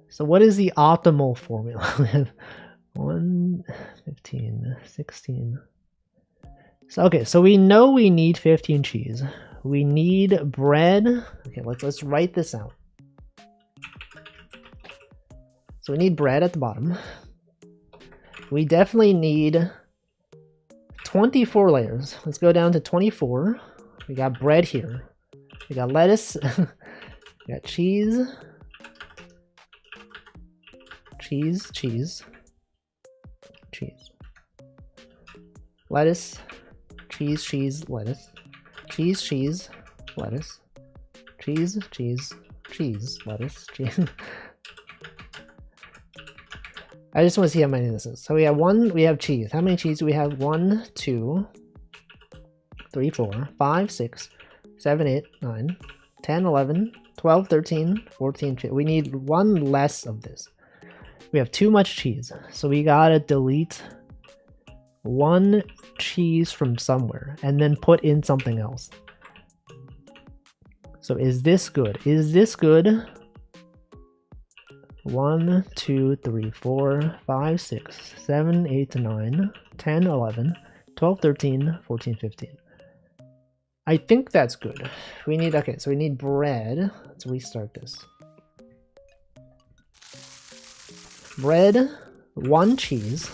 So what is the optimal formula? We have 1, 15, 16. So, okay, so we know we need 15 cheese. We need bread. Okay, let's write this out. So we need bread at the bottom. We definitely need 24 layers. Let's go down to 24. We got bread here. We got lettuce. We got cheese. Cheese. Lettuce. Cheese, lettuce. Cheese, lettuce. Cheese, lettuce. Cheese. I just want to see how many this is. So we have cheese. How many cheese do we have? 1, 2, 3, 4, 5, 6, 7, 8, 9, 10, 11, 12, 13, 14, 15. We need one less of this. We have too much cheese, so we gotta delete one cheese from somewhere and then put in something else. So is this good? Is this good? 1, 2, 3, 4, 5, 6, 7, 8, 9, 10, 11, 12, 13, 14, 15. I think that's good. We need, okay, so we need bread. Let's restart this. Bread, 1 cheese.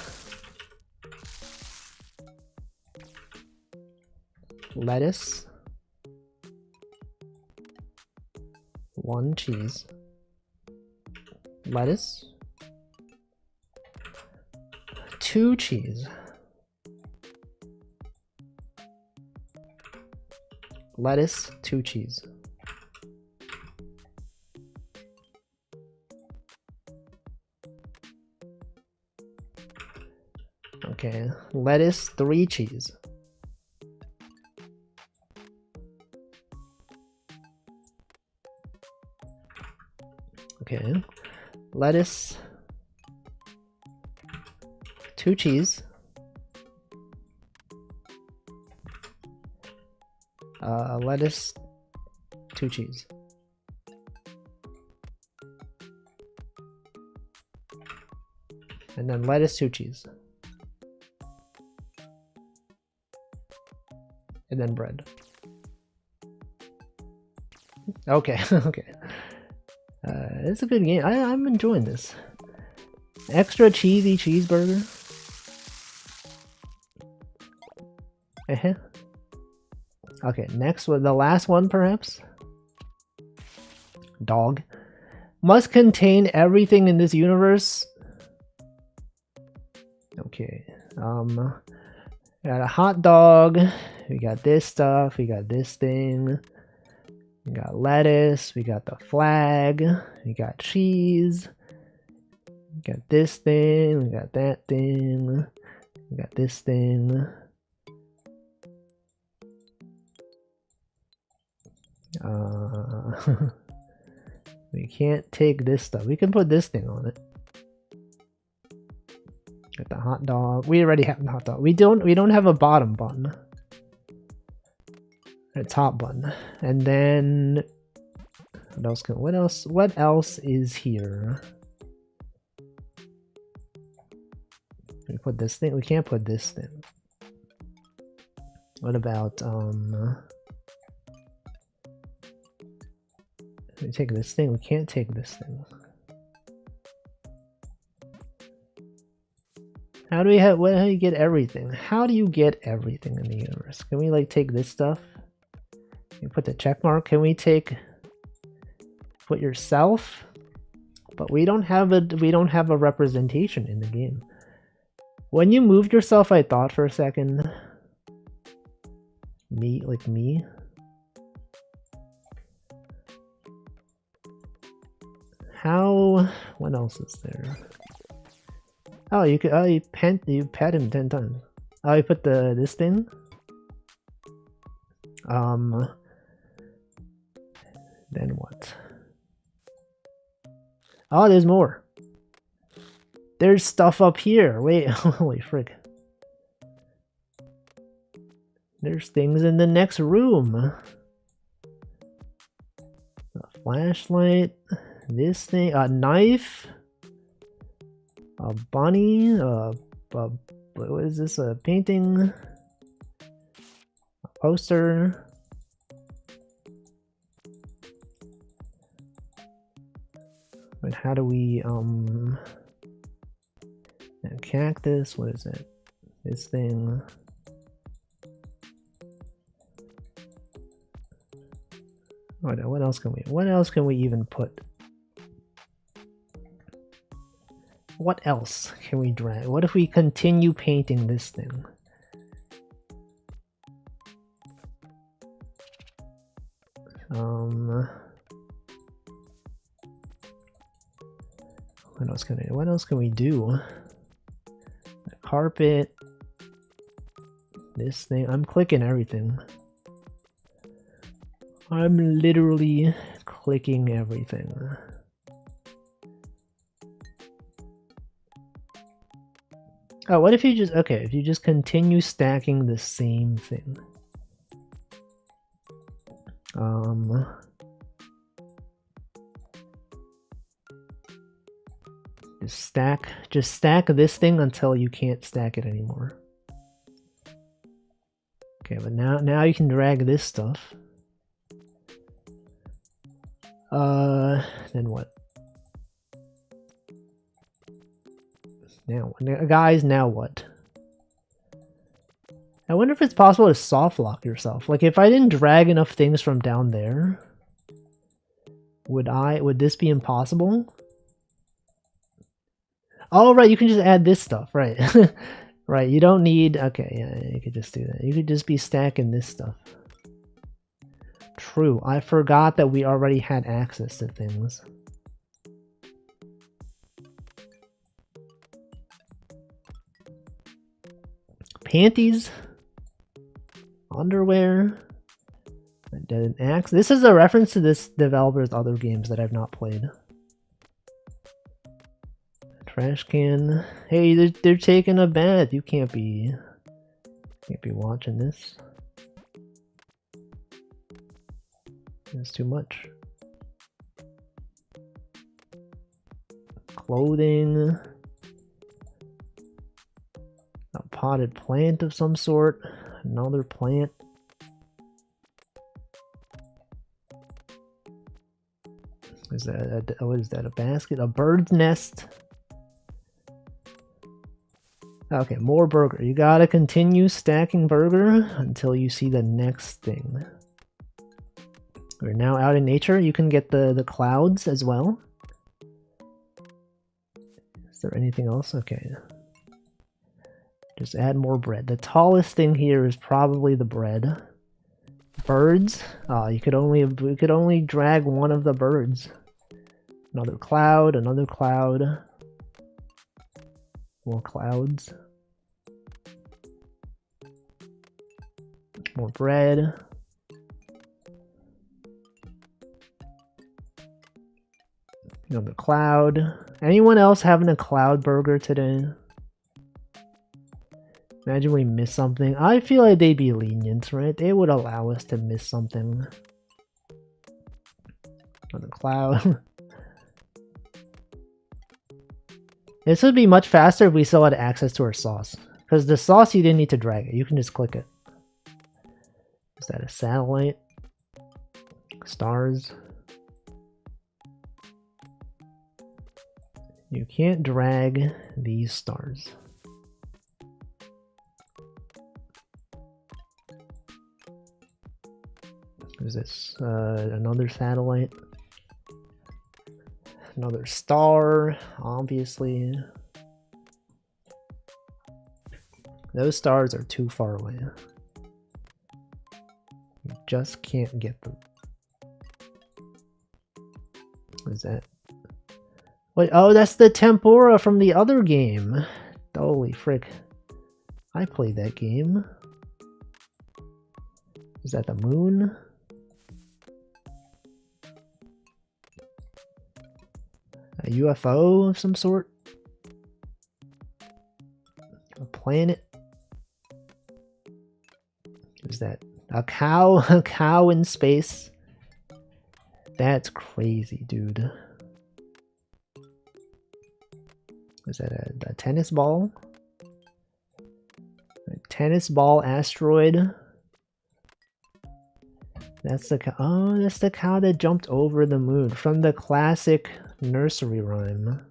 Lettuce. 1 cheese. Lettuce. 2 cheese. Lettuce, 2 cheese. Okay, lettuce, 3 cheese. Okay, lettuce, 2 cheese. Lettuce, 2 cheese. And then lettuce, 2 cheese. And then bread. Okay, okay. It's a good game. I'm enjoying this. Extra cheesy cheeseburger. Okay, next one, the last one perhaps. Dog. Must contain everything in this universe. Okay. We got a hot dog. We got this stuff. We got this thing. We got lettuce. We got the flag. We got cheese. We got this thing. We got that thing. We got this thing. We can't take this stuff. We can put this thing on it. Got the hot dog. We already have the hot dog. We don't have a bottom bun. A top bun. And then what else is here? We put this thing. We can't put this thing. What about we take this thing? We can't take this thing. How do we have? How do you get everything? How do you get everything in the universe? Can we like take this stuff? Can we put the check mark? Can we put yourself? But we don't have a representation in the game. When you moved yourself, I thought for a second. Me. How? What else is there? Oh, you could. Oh, you pet him 10 times. Oh, you put this thing. Then what? Oh, there's more. There's stuff up here. Wait, holy frick. There's things in the next room. A flashlight. This thing, a knife, a bunny, what is this? A painting, a poster. But how do we a cactus? What is it? This thing. What else can we? What else can we even put? What else can we drag? What if we continue painting this thing? What else can we do? The carpet. This thing, I'm clicking everything. I'm literally clicking everything. Oh, what if you just, okay, if you just continue stacking the same thing. Just stack this thing until you can't stack it anymore. Okay, but now you can drag this stuff. Then what? Now, guys, now what? I wonder if it's possible to soft lock yourself. Like, if I didn't drag enough things from down there, would this be impossible? Oh, right, you can just add this stuff, right? Right, you don't need, okay, yeah, you could just do that. You could just be stacking this stuff. True, I forgot that we already had access to things. Panties, underwear, an axe. This is a reference to this developer's other games that I've not played. Trash can. Hey, they're taking a bath. You can't be watching this. It's too much. Clothing. A potted plant of some sort. Another plant. Is that what is that? A basket? A bird's nest? Okay, more burger. You gotta continue stacking burger until you see the next thing. We're now out in nature. You can get the clouds as well. Is there anything else? Okay. Just add more bread. The tallest thing here is probably the bread. Birds. We could only drag one of the birds. Another cloud, another cloud. More clouds. More bread. Another cloud. Anyone else having a cloud burger today? Imagine we miss something. I feel like they'd be lenient, right? They would allow us to miss something. Another cloud. This would be much faster if we still had access to our sauce. Because the sauce, you didn't need to drag it. You can just click it. Is that a satellite? Stars. You can't drag these stars. Is this another satellite? Another star, obviously. Those stars are too far away. You just can't get them. What is that? Wait, oh, that's the tempura from the other game. Holy frick. I played that game. Is that the moon? A UFO of some sort? A planet? Is that a cow? A cow in space? That's crazy, dude. Is that a tennis ball? A tennis ball asteroid? That's the cow. Oh, that's the cow that jumped over the moon from the classic nursery rhyme.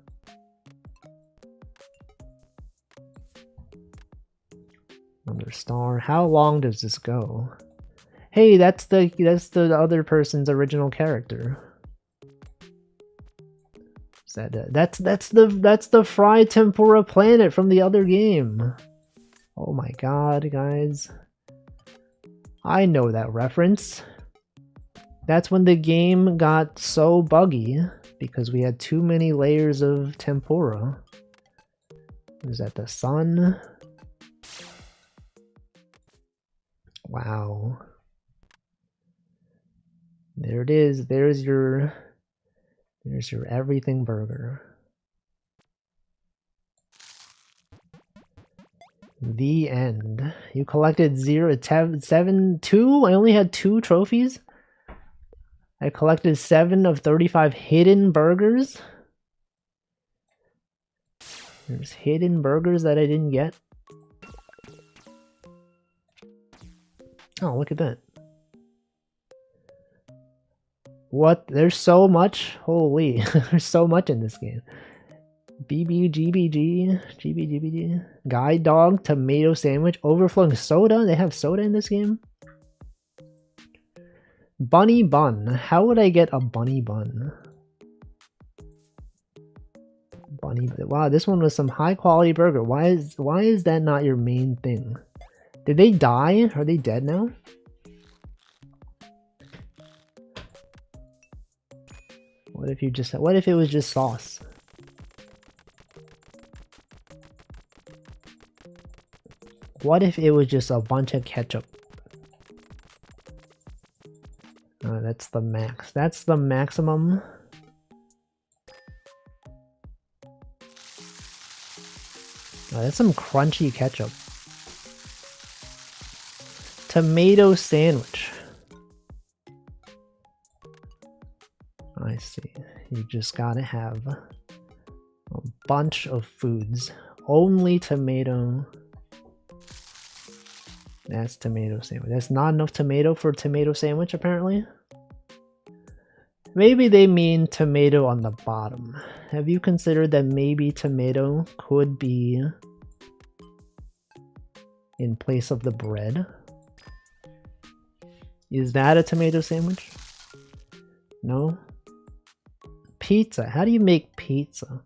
Another star. How long does this go? Hey, that's the other person's original character. Is that that's the fried tempura planet from the other game. Oh my god, guys. I know that reference. That's when the game got so buggy because we had too many layers of tempura. Is that the sun? Wow. There it is. There's your everything burger. The end. You collected 2? I only had 2 trophies? I collected 7 of 35 hidden burgers? There's hidden burgers that I didn't get? Oh, look at that. What? There's so much? Holy, there's so much in this game. GBGBG, guide dog, tomato sandwich, overflowing soda. They have soda in this game. Bunny bun. How would I get a bunny bun? Bunny. Wow, this one was some high quality burger. Why is that not your main thing? Did they die? Are they dead now? What if it was just sauce? What if it was just a bunch of ketchup? That's the max. That's the maximum. That's some crunchy ketchup. Tomato sandwich. I see. You just gotta have a bunch of foods. Only tomato. That's tomato sandwich. That's not enough tomato for tomato sandwich, apparently. Maybe they mean tomato on the bottom. Have you considered that maybe tomato could be in place of the bread? Is that a tomato sandwich? No? Pizza. How do you make pizza?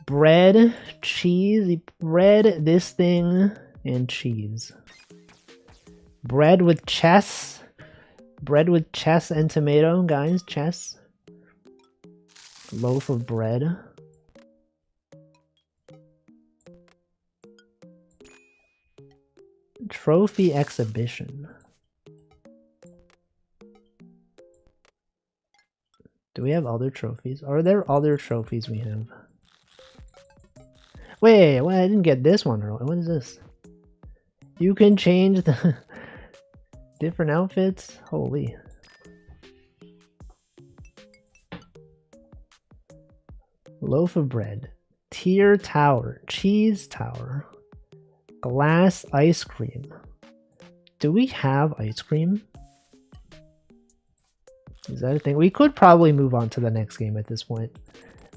Bread, cheese, bread, this thing, and cheese. Bread with chess. Bread with chess and tomato, guys. Chess. Loaf of bread. Trophy exhibition. Do we have other trophies? Are there other trophies we have? Wait, I didn't get this one early. What is this? You can change the different outfits? Holy. Loaf of bread. Tier tower. Cheese tower. Glass ice cream. Do we have ice cream? Is that a thing? We could probably move on to the next game at this point.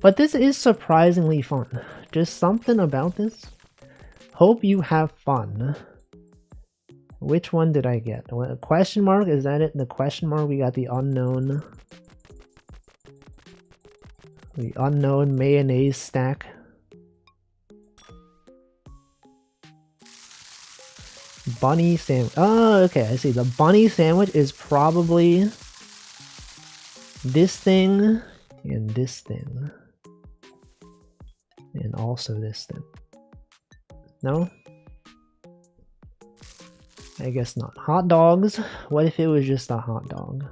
But this is surprisingly fun. Just something about this. Hope you have fun. Which one did I get? A question mark? Is that it? The question mark? We got the unknown. The unknown mayonnaise stack. Bunny sandwich. Oh, okay. I see. The bunny sandwich is probably this thing and this thing. And also this thing. No? I guess not. Hot dogs. What if it was just a hot dog?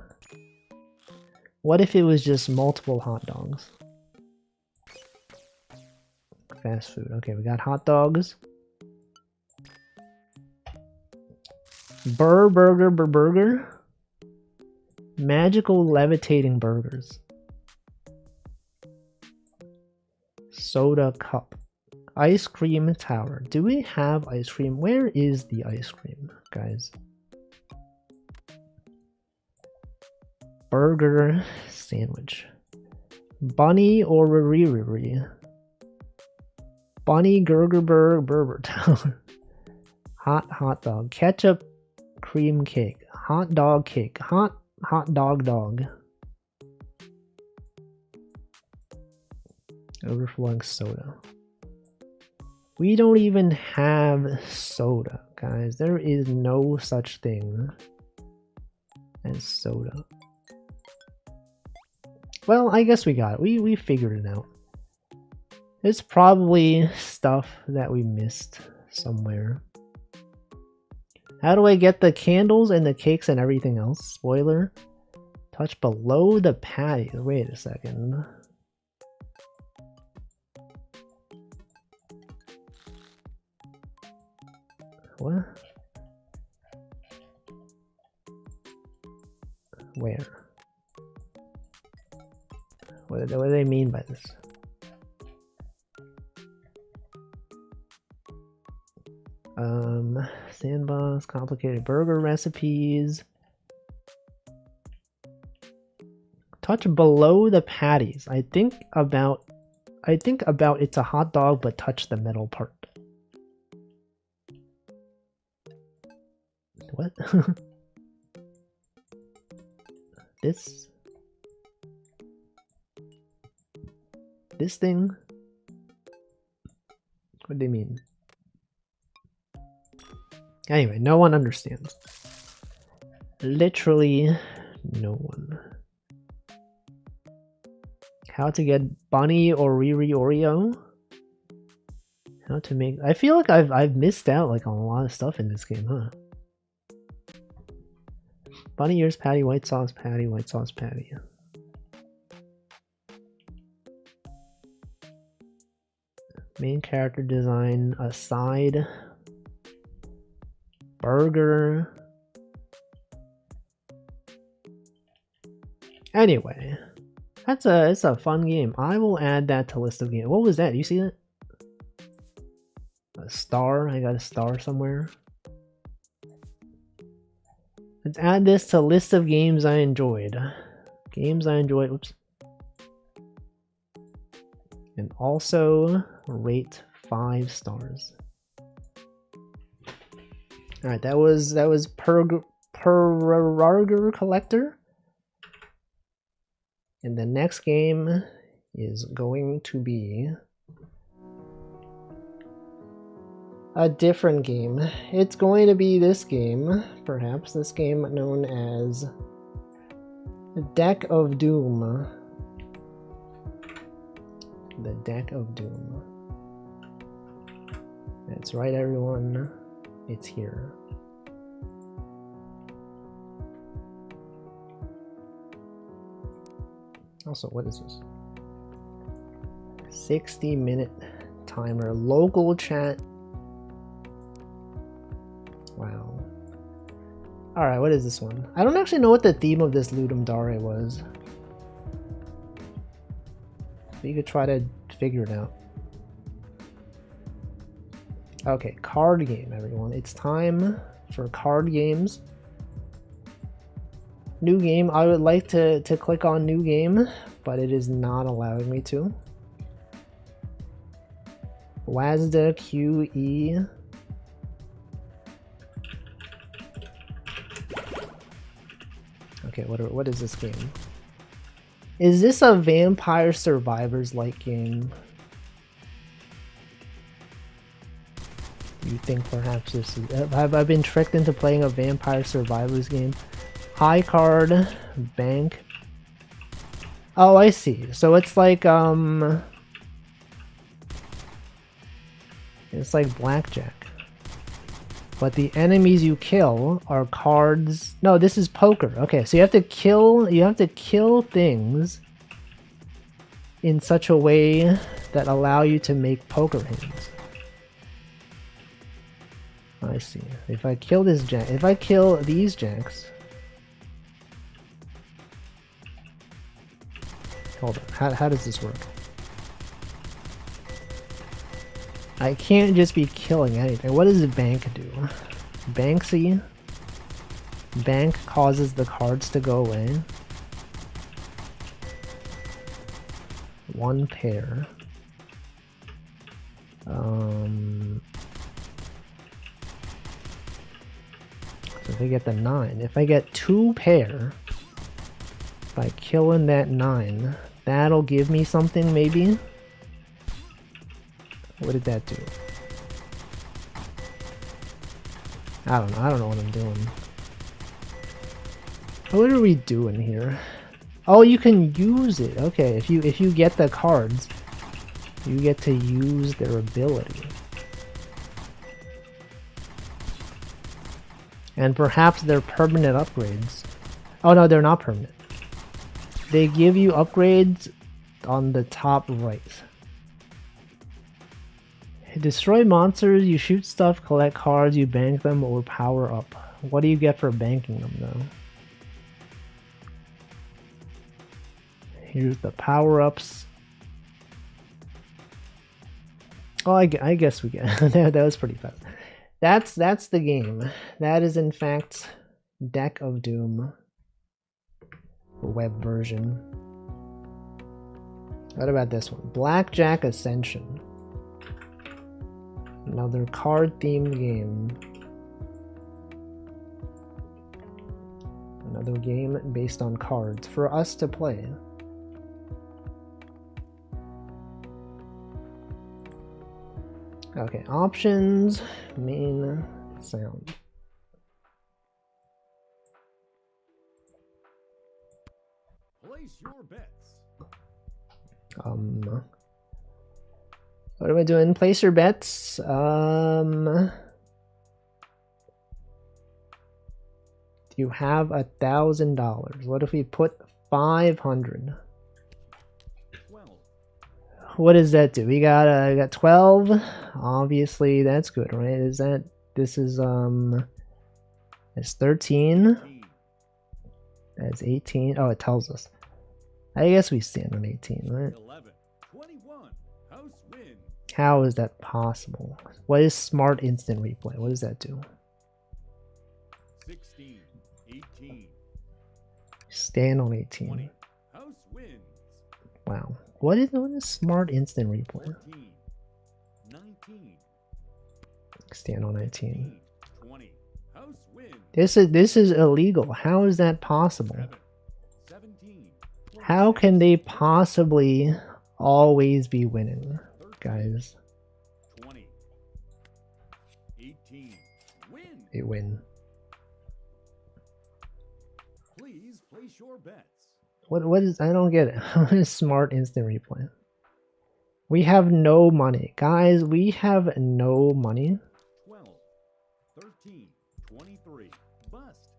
What if it was just multiple hot dogs? Fast food. Okay, we got hot dogs. Burger. Magical levitating burgers. Soda cup. Ice cream tower. Do we have ice cream? Where is the ice cream, guys? Burger sandwich. Bunny or Riri. Bunny burger tower. Hot dog. Ketchup cream cake. Hot dog cake. Hot dog. Overflowing soda. We don't even have soda, guys. There is no such thing as soda. Well, I guess we got it. We figured it out. It's probably stuff that we missed somewhere. How do I get the candles and the cakes and everything else? Spoiler. Touch below the patty. Wait a second. What? Where? What do they mean by this? Sandbox, complicated burger recipes. Touch below the patties. I think about it's a hot dog, but touch the middle part. What? This thing? What do they mean? Anyway, no one understands. Literally no one. How to get Bunny or Riri Oreo? How to make... I feel like I've missed out like on a lot of stuff in this game, huh? Bunny ears patty, white sauce patty, white sauce patty. Main character design, aside. Burger. Anyway, it's a fun game. I will add that to list of games. What was that? You see that? A star. I got a star somewhere. Let's add this to list of games I enjoyed. Games I enjoyed. Oops. And also rate 5 stars. All right, that was Perurger Collector. And the next game is going to be a different game. It's going to be this game, perhaps this game known as Deck of Doom. The Deck of Doom. That's right, everyone. It's here. Also, what is this? 60-minute timer. Local chat. Wow. Alright, what is this one? I don't actually know what the theme of this Ludum Dare was. But you could try to figure it out. Okay, card game, everyone. It's time for card games. New game. I would like to click on new game, but it is not allowing me to. WASDA QE. Okay, what is this game? Is this a Vampire Survivors like game? Do you think perhaps this is... Have I been tricked into playing a Vampire Survivors game? High card, bank. Oh, I see. So it's like blackjack. But the enemies you kill are cards. No, this is poker. Okay, so you have to kill things in such a way that allow you to make poker hands. I see. If I kill this jack, if I kill these jacks. Hold on. How does this work? I can't just be killing anything. What does the bank do? Banksy? Bank causes the cards to go away. One pair. So if I get the 9, if I get 2 pair by killing that 9, that'll give me something maybe? What did that do? I don't know what I'm doing. What are we doing here? Oh, you can use it. Okay, if you get the cards, you get to use their ability. And perhaps they're permanent upgrades. Oh no, they're not permanent. They give you upgrades on the top right. Destroy monsters, you shoot stuff, collect cards, you bank them, or power up. What do you get for banking them though? Here's the power-ups. Oh, I guess we get that was pretty fast. That's the game. That is in fact Deck of Doom web version. What about this one? Blackjack Ascension. Another card-themed game. Another game based on cards for us to play. Okay, options, main, sound. Place your bets. What am I doing? Place your bets. You have $1,000. What if we put 500? 12. What does that do? We got 12. Obviously, that's good, right? Is that this is it's 13. 18. That's 18. Oh, it tells us. I guess we stand on 18, right? 11. 21. House wins. How is that possible? What is Smart Instant Replay? What does that do? 16. 18. Stand on 18. 20. House wins. Wow. What is Smart Instant Replay? 14. 19. Stand on 19. 20. House wins. This is illegal. How is that possible? 7. 17. How can they possibly always be winning, guys? 20. 18. Win. They win. Please place your bets. What is, I don't get it. What is Smart Instant Replay? We have no money. Guys, we have no money. 12. 13. 23. Bust.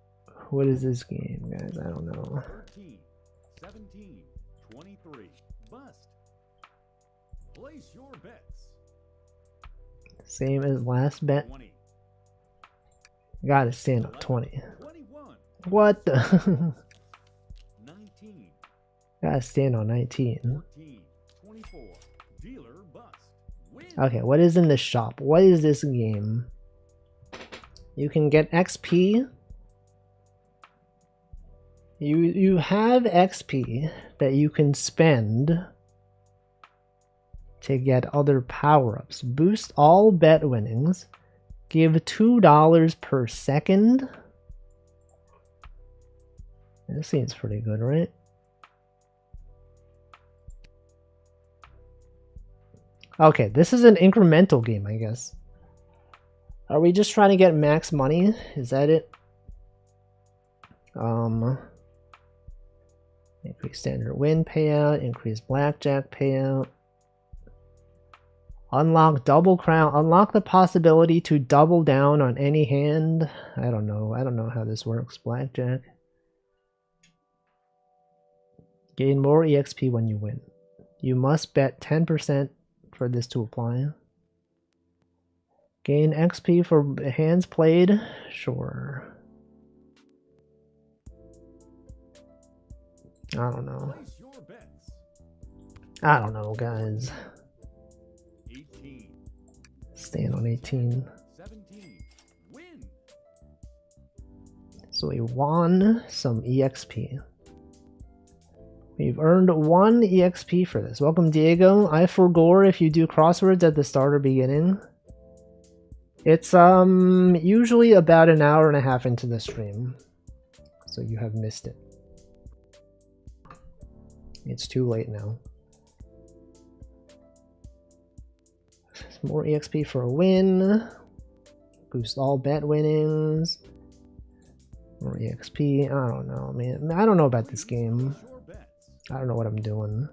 What is this game, guys? I don't know. 13. 17. 23. Bust. Place your bets. Same as last bet. 20. Gotta stand up 20. 21. What the? 19. Gotta stand on 19. 14. 24. Dealer bust. Win. Okay, what is in the shop? What is this game? You can get XP. You have XP that you can spend to get other power-ups. Boost all bet winnings. Give $2 per second. This seems pretty good, right? Okay, this is an incremental game, I guess. Are we just trying to get max money? Is that it? Increase standard win payout, increase blackjack payout. Unlock double crown, unlock the possibility to double down on any hand. I don't know how this works. Blackjack. Gain more EXP when you win. You must bet 10% for this to apply. Gain XP for hands played? Sure. I don't know. Place your bets. I don't know, guys. 18. Stand on 18. 17. Win. So we won some EXP. We've earned 1 EXP for this. Welcome, Diego. I forgot if you do crosswords at the start or beginning. It's usually about an hour and a half into the stream, so you have missed it. It's too late now. More EXP for a win. Boost all bet winnings. More EXP. I don't know, man. I don't know about this game. Place your bets. I don't know what I'm doing.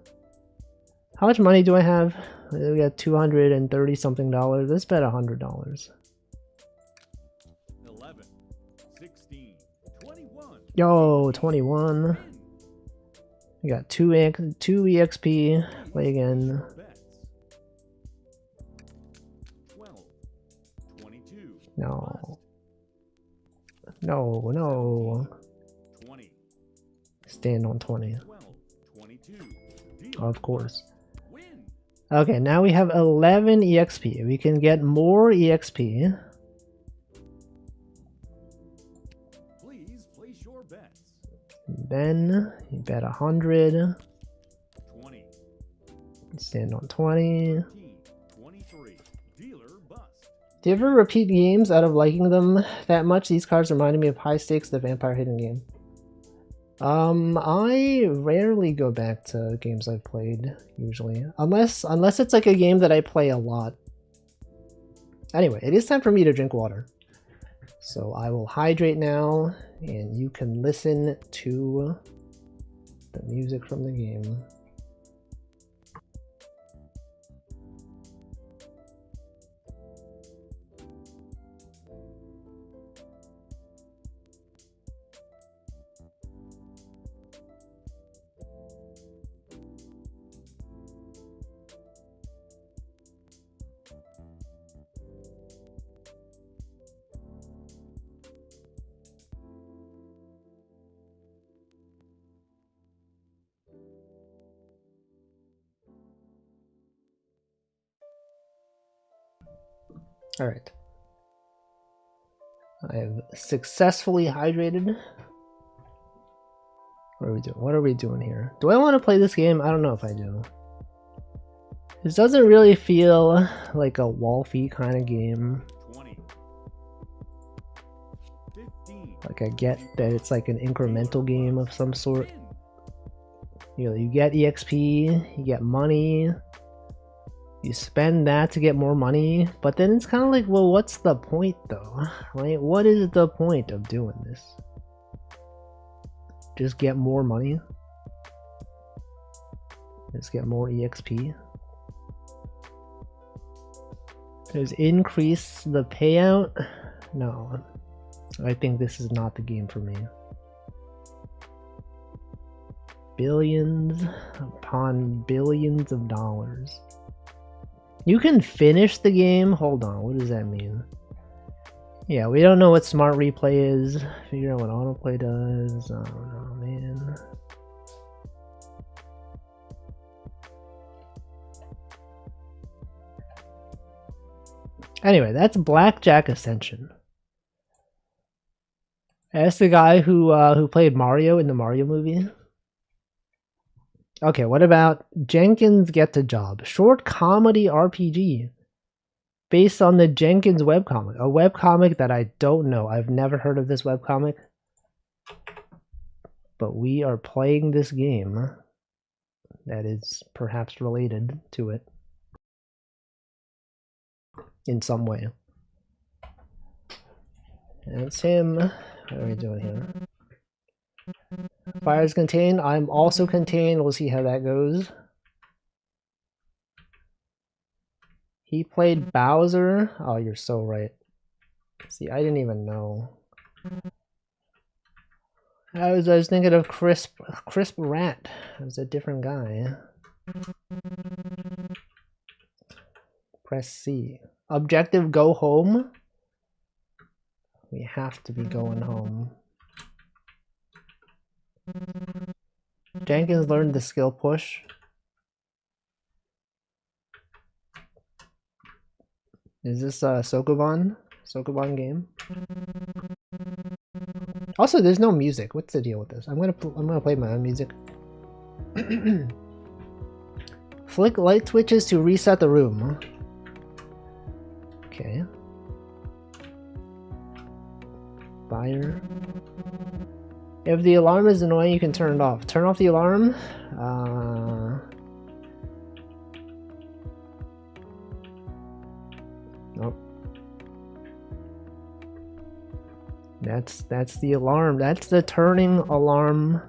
How much money do I have? We got $230 something. Let's bet $100. 11. 16. 21. Yo, 21. Win. We got 2 EXP. Play again. Bets. 12. 22. No. No, no. 20. Stand on 20. 12. 22. Deal. Of course. Win. Okay, now we have 11 EXP. We can get more EXP. Please place your bets. Then you bet 100. 20. Stand on 20. 15. 23. Dealer bust. Do you ever repeat games out of liking them that much? These cards reminded me of High Stakes, the Vampire Hidden game. I rarely go back to games I've played, usually. Unless it's like a game that I play a lot. Anyway, it is time for me to drink water. So I will hydrate now, and you can listen to the music from the game. Alright. I have successfully hydrated. What are we doing? What are we doing here? Do I want to play this game? I don't know if I do. This doesn't really feel like a Wolfie kind of game. 20. 15. Like I get that it's like an incremental game of some sort. Win. You know, you get EXP, you get money, you spend that to get more money, but then it's kind of like, well, what's the point though? Right? What is the point of doing this? Just get more money? Just get more EXP? Does increase the payout? No. I think this is not the game for me. Billions upon billions of dollars. You can finish the game? Hold on, what does that mean? Yeah, we don't know what smart replay is. Figure out what autoplay does. I don't know, man. Anyway, that's Blackjack Ascension. That's the guy who played Mario in the Mario movie. Okay, what about Jenkins Gets a Job? Short comedy RPG. Based on the Jenkins webcomic. A webcomic that I don't know. I've never heard of this webcomic. But we are playing this game that is perhaps related to it. In some way. That's him. What are we doing here? Fire is contained. I'm also contained. We'll see how that goes. He played Bowser. Oh, you're so right. See, I didn't even know. I was thinking of Crisp Rat. It was a different guy. Press C. Objective, go home. We have to be going home. Jenkins learned the skill push. Is this a Sokoban game? Also, there's no music. What's the deal with this? I'm gonna play my own music. Flick light switches to reset the room. Okay. Fire. If the alarm is annoying, you can turn it off. Turn off the alarm. Nope. That's the alarm. That's the turning alarm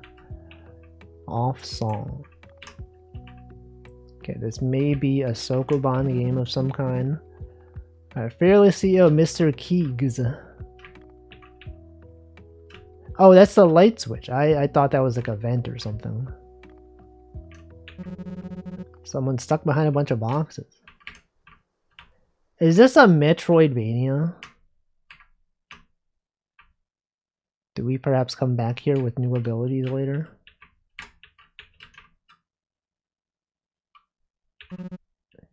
off song. Okay, this may be a Sokoban game of some kind. Alright, Fearless CEO Mr. Keegs. Oh, that's the light switch. I thought that was like a vent or something. Someone stuck behind a bunch of boxes. Is this a Metroidvania? Do we perhaps come back here with new abilities later?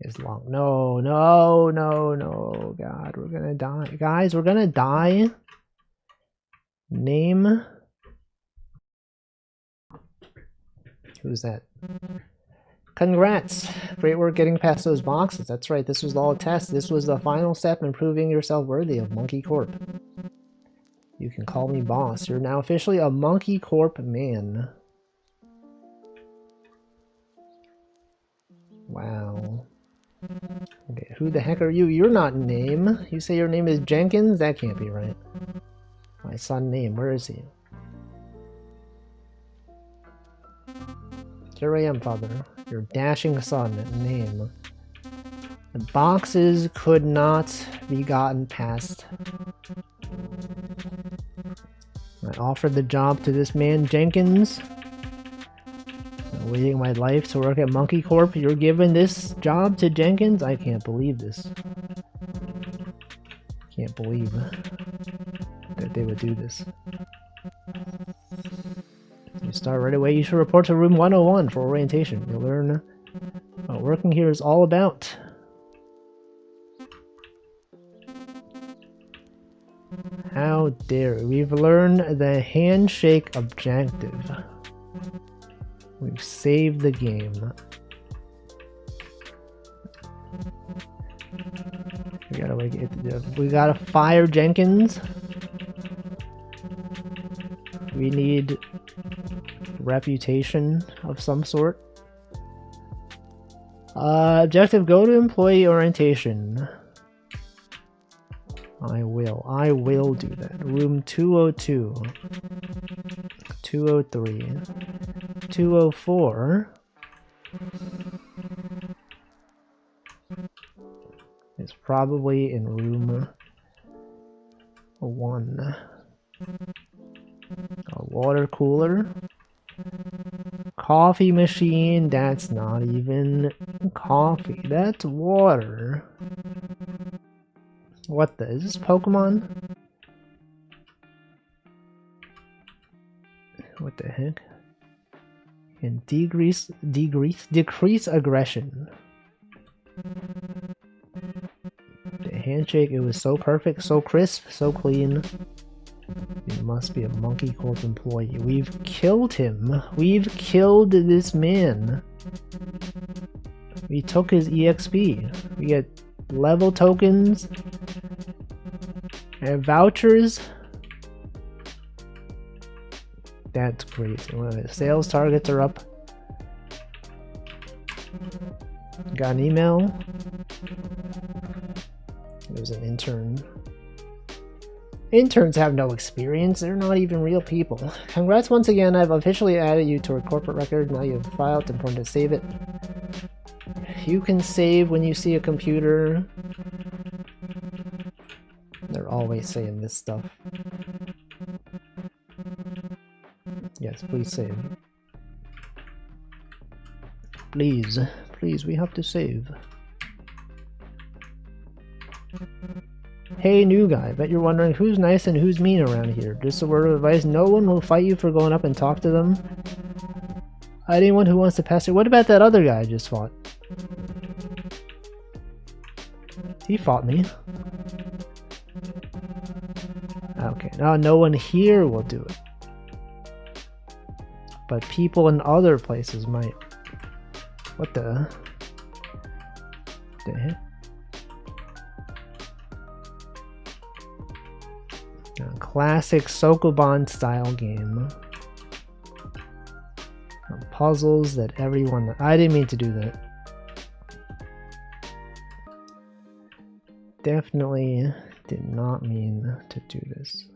It's long. No, no, no, no. God, we're gonna die. Guys, we're gonna die. Name. Who's that? Congrats! Great work getting past those boxes. That's right, this was all a test. This was the final step in proving yourself worthy of Monkey Corp. You can call me boss. You're now officially a Monkey Corp man. Wow. Okay, who the heck are you? You're not Name. You say your name is Jenkins? That can't be right. My son Name, where is he? Here I am, father. Your dashing son, Name. The boxes could not be gotten past. I offered the job to this man, Jenkins. I'm waiting my life to work at Monkey Corp. You're giving this job to Jenkins? I can't believe this. Can't believe that they would do this. You start right away. You should report to room 101 for orientation. You'll learn what working here is all about. How dare we? We've learned the handshake objective. We've saved the game. We gotta fire Jenkins. We need reputation of some sort. Objective, go to employee orientation. I will do that. Room 202, 203, 204 is probably in room 1. A water cooler. Coffee machine, that's not even coffee, that's water. What the, is this Pokemon? What the heck? And decrease aggression. The handshake, it was so perfect, so crisp, so clean. You must be a Monkey Corp employee. We've killed him. We've killed this man. We took his EXP. We get level tokens and vouchers. That's great. Sales targets are up. Got an email. It was an intern. Interns have no experience. They're not even real people. Congrats once again. I've officially added you to our corporate record. Now you have filed. It's important to save it. You can save when you see a computer. They're always saying this stuff. Yes, please save. Please. Please, we have to save. Hey, new guy. Bet you're wondering who's nice and who's mean around here. Just a word of advice. No one will fight you for going up and talk to them. Anyone who wants to pass it. What about that other guy I just fought? He fought me. Okay, now no one here will do it. But people in other places might. What the heck? A classic Sokoban style game. Puzzles that everyone... I didn't mean to do that. Definitely did not mean to do this.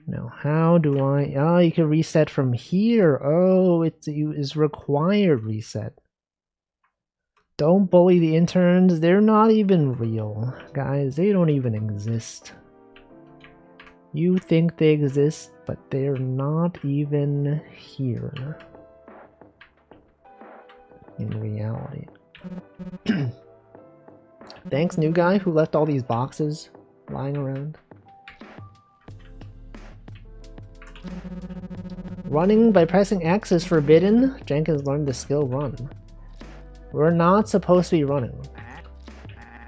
Now, how do I... Oh, you can reset from here. Oh, it is required reset. Don't bully the interns. They're not even real. Guys, they don't even exist. You think they exist, but they're not even here in reality. Thanks, new guy who left all these boxes lying around. Running by pressing X is forbidden. Jenkins learned the skill run. We're not supposed to be running.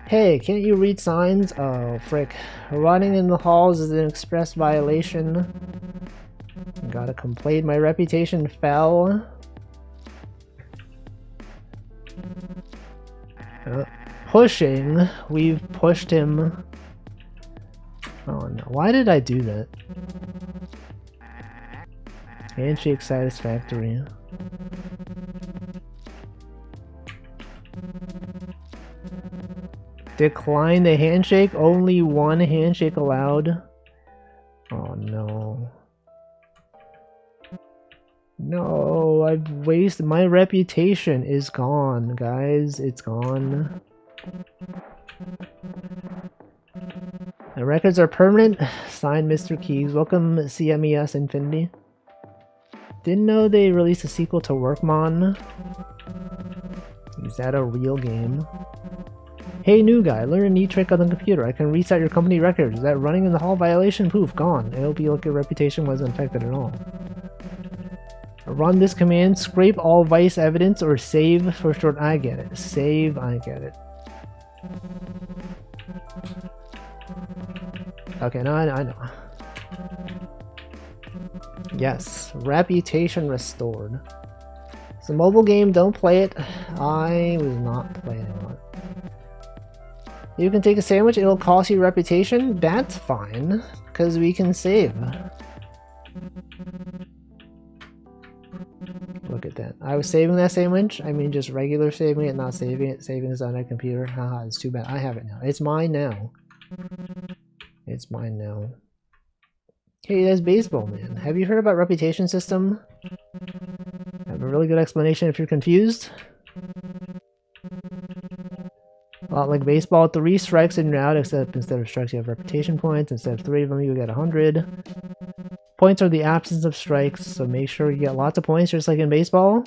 Hey, can't you read signs? Oh, frick. Running in the halls is an express violation. Got a complaint. My reputation fell. Pushing. We've pushed him. Oh no. Why did I do that? Handshake satisfactory. Decline the handshake. Only one handshake allowed. Oh no. No, I've wasted. My reputation is gone, guys. It's gone. The records are permanent. Signed, Mr. Keys. Welcome, CMES Infinity. Didn't know they released a sequel to Workmon. Is that a real game? Hey, new guy, learn a neat trick on the computer. I can reset your company records. Is that running in the hall violation? Poof, gone. I hope your reputation wasn't affected at all. Run this command, scrape all vice evidence, or save for short. I get it. Save, I get it. Okay, no, I know. Yes, reputation restored. It's a mobile game, don't play it. I was not playing it. You can take a sandwich, it'll cost you reputation. That's fine, because we can save. Look at that. I was saving that sandwich. I mean, just regular saving it, not saving it. Saving is on a computer. Haha, it's too bad. I have it now. It's mine now. It's mine now. Hey, that's baseball, man. Have you heard about reputation system? I have a really good explanation if you're confused. A lot like baseball, 3 strikes and you're out, except instead of strikes you have reputation points. Instead of 3 of them you get 100. Points are the absence of strikes, so make sure you get lots of points just like in baseball.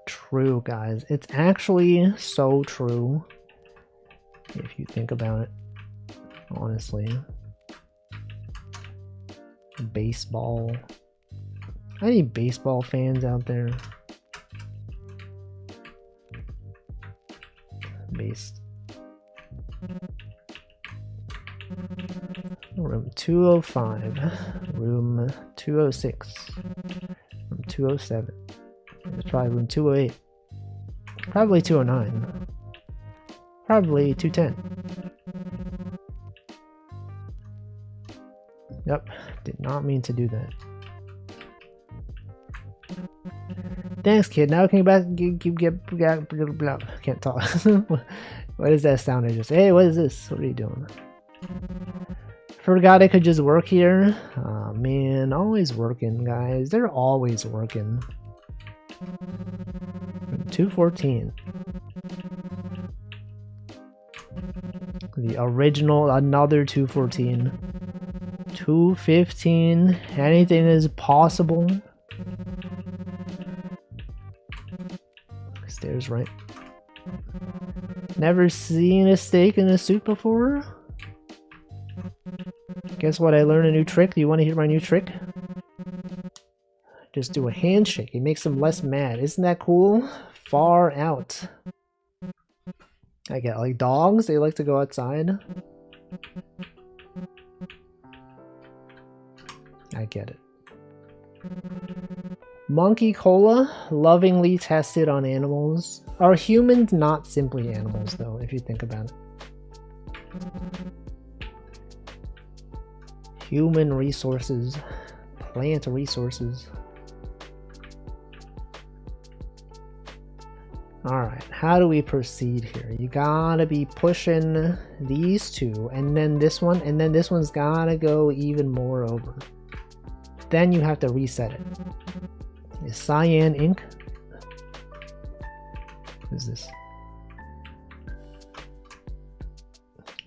True, guys. It's actually so true. If you think about it. Honestly. Baseball. Any baseball fans out there? Based. Room 205. Room 206. Room 207. It's probably room 208. Probably 209. Probably 210. Yep, did not mean to do that. Thanks, kid. Now can you get can't talk. What is that sound I just? Hey, what is this? What are you doing? Forgot I could just work here. Oh man, always working, guys. They're always working. 214. The original, another 214. 215. Anything is possible. Stairs right. Never seen a steak in a suit before? Guess what? I learned a new trick. Do you want to hear my new trick? Just do a handshake. It makes them less mad. Isn't that cool? Far out. I get like dogs. They like to go outside. I get it. Monkey Cola, lovingly tested on animals. Are humans not simply animals, though, if you think about it? Human resources, plant resources. Alright, how do we proceed here? You gotta be pushing these two, and then this one, and then this one's gotta go even more over. Then you have to reset it. Is cyan ink? What is this?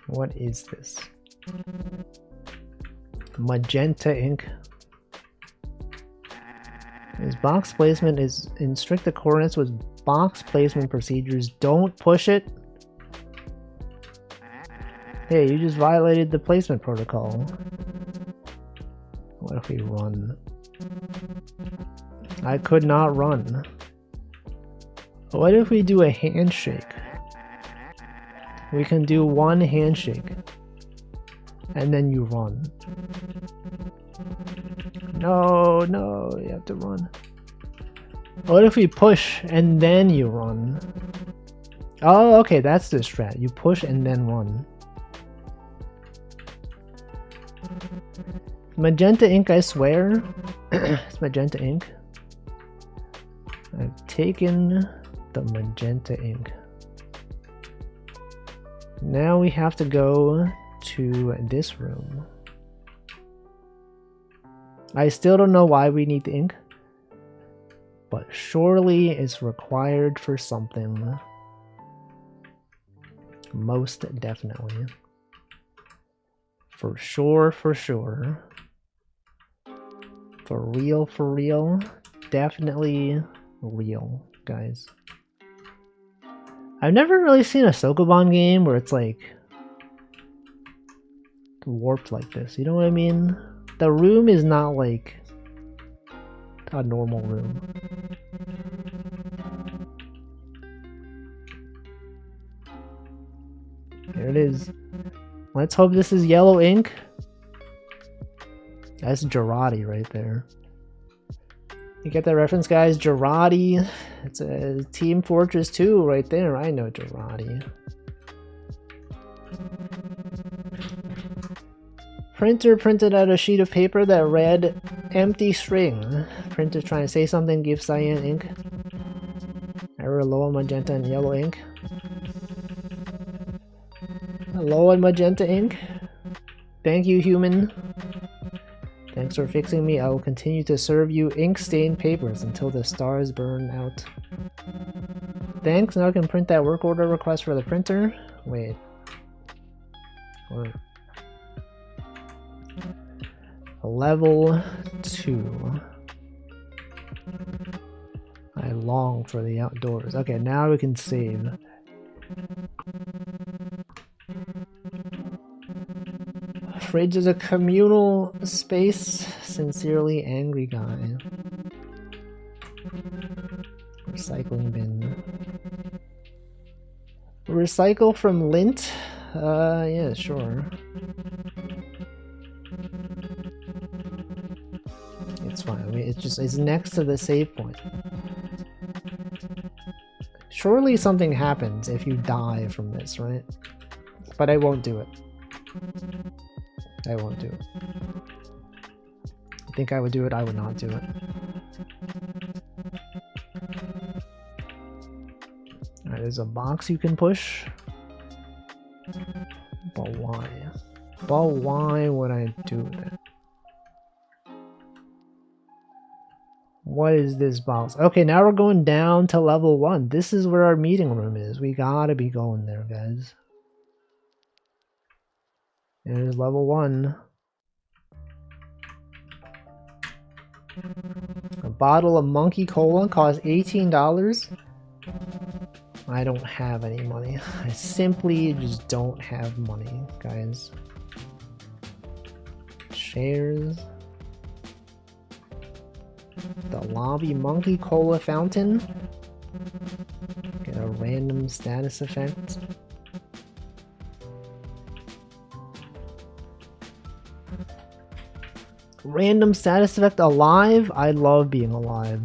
What is this? Magenta ink. His box placement is in strict accordance with box placement procedures. Don't push it. Hey, you just violated the placement protocol. What if we run? I could not run. What if we do a handshake? We can do one handshake. And then you run. No, no, you have to run. What if we push and then you run? Oh, okay, that's the strat. You push and then run. Magenta ink, I swear. It's magenta ink. I've taken the magenta ink. Now we have to go to this room. I still don't know why we need the ink, but surely it's required for something. Most definitely. For sure, for sure. For real, definitely real, guys. I've never really seen a Sokoban game where it's like warped like this, you know what I mean? The room is not like a normal room. Here it is. Let's hope this is yellow ink. That's Jarate right there. You get that reference, guys? Jarate. It's a Team Fortress 2 right there. I know Jarate. Printer printed out a sheet of paper that read empty string. Printer trying to say something, give cyan ink. Error low on magenta and yellow ink. Low on magenta ink. Thank you, human. Thanks for fixing me. I will continue to serve you ink-stained papers until the stars burn out. Thanks. Now I can print that work order request for the printer. Wait. What? Level 2. I long for the outdoors. Okay, now we can save. Fridge is a communal space. Sincerely, angry guy. Recycling bin. Recycle from lint? Yeah, sure. It's fine. It's next to the save point. Surely something happens if you die from this, right? But I won't do it. I won't do it. I think I would do it, I would not do it. Alright, there's a box you can push. But why? But why would I do that? What is this box? Okay, now we're going down to level 1. This is where our meeting room is. We gotta be going there, guys. There's level 1. A bottle of Monkey Cola costs $18. I don't have any money. I simply just don't have money, guys. Shares. The lobby Monkey Cola fountain. Get a random status effect. Random status effect alive? I love being alive.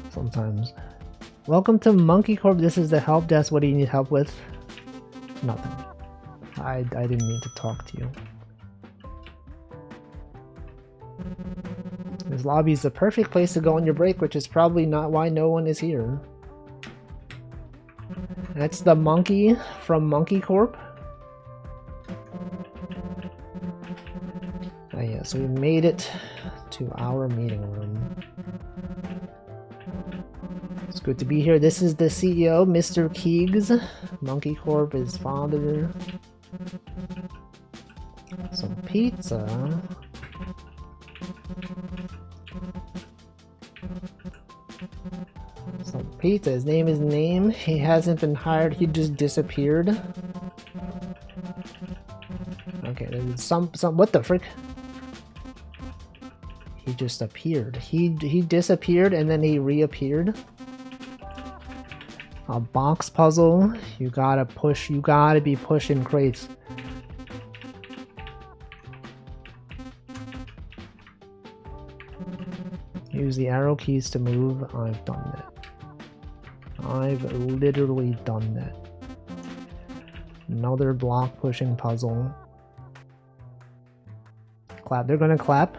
Sometimes. Welcome to Monkey Corp. This is the help desk. What do you need help with? Nothing. I didn't mean to talk to you. This lobby is the perfect place to go on your break, which is probably not why no one is here. That's the monkey from Monkey Corp. Oh yeah, so we made it to our meeting room. It's good to be here. This is the CEO, Mr. Keegs. Monkey Corp is father. Some pizza. Some pizza. His name is Name. He hasn't been hired. He just disappeared. Okay, there's some. What the frick? He just appeared. He disappeared and then he reappeared. A box puzzle. You gotta push. You gotta be pushing crates. Use the arrow keys to move. I've done that. I've literally done that. Another block pushing puzzle. Clap. They're gonna clap.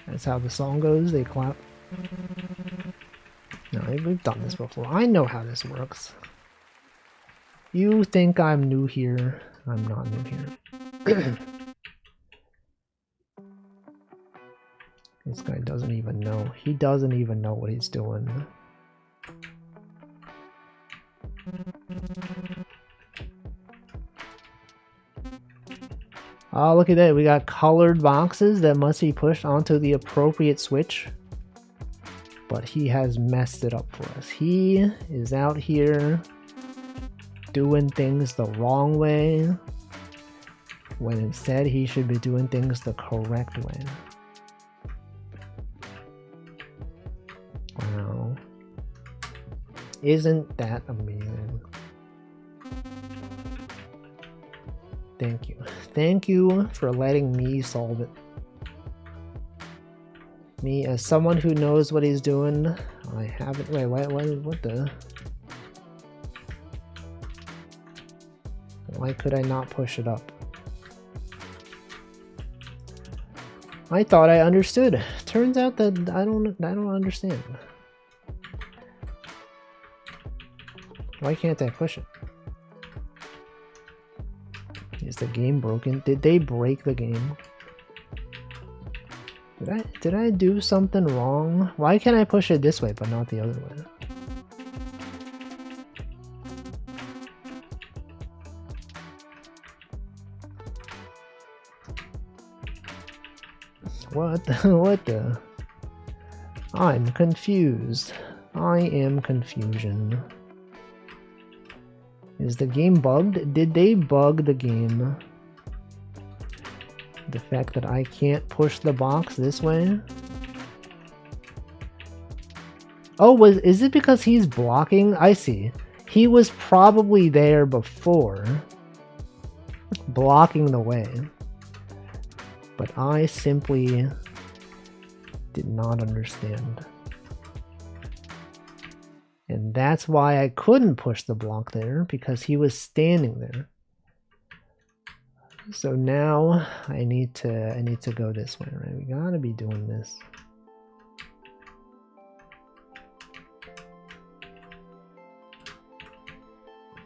That's how the song goes. They clap. No, we've done this before. I know how this works. You think I'm new here? I'm not new here. This guy doesn't even know. He doesn't even know what he's doing. Oh, look at that. We got colored boxes that must be pushed onto the appropriate switch. But he has messed it up for us. He is out here doing things the wrong way, when instead he should be doing things the correct way. Wow. Isn't that amazing? Thank you. Thank you for letting me solve it. Me, as someone who knows what he's doing, I haven't. Wait, what the? Why could I not push it up? I thought I understood. Turns out that I don't understand. Why can't I push it? Is the game broken? Did they break the game? Did I do something wrong? Why can't I push it this way but not the other way? What the? I'm confused. I am confusion. Is the game bugged? Did they bug the game? The fact that I can't push the box this way? Oh, is it because he's blocking? I see. He was probably there before, blocking the way. But I simply did not understand. And that's why I couldn't push the block there, because he was standing there. So now I need to go this way, right? We gotta be doing this.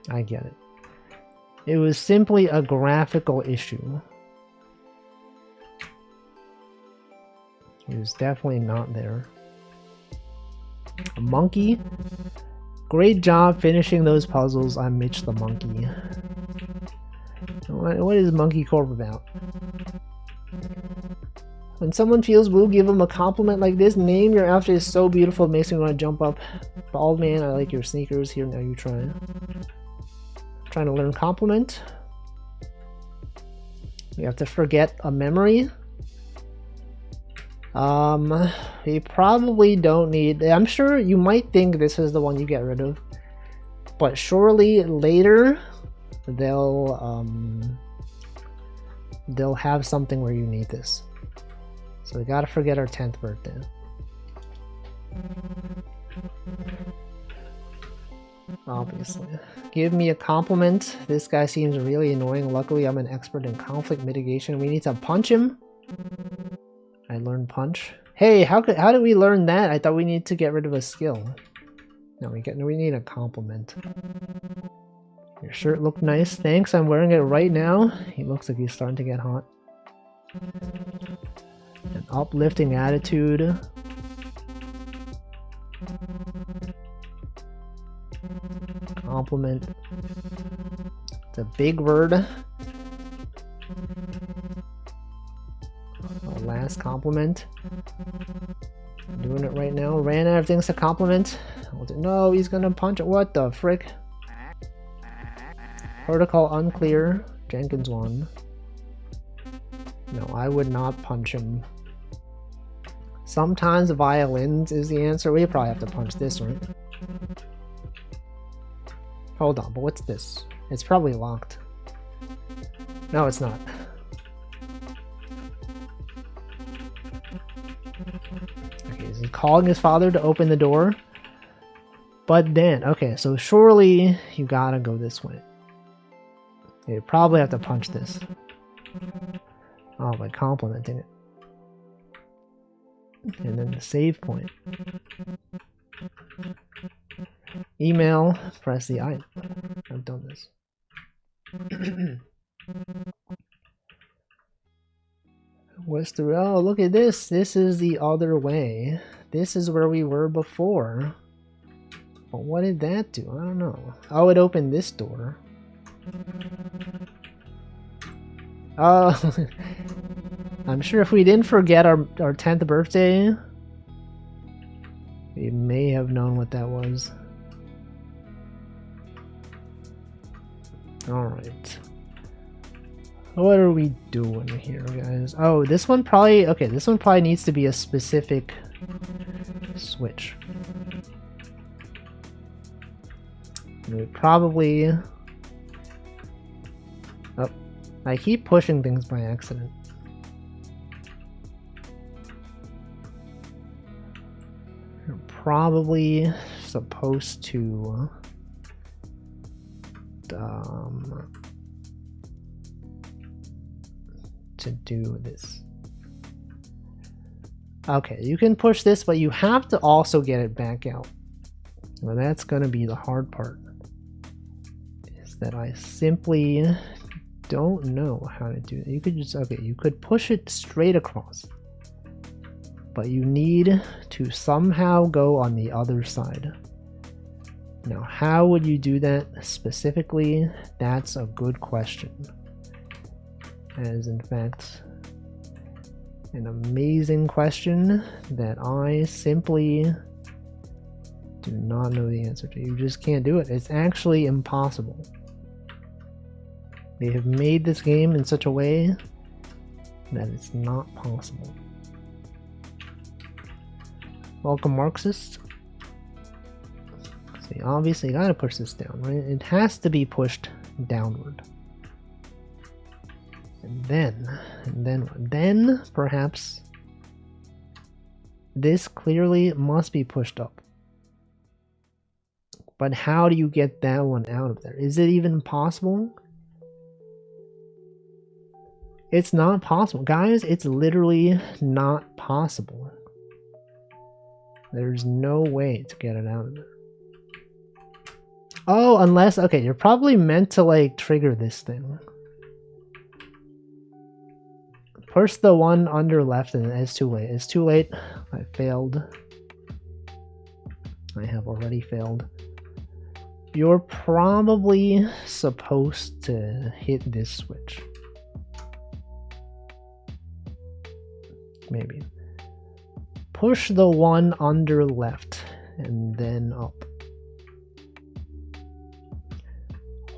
I get it. It was simply a graphical issue. He was definitely not there. A monkey? Great job finishing those puzzles. I'm Mitch the monkey. What is Monkey Corp about? When someone feels blue, give them a compliment like this. Name, your outfit is so beautiful, it makes me want to jump up. Bald man, I like your sneakers. Here, now you try. Trying to learn compliment. We have to forget a memory. We probably don't need. I'm sure you might think this is the one you get rid of, but surely later they'll have something where you need this. So we gotta forget our 10th birthday. Obviously. Give me a compliment. This guy seems really annoying. Luckily, I'm an expert in conflict mitigation. We need to punch him. I learned punch. Hey, how did we learn that? I thought we need to get rid of a skill. No, we need a compliment. Your shirt looked nice. Thanks, I'm wearing it right now. He looks like he's starting to get hot. An uplifting attitude. Compliment. It's a big word. Last compliment. Doing it right now. Ran out of things to compliment. No, he's gonna punch it. What the frick? Protocol unclear. Jenkins won. No, I would not punch him. Sometimes violins is the answer. We probably have to punch this, right? Hold on, but what's this? It's probably locked. No, it's not. Okay, is he calling his father to open the door? But then, okay, so surely you gotta go this way. You probably have to punch this. Oh, by complimenting it. And then the save point. Email, press the I. I've done this. What's the... Oh, look at this. This is the other way. This is where we were before. But what did that do? I don't know. Oh, it opened this door. Oh, I'm sure if we didn't forget our 10th birthday, we may have known what that was. Alright. What are we doing here, guys? Oh, this one probably... Okay, this one probably needs to be a specific switch. We probably... Oh, I keep pushing things by accident. You're probably supposed to... do this. Okay, you can push this, but you have to also get it back out. Well, that's gonna be the hard part. Is that I simply don't know how to do it. You could just, okay, you could push it straight across, but you need to somehow go on the other side. Now, how would you do that specifically? That's a good question. As in fact, an amazing question that I simply do not know the answer to. You just can't do it. It's actually impossible. They have made this game in such a way that it's not possible. Welcome, Marxist. See, obviously you gotta push this down, right? It has to be pushed downward. And then perhaps this clearly must be pushed up. But how do you get that one out of there? Is it even possible? It's not possible. Guys, it's literally not possible. There's no way to get it out of there. Oh, unless... Okay, you're probably meant to, like, trigger this thing. Push the one under left and it's too late. It's too late. I failed. I have already failed. You're probably supposed to hit this switch. Maybe. Push the one under left and then up.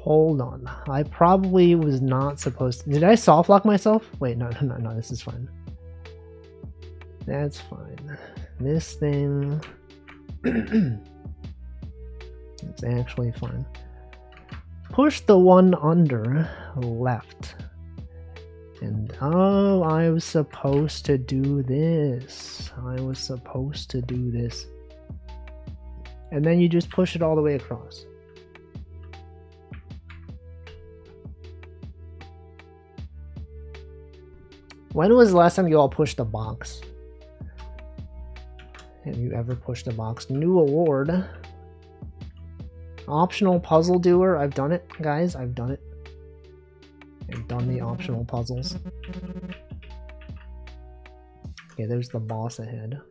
Hold on. I probably was not supposed to... Did I soft lock myself? Wait, no, this is fine. That's fine. This thing... It's actually fine. Push the one under left. And oh, I was supposed to do this. I was supposed to do this. And then you just push it all the way across. When was the last time you all pushed a box? Have you ever pushed a box? New award. Optional puzzle doer. I've done it, guys. I've done it. I've done the optional puzzles. Okay, there's the boss ahead.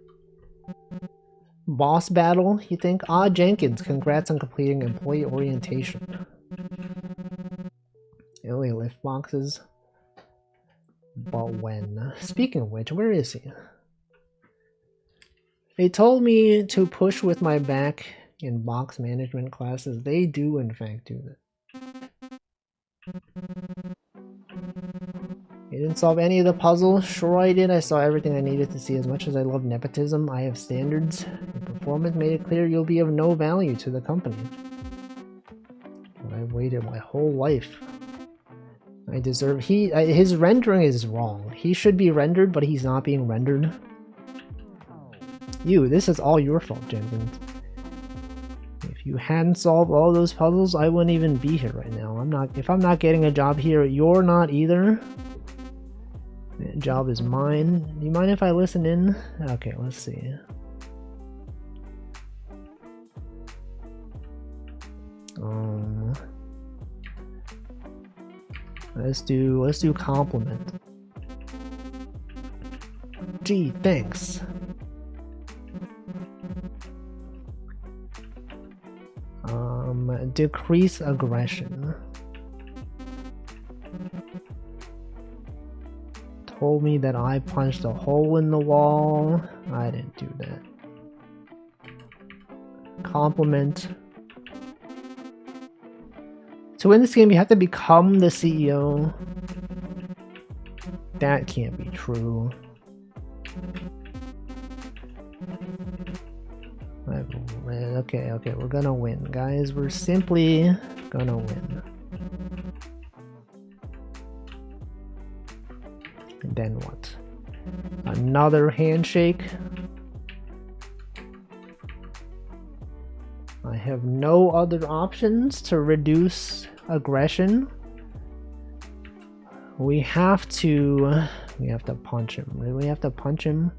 Boss battle, you think? Ah, Jenkins, congrats on completing employee orientation. Only lift boxes. But when? Speaking of which, where is he? They told me to push with my back in box management classes. They do in fact do that. You didn't solve any of the puzzles? Sure I did. I saw everything I needed to see. As much as I love nepotism, I have standards. Your performance made it clear you'll be of no value to the company. I've waited my whole life. I deserve... his rendering is wrong. He should be rendered, but he's not being rendered. This is all your fault, Jenkins. If you hadn't solved all those puzzles, I wouldn't even be here right now. If I'm not getting a job here, you're not either. That job is mine. Do you mind if I listen in? Okay, let's see. Let's do compliment. Gee, thanks. Decrease aggression. Told me that I punched a hole in the wall. I didn't do that. Compliment. To win this game, you have to become the CEO. That can't be true. Okay, we're gonna win, guys. We're simply gonna win. And then what? Another handshake. I have no other options to reduce aggression. We have to punch him. Really have to punch him?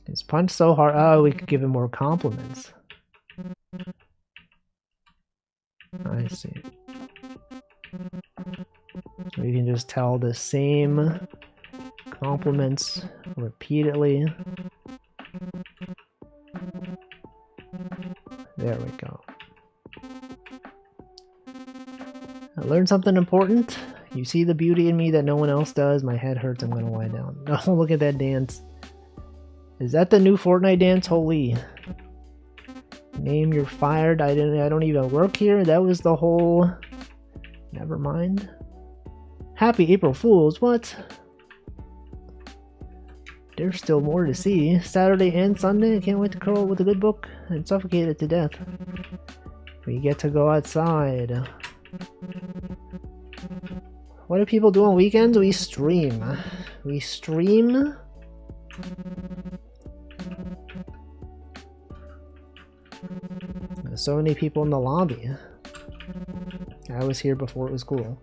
He's punched so hard. Oh, we could give him more compliments. I see. We can just tell the same compliments repeatedly. There we go. I learned something important. You see the beauty in me that no one else does. My head hurts. I'm gonna lie down. Oh, look at that dance. Is that the new Fortnite dance? Holy. Name, you're fired. I don't even work here. That was the whole... Never mind. Happy April Fools. What? There's still more to see. Saturday and Sunday. I can't wait to curl up with a good book and suffocate it to death. We get to go outside. What do people do on weekends? We stream. We stream. There's so many people in the lobby. I was here before it was cool.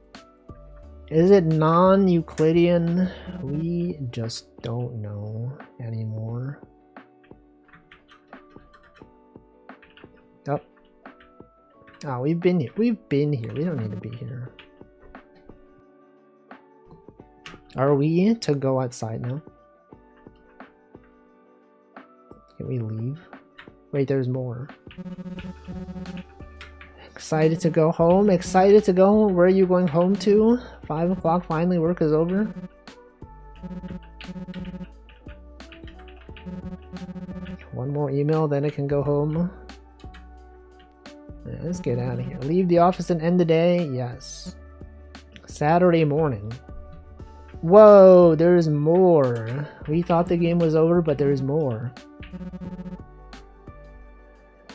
Is it non-Euclidean? We just don't know anymore. Oh. Oh, we've been here. We've been here. We don't need to be here. Are we to go outside now? Can we leave? Wait, there's more. Excited to go home. Excited to go home. Where are you going home to? 5 o'clock, finally work is over. One more email, then I can go home. Yeah, let's get out of here. Leave the office and end the day? Yes. Saturday morning. Whoa, there's more. We thought the game was over, but there's more.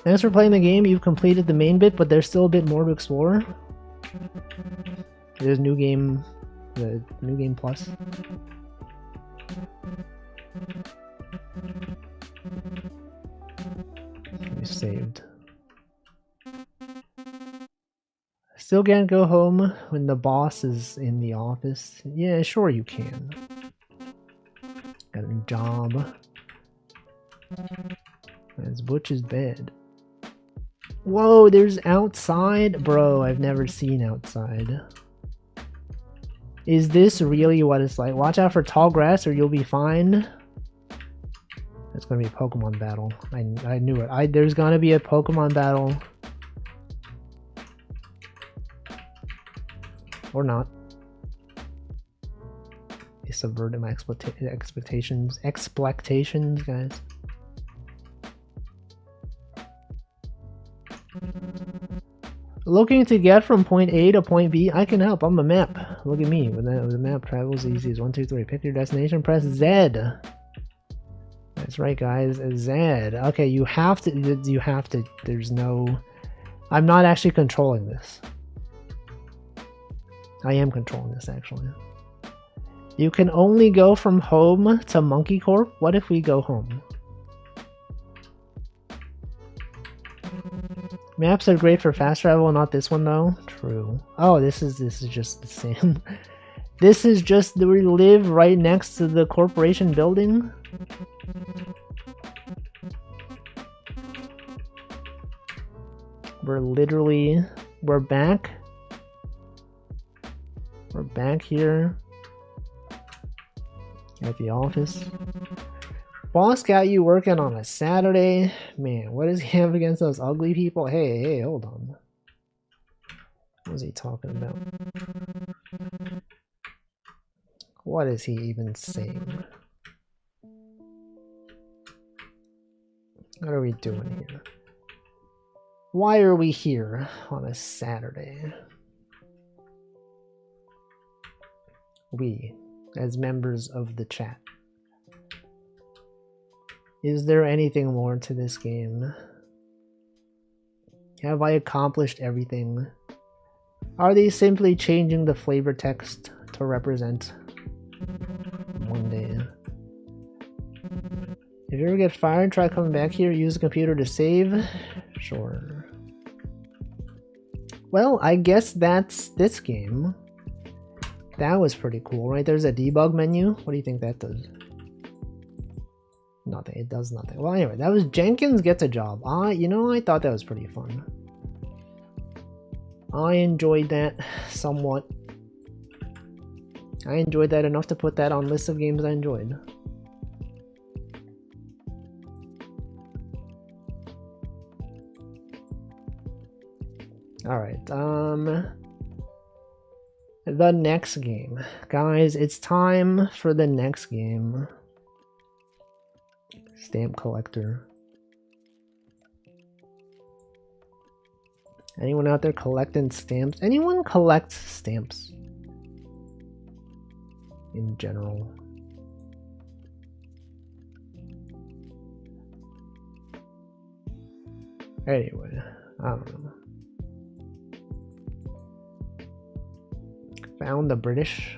Thanks for playing the game. You've completed the main bit, but there's still a bit more to explore. There's new game, the new game plus. We saved. Still can't go home when the boss is in the office. Yeah, sure you can. Got a job. That's Butch's bed. Whoa, there's outside? Bro, I've never seen outside. Is this really what it's like? Watch out for tall grass or you'll be fine. It's gonna be a Pokemon battle. I knew it. There's gonna be a Pokemon battle. Or not. You subverted my expectations, guys. Looking to get from point A to point B, I can help. I'm a map. Look at me. When the map travels easy as 1, 2, 3. Pick your destination, press Z. That's right, guys. Z. Okay, you have to, there's no, I'm not actually controlling this. I am controlling this, actually. You can only go from home to Monkey Corp. What if we go home? Maps are great for fast travel, not this one though. True. Oh, this is just the same. This is just that we live right next to the corporation building. We're back. We're back here at the office. Boss got you working on a Saturday. Man, what does he have against those ugly people? Hey, hold on. What is he talking about? What is he even saying? What are we doing here? Why are we here on a Saturday? We, as members of the chat. Is there anything more to this game? Have I accomplished everything? Are they simply changing the flavor text to represent one day? If you ever get fired, try coming back here, use the computer to save. Sure. Well, I guess that's this game. That was pretty cool, right? There's a debug menu. What do you think that does? Nothing. It does nothing. Well, anyway, that was Jenkins Gets a Job. You know, I thought that was pretty fun. I enjoyed that somewhat. I enjoyed that enough to put that on list of games I enjoyed. Alright, the next game. Guys, it's time for the next game. Stamp collector. Anyone out there collecting stamps? Anyone collect stamps? In general. Anyway, I don't know. Found the British.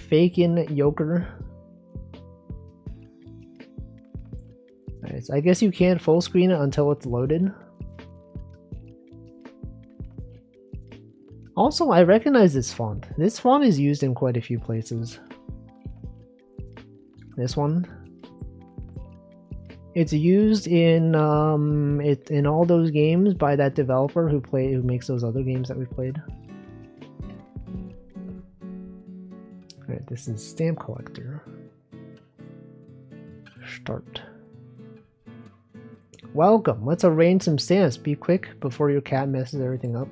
Fakin Yoker. Alright, so I guess you can't full screen it until it's loaded. Also, I recognize this font. This font is used in quite a few places. This one. It's used in in all those games by that developer who makes those other games that we've played. Alright, this is Stamp Collector. Start. Welcome. Let's arrange some stamps. Be quick before your cat messes everything up.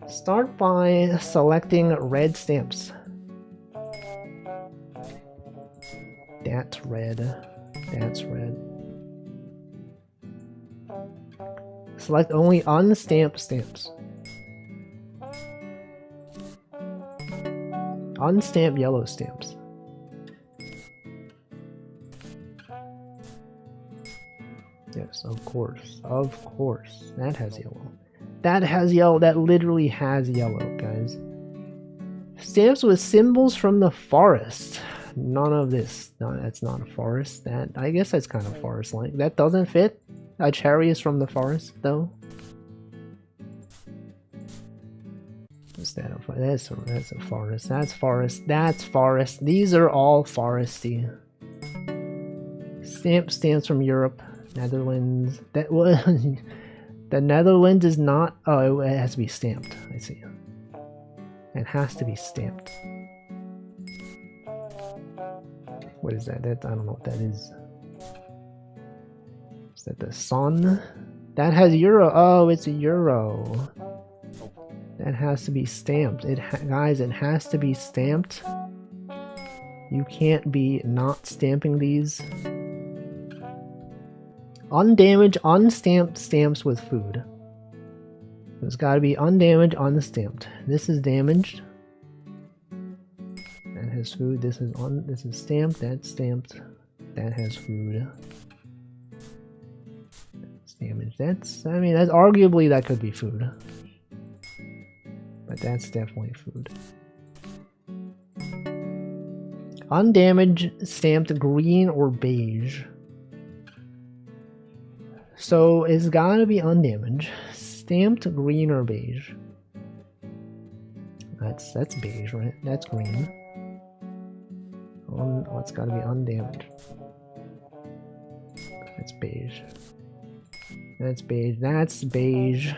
Start by selecting red stamps. That's red. That's red. Select only unstamped stamps. Unstamped yellow stamps. Yes, of course. Of course. That has yellow. That has yellow. That literally has yellow, guys. Stamps with symbols from the forest. None of this. No, that's not a forest. That, I guess that's kind of forest-like. That doesn't fit. A cherry is from the forest, though. What's that? That's a forest. That's forest. That's forest. These are all foresty. Stamps from Europe. Netherlands. That was... The Netherlands is not... Oh, it has to be stamped. I see. It has to be stamped. What is that? I don't know what that is. Is that the sun? That has euro. Oh, it's a euro. That has to be stamped. Guys, it has to be stamped. You can't be not stamping these. Undamaged, unstamped stamps with food. There's gotta be undamaged, unstamped. This is damaged. That has food. This is stamped. That's stamped. That has food. It's damaged. That's arguably that could be food. But that's definitely food. Undamaged, stamped green or beige. So it's gotta be undamaged. Stamped green or beige. That's beige, right? That's green. It's gotta be undamaged. That's beige. That's beige. That's beige.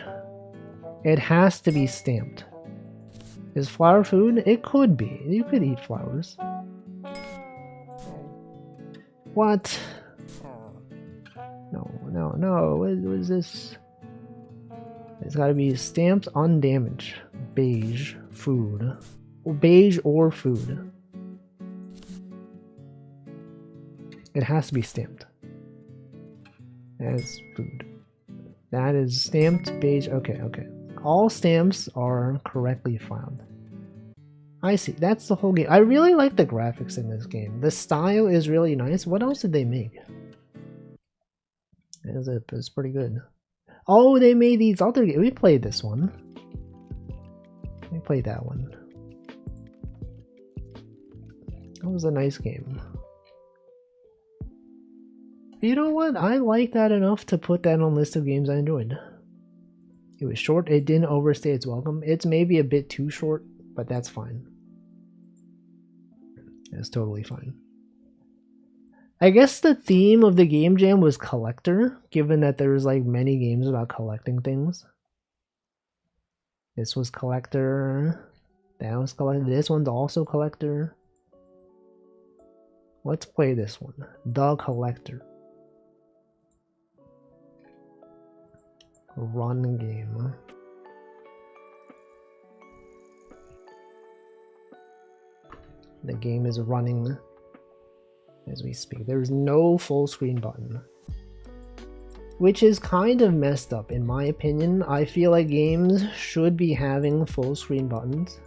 It has to be stamped. Is flower food? It could be. You could eat flowers. What? No. What is this? It's gotta be stamped, undamaged. Beige. Food. Beige or food. It has to be stamped. As food. That is stamped, beige. Okay. All stamps are correctly found. I see. That's the whole game. I really like the graphics in this game. The style is really nice. What else did they make? It's pretty good. Oh, they made these other games. We played this one. We played that one. That was a nice game. You know what? I like that enough to put that on a list of games I enjoyed. It was short. It didn't overstay its welcome. It's maybe a bit too short, but that's fine. That's totally fine. I guess the theme of the game jam was collector, given that there's like many games about collecting things. This was collector. That was collector. This one's also collector. Let's play this one. The Collector. Run game. The game is running as we speak. There's no full screen button, which is kind of messed up in my opinion. I feel like games should be having full screen buttons.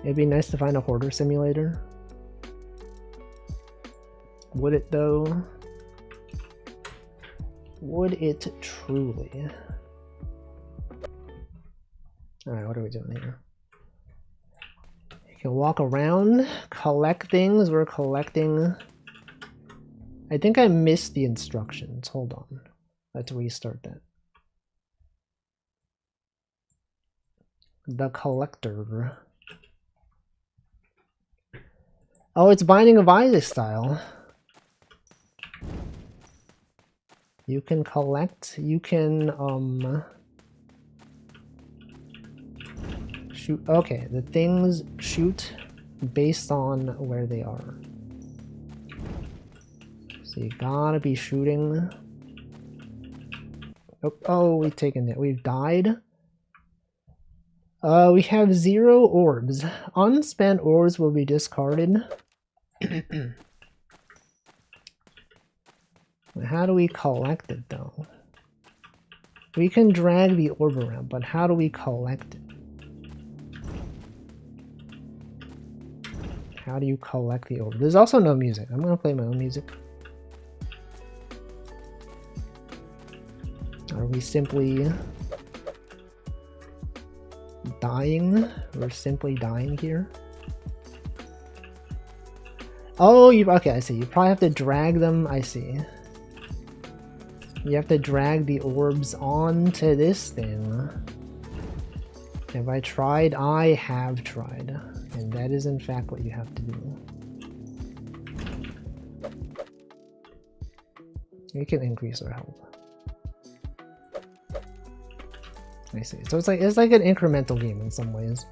It'd be nice to find a hoarder simulator. Would it though? Would it truly? Alright, what are we doing here? You can walk around, collect things. We're collecting. I think I missed the instructions. Hold on. Let's restart that. The Collector. Oh, it's Binding of Isaac style. You can collect, you can shoot. Okay, the things shoot based on where they are. So you gotta be shooting. Oh, we've taken it. We've died. We have 0 orbs. Unspent orbs will be discarded. How do we collect it though? We can drag the orb around, but how do we collect it? How do you collect the orb? There's also no music. I'm gonna play my own music. Are we simply dying? We're simply dying here. Oh, okay, I see. You probably have to drag them. I see. You have to drag the orbs onto this thing. Have I tried? I have tried. And that is in fact what you have to do. We can increase our health. I see. So it's like an incremental game in some ways.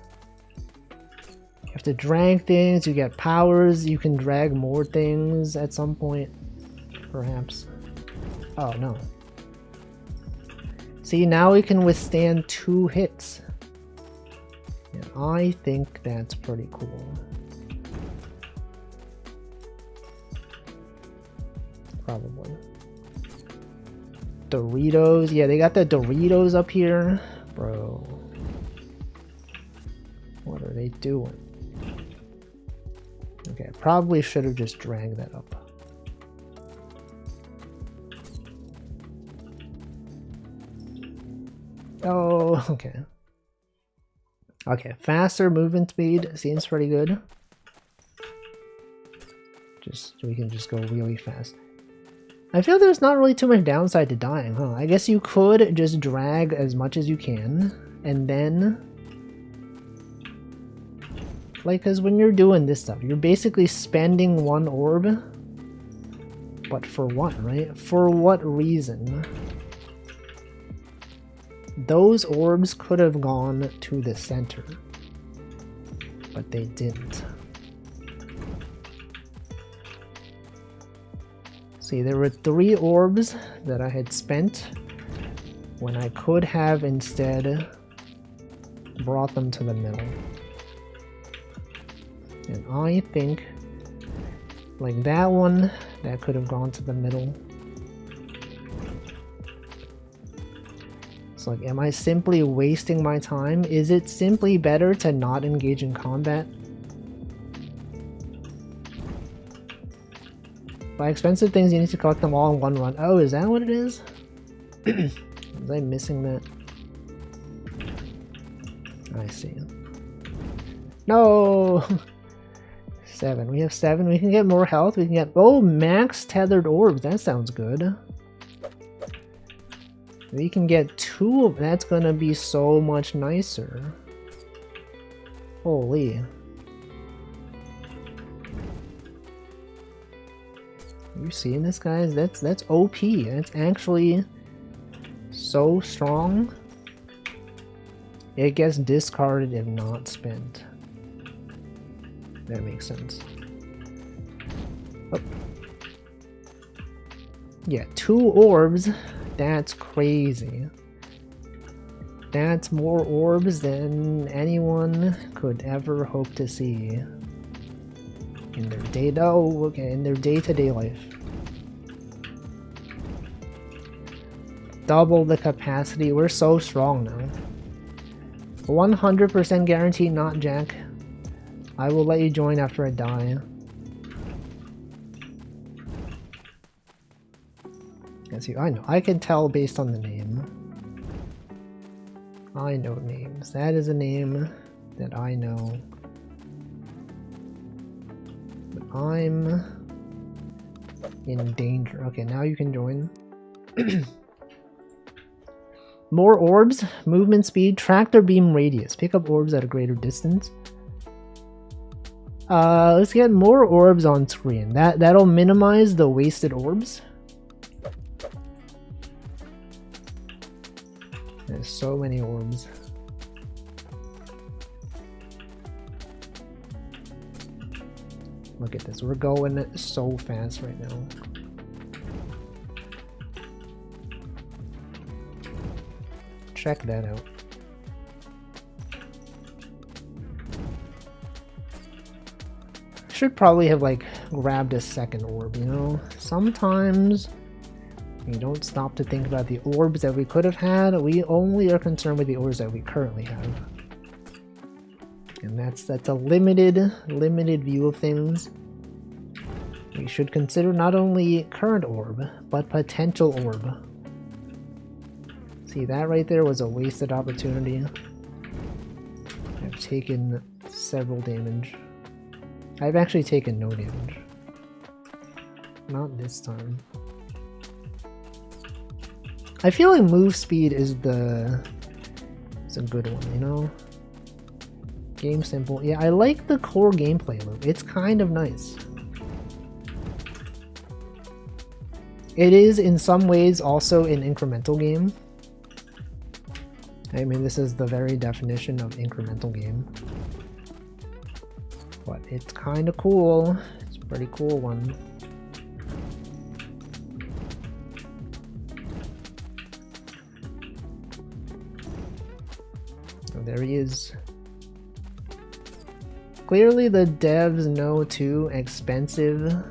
You have to drag things, you get powers, you can drag more things at some point. Perhaps. Oh no. See, now we can withstand 2 hits. And I think that's pretty cool. Probably. Doritos. Yeah, they got the Doritos up here. Bro. What are they doing? Okay, probably should have just dragged that up. Oh, okay. Okay, faster movement speed seems pretty good. We can just go really fast. I feel there's not really too much downside to dying, huh? I guess you could just drag as much as you can, and then... Like, because when you're doing this stuff, you're basically spending one orb. But for what, right? For what reason? Those orbs could have gone to the center. But they didn't. See, there were 3 orbs that I had spent when I could have instead brought them to the middle. And I think, like that one, that could have gone to the middle. It's like, am I simply wasting my time? Is it simply better to not engage in combat? By expensive things, you need to collect them all in one run. Oh, is that what it is? Was I missing that? I see. No! 7. We have 7. We can get more health. We can get... Oh, max tethered orbs. That sounds good. We can get 2 of... That's gonna be so much nicer. Holy. You seeing this, guys? That's OP. That's actually so strong. It gets discarded if not spent. That makes sense. Oh. Yeah, 2 orbs. That's crazy. That's more orbs than anyone could ever hope to see in their in their day-to-day life. Double the capacity. We're so strong now. 100% guarantee not Jack. I will let you join after I die. See, I know. I can tell based on the name. I know names. That is a name that I know. But I'm in danger. Okay, now you can join. More orbs, movement speed, tractor beam radius. Pick up orbs at a greater distance. Let's get more orbs on screen. That'll minimize the wasted orbs. There's so many orbs. Look at this. We're going so fast right now. Check that out. Should probably have like grabbed a second orb, you know? Sometimes we don't stop to think about the orbs that we could have had. We only are concerned with the orbs that we currently have. And that's a limited view of things. We should consider not only current orb, but potential orb. See, that right there was a wasted opportunity. I've taken several damage. I've actually taken no damage. Not this time. I feel like move speed is a good one, you know? Game simple. Yeah, I like the core gameplay loop. It's kind of nice. It is in some ways also an incremental game. I mean, this is the very definition of incremental game. But it's kind of cool. It's a pretty cool one. Oh, there he is. Clearly the devs know too expensive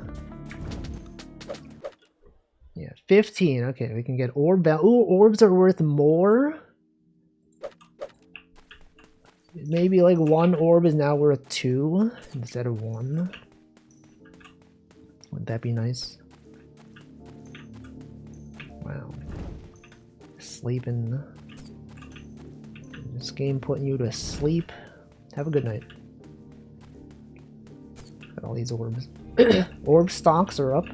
15. Okay, we can get orb. Ooh, orbs are worth more. Maybe like 1 orb is now worth 2 instead of 1. Wouldn't that be nice? Wow. Sleeping. This game putting you to sleep. Have a good night. Got all these orbs. Orb stocks are up.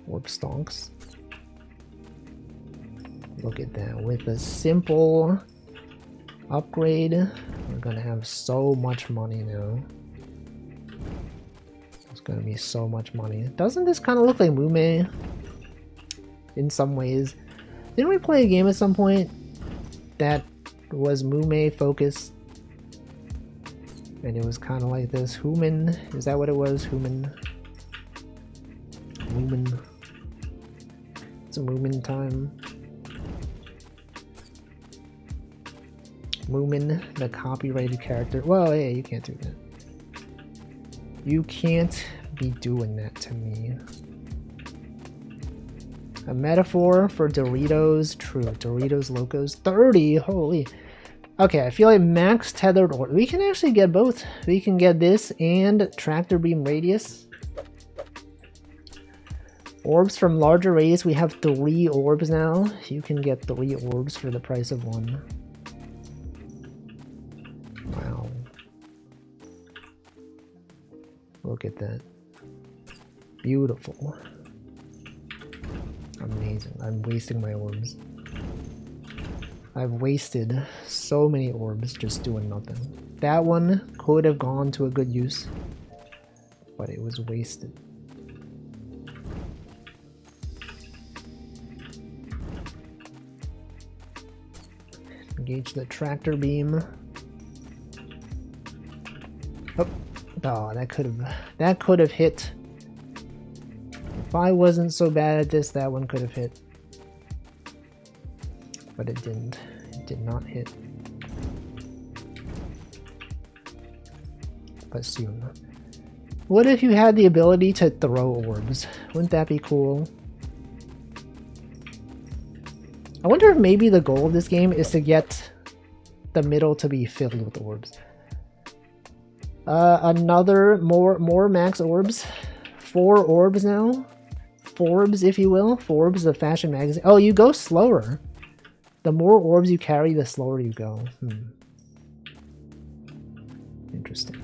Orb stonks. Look at that. With a simple upgrade, we're gonna have so much money now. It's gonna be so much money. Doesn't this kind of look like Mume? In some ways. Didn't we play a game at some point that was Mume focused? And it was kind of like this. Human? Is that what it was? Human? Moomin. It's a Moomin time. Moomin, the copyrighted character. Well, hey, you can't do that. You can't be doing that to me. A metaphor for Doritos. True. Doritos Locos. 30! Holy. Okay, I feel like max tethered orb. We can actually get both. We can get this and tractor beam radius. Orbs from larger radius. We have 3 orbs now. You can get 3 orbs for the price of 1. Wow. Look at that. Beautiful. Amazing. I'm wasting my orbs. I've wasted so many orbs just doing nothing. That one could have gone to a good use, but it was wasted. Engage the tractor beam. Oh, that could have hit. If I wasn't so bad at this, that one could have hit. But it didn't. It did not hit. But soon. What if you had the ability to throw orbs? Wouldn't that be cool? I wonder if maybe the goal of this game is to get the middle to be filled with orbs. Another more max orbs. 4 orbs now. Forbes, if you will. Forbes, the fashion magazine. Oh, you go slower. The more orbs you carry, the slower you go. Interesting.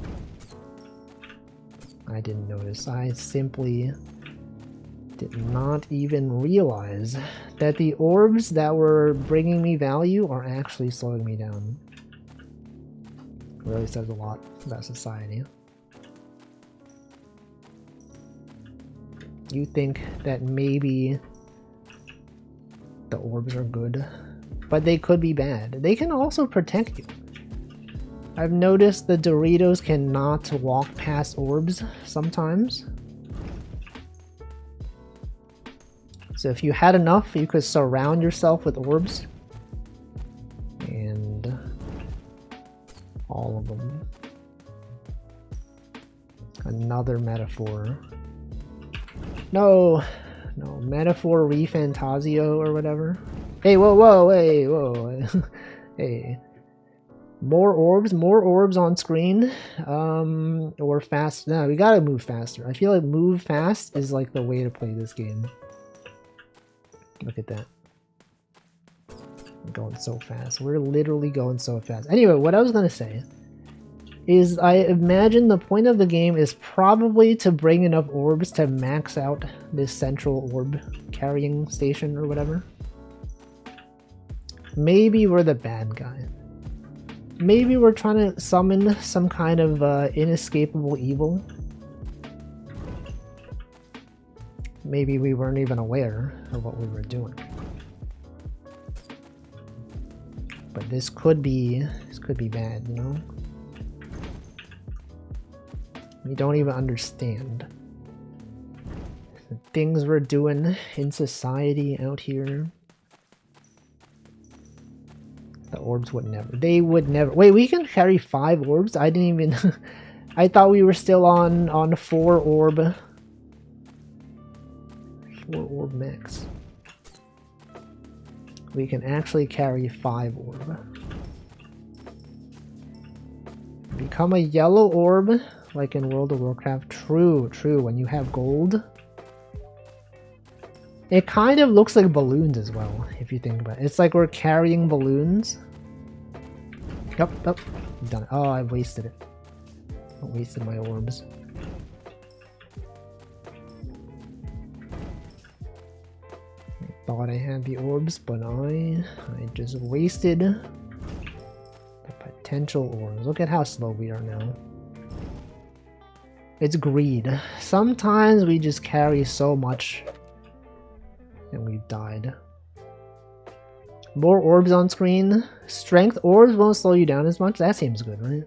I didn't notice. I simply did not even realize that the orbs that were bringing me value are actually slowing me down. Really says a lot about society. You think that maybe the orbs are good, but they could be bad. They can also protect you. I've noticed the Doritos cannot walk past orbs sometimes. So if you had enough, you could surround yourself with orbs. And all of them. Another metaphor. No, metaphor refantasio or whatever. Hey, whoa, hey, whoa. Hey. More orbs on screen. Or fast. No, we gotta move faster. I feel like move fast is like the way to play this game. Look at that. We're going so fast. We're literally going so fast. Anyway, what I was gonna say is I imagine the point of the game is probably to bring enough orbs to max out this central orb carrying station or whatever. Maybe we're the bad guy. Maybe we're trying to summon some kind of inescapable evil. Maybe we weren't even aware of what we were doing. But this could be bad, you know? We don't even understand the things we're doing in society out here. The orbs would never. They would never. Wait, we can carry 5 orbs? I didn't even. I thought we were still on 4 orb Orb max. We can actually carry 5 orb. Become a yellow orb like in World of Warcraft. True, true. When you have gold. It kind of looks like balloons as well, if you think about it. It's like we're carrying balloons. Yep, yep. I'm done. Oh, I wasted it. I wasted my orbs. I thought I had the orbs, but I just wasted the potential orbs. Look at how slow we are now. It's greed. Sometimes we just carry so much and we've died. More orbs on screen. Strength orbs won't slow you down as much. That seems good, right?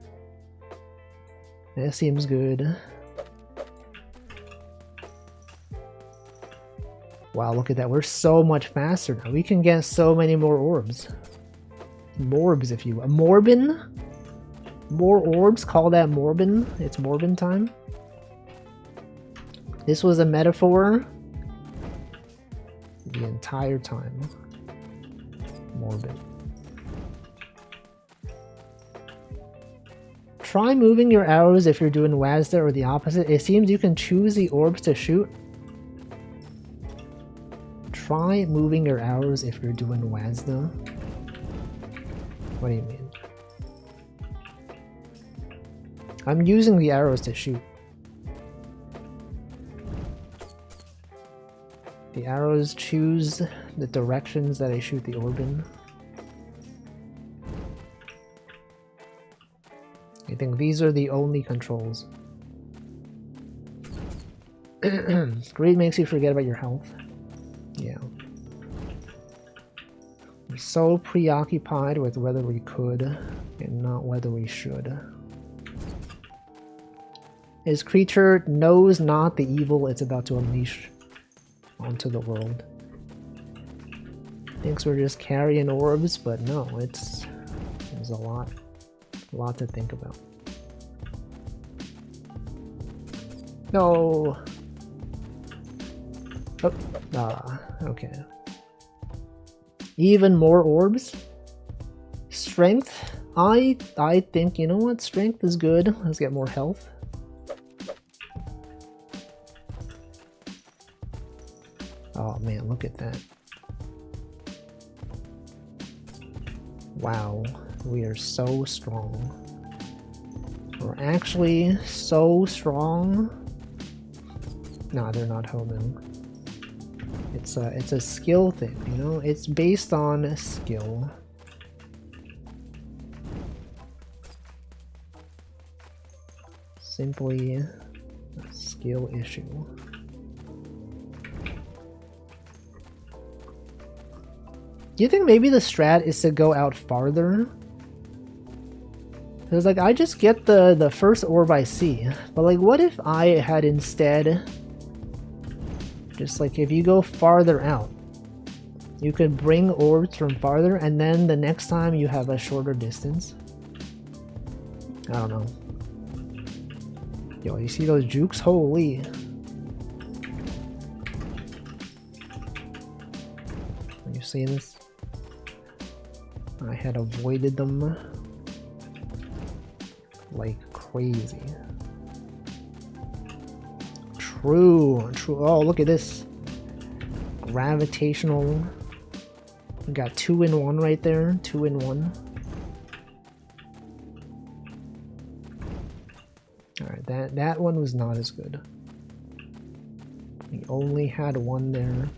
That seems good. Wow, look at that. We're so much faster now. We can get so many more orbs. Morbs, if you will. Morbin? More orbs? Call that Morbin? It's Morbin time? This was a metaphor the entire time. Morbid. Try moving your arrows if you're doing WASDA or the opposite. It seems you can choose the orbs to shoot. Try moving your arrows if you're doing WASDA. What do you mean? I'm using the arrows to shoot. The arrows choose the directions that I shoot the orb in. I think these are the only controls. Greed makes you forget about your health. Yeah. We're so preoccupied with whether we could and not whether we should. His creature knows not the evil it's about to unleash onto the world. Thinks we're just carrying orbs, but no, there's a lot to think about. No. Oh, okay. Even more orbs. Strength. I think, you know what? Strength is good. Let's get more health. Oh man, look at that. Wow, we are so strong. We're actually so strong. Nah, they're not homing. It's a skill thing, you know? It's based on skill. Simply a skill issue. Do you think maybe the strat is to go out farther? Because like I just get the first orb I see, but like what if I had instead just like if you go farther out, you could bring orbs from farther and then the next time you have a shorter distance. I don't know. Yo, you see those jukes? Holy. Are you seeing this? I had avoided them like crazy. True, true. Oh, look at this. Gravitational. We got 2 in 1 right there. 2 in 1. Alright, that one was not as good. We only had 1 there.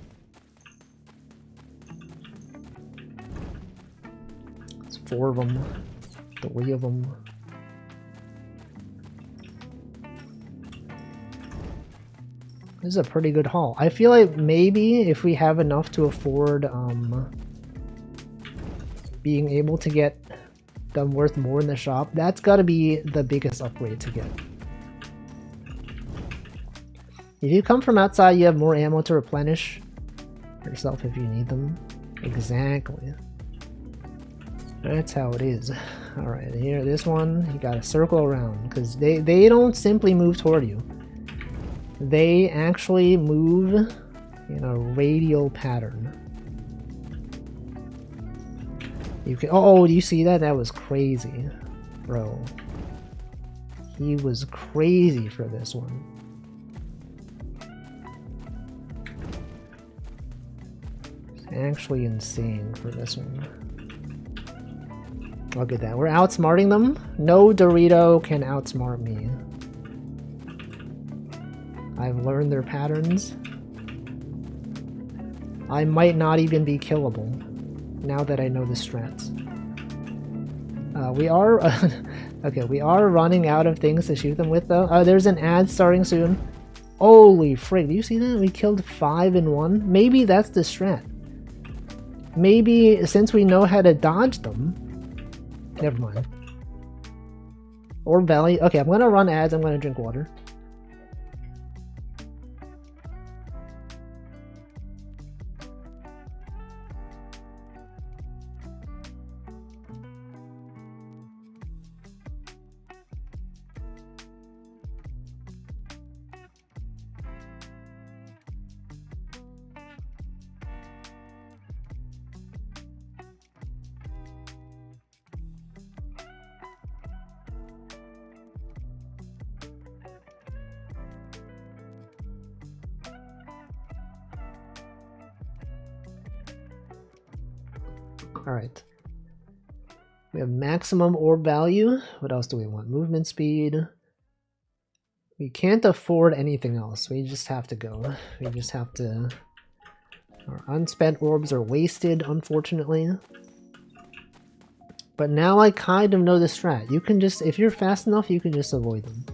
It's 4 of them. 3 of them. This is a pretty good haul. I feel like maybe if we have enough to afford being able to get them worth more in the shop, that's got to be the biggest upgrade to get. If you come from outside, you have more ammo to replenish yourself if you need them. Exactly. That's how it is. Alright, here, this one, you gotta circle around, because they don't simply move toward you. They actually move in a radial pattern. You can, oh, do you see that? That was crazy, bro. He was crazy for this one. It's actually insane for this one. Look at that. We're outsmarting them. No Dorito can outsmart me. I've learned their patterns. I might not even be killable now that I know the strats. We are okay, we are running out of things to shoot them with though. There's an ad starting soon. Holy frick, do you see that? We killed 5 in 1. Maybe that's the strat. Maybe since we know how to dodge them. Never mind. Or value. Okay, I'm gonna run ads, I'm gonna drink water. Alright. We have maximum orb value. What else do we want? Movement speed. We can't afford anything else. We just have to go. We just have to... Our unspent orbs are wasted, unfortunately. But now I kind of know the strat. You can just... If you're fast enough, you can just avoid them.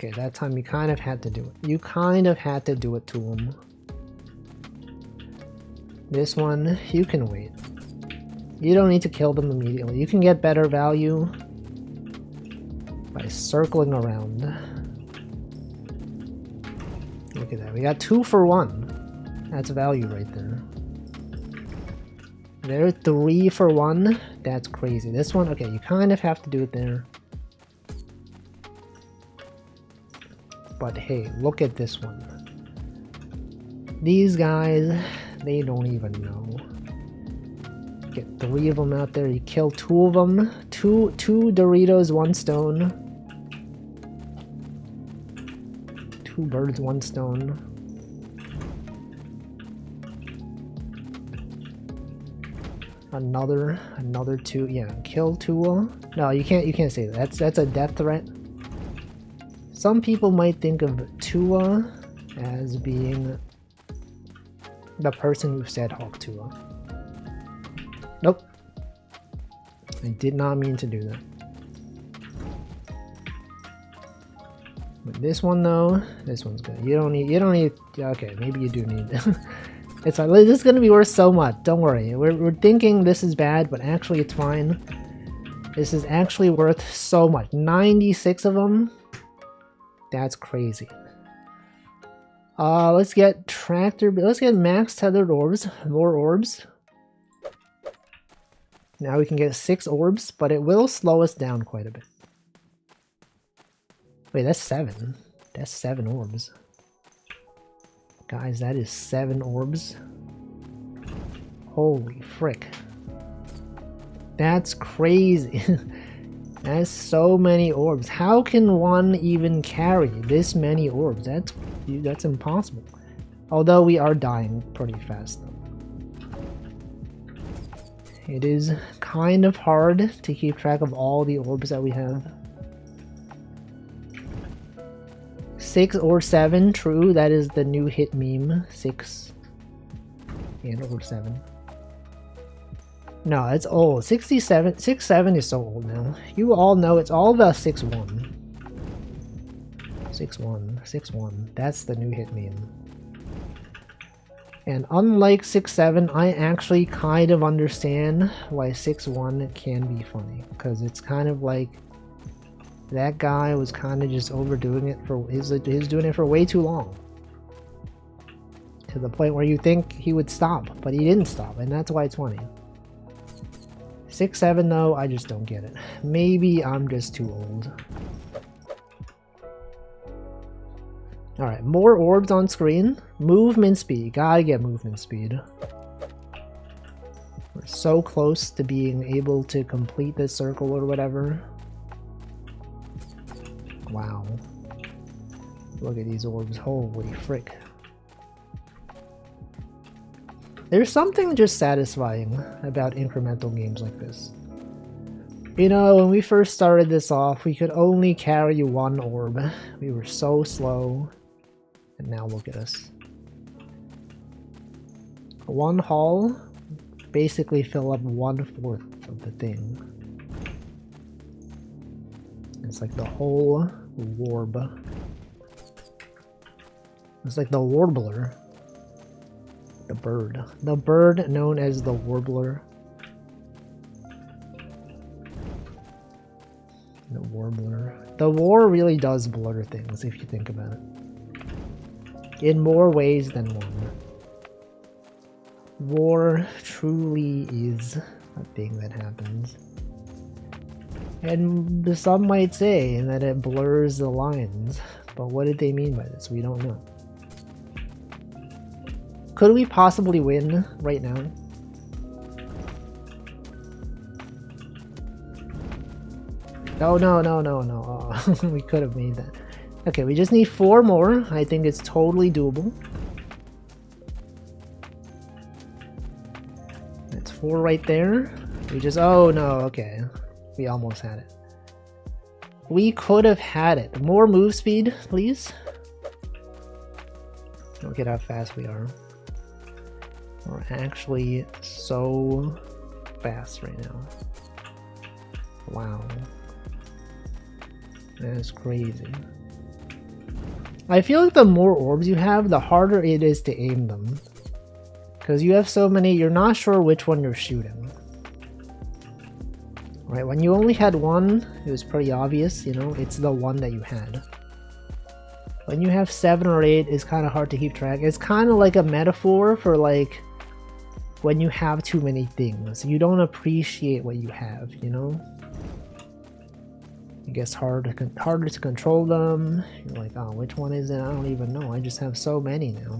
Okay, that time you kind of had to do it. You kind of had to do it to him. This one, you can wait. You don't need to kill them immediately. You can get better value by circling around. Look at that. We got 2 for 1. That's value right there. There, 3 for 1. That's crazy. This one, okay, you kind of have to do it there. But hey, look at this one. These guys, they don't even know. Get 3 of them out there. You kill 2 of them. Two Doritos, 1 stone. 2 birds, 1 stone. Another 2. Yeah, kill 2. No, you can't say that. That's a death threat. Some people might think of Tua as being the person who said Hawk Tua. Nope. I did not mean to do that. But this one though, this one's good. You don't need, okay, maybe you do need it's like, this is gonna be worth so much, don't worry. We're thinking this is bad, but actually it's fine. This is actually worth so much. 96 of them. That's crazy. Let's get tractor. Let's get max tethered orbs. More orbs. Now we can get 6 orbs, but it will slow us down quite a bit. Wait, that's 7. That's 7 orbs. Guys, that is 7 orbs. Holy frick. That's crazy. That's so many orbs. How can one even carry this many orbs? That's impossible. Although we are dying pretty fast though. It is kind of hard to keep track of all the orbs that we have. 6 or 7, true, that is the new hit meme. 6 and or 7. No, it's old. 67, 6-7 is so old now. You all know it's all about 6-1. 6-1, 6-1. That's the new hit meme. And unlike 6-7, I actually kind of understand why 6-1 can be funny. Because it's kind of like that guy was kind of just overdoing it for he's doing it for way too long. To the point where you think he would stop, but he didn't stop, and that's why it's funny. 6, 7 though, I just don't get it. Maybe I'm just too old. Alright, more orbs on screen. Movement speed. Gotta get movement speed. We're so close to being able to complete this circle or whatever. Wow. Look at these orbs. Holy frick. There's something just satisfying about incremental games like this. You know, when we first started this off, we could only carry 1 orb. We were so slow. And now look at us. 1 haul, basically fill up 1/4 of the thing. It's like the whole warb. It's like the warbler. The bird. The bird known as the warbler. The warbler. The war really does blur things if you think about it. In more ways than one. War truly is a thing that happens. And some might say that it blurs the lines, but what did they mean by this? We don't know. Could we possibly win right now? Oh, no. Oh, we could have made that. Okay, we just need 4 more. I think it's totally doable. That's 4 right there. We just... Oh, no, okay. We almost had it. We could have had it. More move speed, please. Look at how fast we are. We're actually so fast right now. Wow. That is crazy. I feel like the more orbs you have, the harder it is to aim them. Because you have so many, you're not sure which one you're shooting. Right, when you only had 1, it was pretty obvious, you know, it's the one that you had. When you have 7 or 8, it's kind of hard to keep track. It's kind of like a metaphor for like, when you have too many things. You don't appreciate what you have, you know? It gets harder to control them. You're like, oh, which one is it? I don't even know. I just have so many now.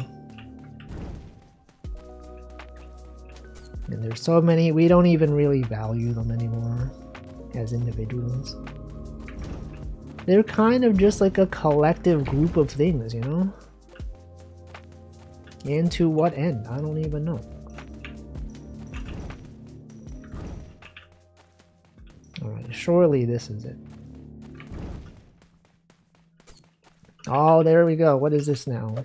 And there's so many, we don't even really value them anymore as individuals. They're kind of just like a collective group of things, you know? And to what end? I don't even know. Alright, surely this is it. Oh, there we go. What is this now?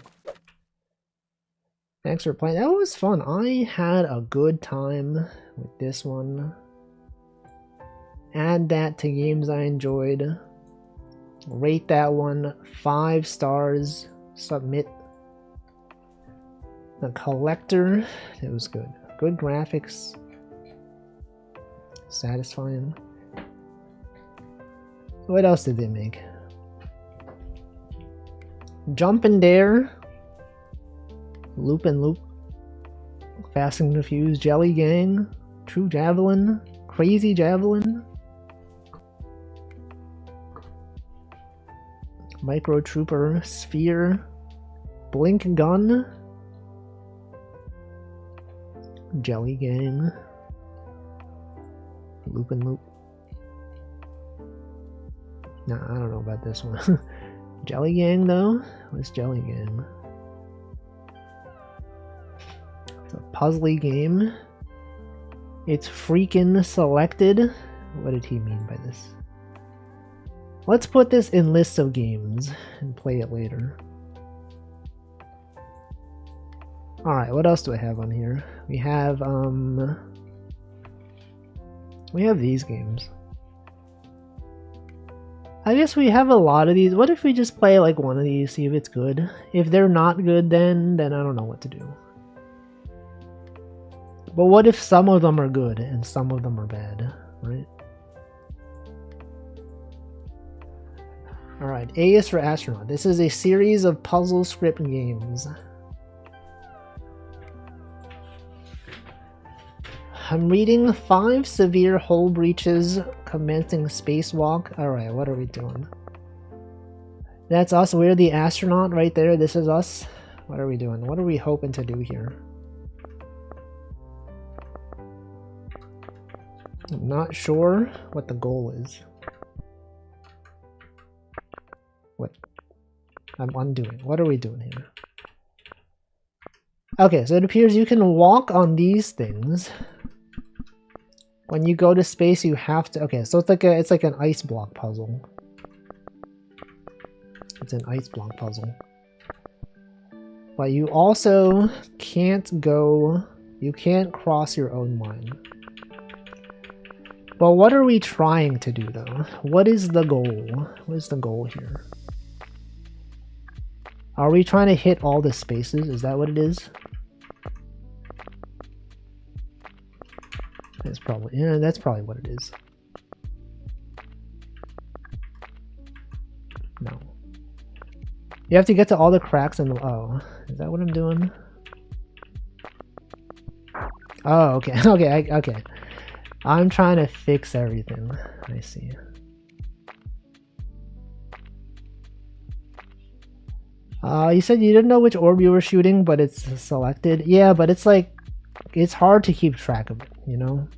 Thanks for playing. That was fun. I had a good time with this one. Add that to games I enjoyed. Rate that one 5 stars. Submit. The Collector. It was good. Good graphics. Satisfying. What else did they make? Jump and Dare. Loop and Loop. Fast and Confused. Jelly Gang. True Javelin. Crazy Javelin. Micro Trooper. Sphere. Blink Gun. Jelly Gang. Loop and Loop. Nah, I don't know about this one. Jelly Gang though? What's Jelly Gang? It's a puzzly game. It's freaking selected. What did he mean by this? Let's put this in list of games and play it later. Alright, what else do I have on here? We have these games. I guess we have a lot of these. What if we just play like one of these, see if it's good? If they're not good, then I don't know what to do. But what if some of them are good and some of them are bad, right? Alright, A is for Astronaut. This is a series of puzzle script games. I'm reading 5 severe hull breaches commencing spacewalk. Alright, what are we doing? That's us. We're the astronaut right there. This is us. What are we doing? What are we hoping to do here? I'm not sure what the goal is. What? I'm undoing. What are we doing here? Okay, so it appears you can walk on these things. When you go to space, you have to. Okay, so it's like an ice block puzzle. It's an ice block puzzle. But you also can't go. You can't cross your own line. But what are we trying to do though? What is the goal? What is the goal here? Are we trying to hit all the spaces? Is that what it is? That's probably, yeah, that's probably what it is. No. You have to get to all the cracks in the, oh, is that what I'm doing? Oh, okay, okay. I'm trying to fix everything. I see. You said you didn't know which orb you were shooting, but it's selected. Yeah, but it's like, it's hard to keep track of it, you know?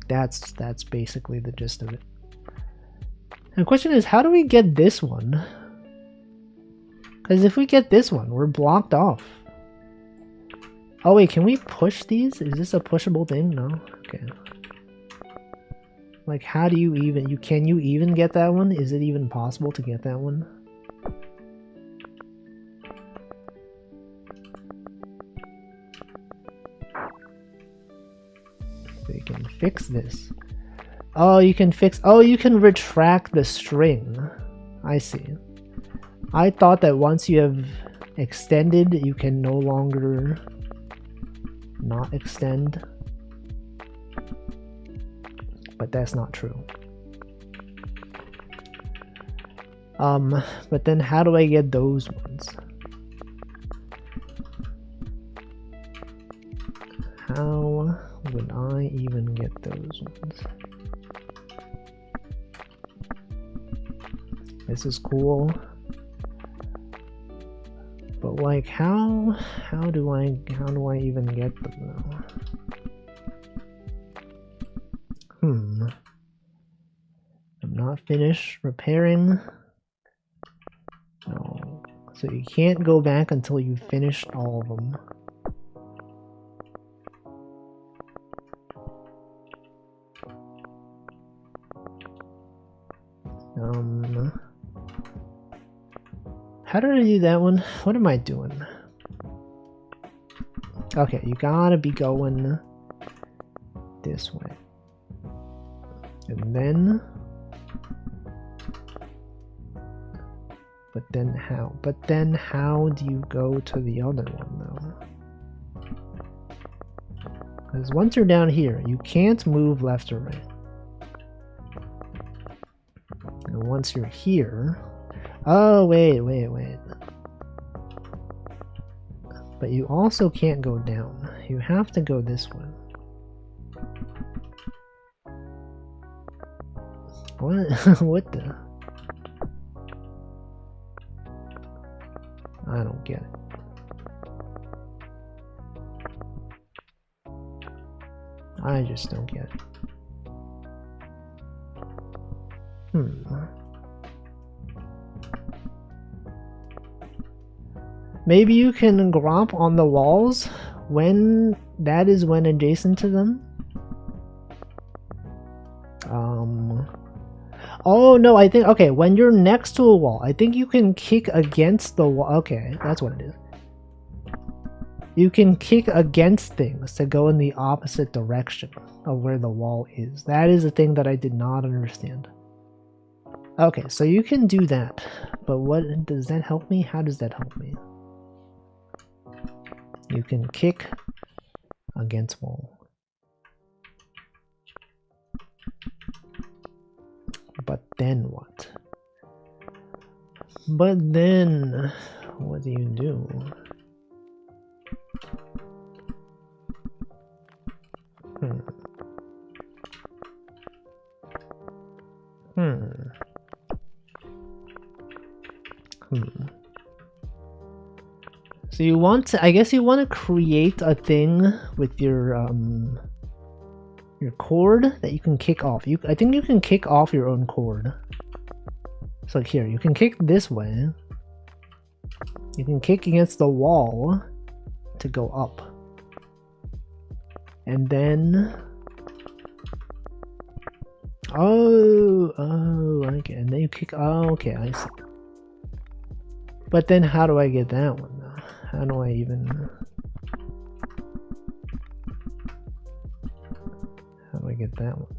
That's basically the gist of it. And the question is, how do we get this one? Because if we get this one, we're blocked off. Oh wait, can we push these? Is this a pushable thing? No? Okay. Like, how do you even, can you even get that one? Is it even possible to get that one? We can fix this. Oh, you can fix, oh, you can retract the string. I see. I thought that once you have extended, you can no longer not extend. But that's not true. But then how do I get those ones? How would I even get those ones? This is cool. But like how do I even get them now? I'm not finished repairing. No. So you can't go back until you've finished all of them. How did I do that one? What am I doing? Okay, you gotta be going this way. And then... But then how? But then how do you go to the other one though? Because once you're down here, you can't move left or right. And once you're here... Oh, wait. But you also can't go down. You have to go this way. What? What the? I don't get it. I just don't get it. Maybe you can gromp on the walls when that is when adjacent to them. Oh no, I think, okay, when you're next to a wall, I think you can kick against the wall. Okay, that's what it is. You can kick against things to go in the opposite direction of where the wall is. That is a thing that I did not understand. Okay, so you can do that, but what does that help me? How does that help me? You can kick against wall. But then what? But then what do you do? So you want to, I guess you want to create a thing with your cord that you can kick off. I think you can kick off your own cord. So like here, you can kick this way. You can kick against the wall to go up. And then oh, okay. And then you kick, oh, okay, I see. But then how do I get that one though? How do I even... How do I get that one?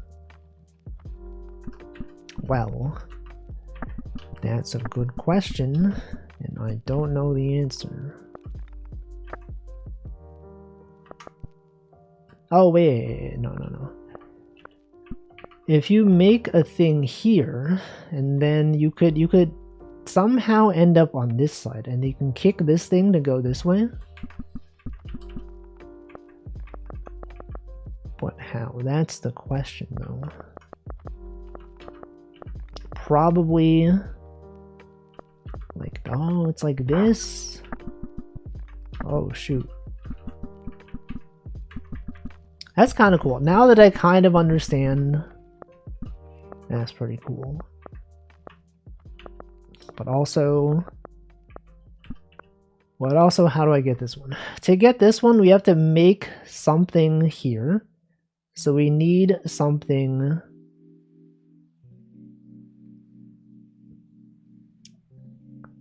Well, that's a good question, and I don't know the answer. Oh, wait, no. If you make a thing here, and then you could somehow end up on this side, and you can kick this thing to go this way. But how? That's the question, though. Probably like, oh, it's like this. Oh, shoot. That's kind of cool. Now that I kind of understand, that's pretty cool. But also, how do I get this one? To get this one, we have to make something here. So we need something.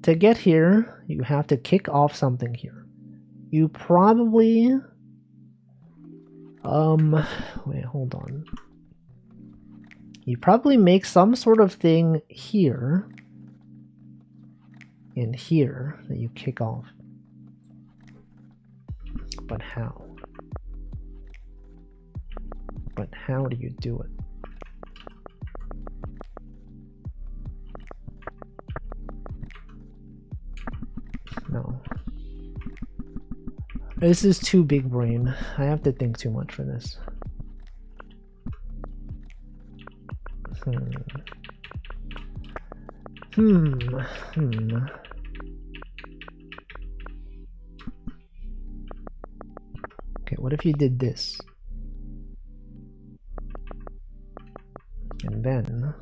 To get here, you have to kick off something here. You probably, wait, hold on. You probably make some sort of thing here. In here that you kick off. But how? But how do you do it? No. This is too big brain. I have to think too much for this. Okay, what if you did this? And then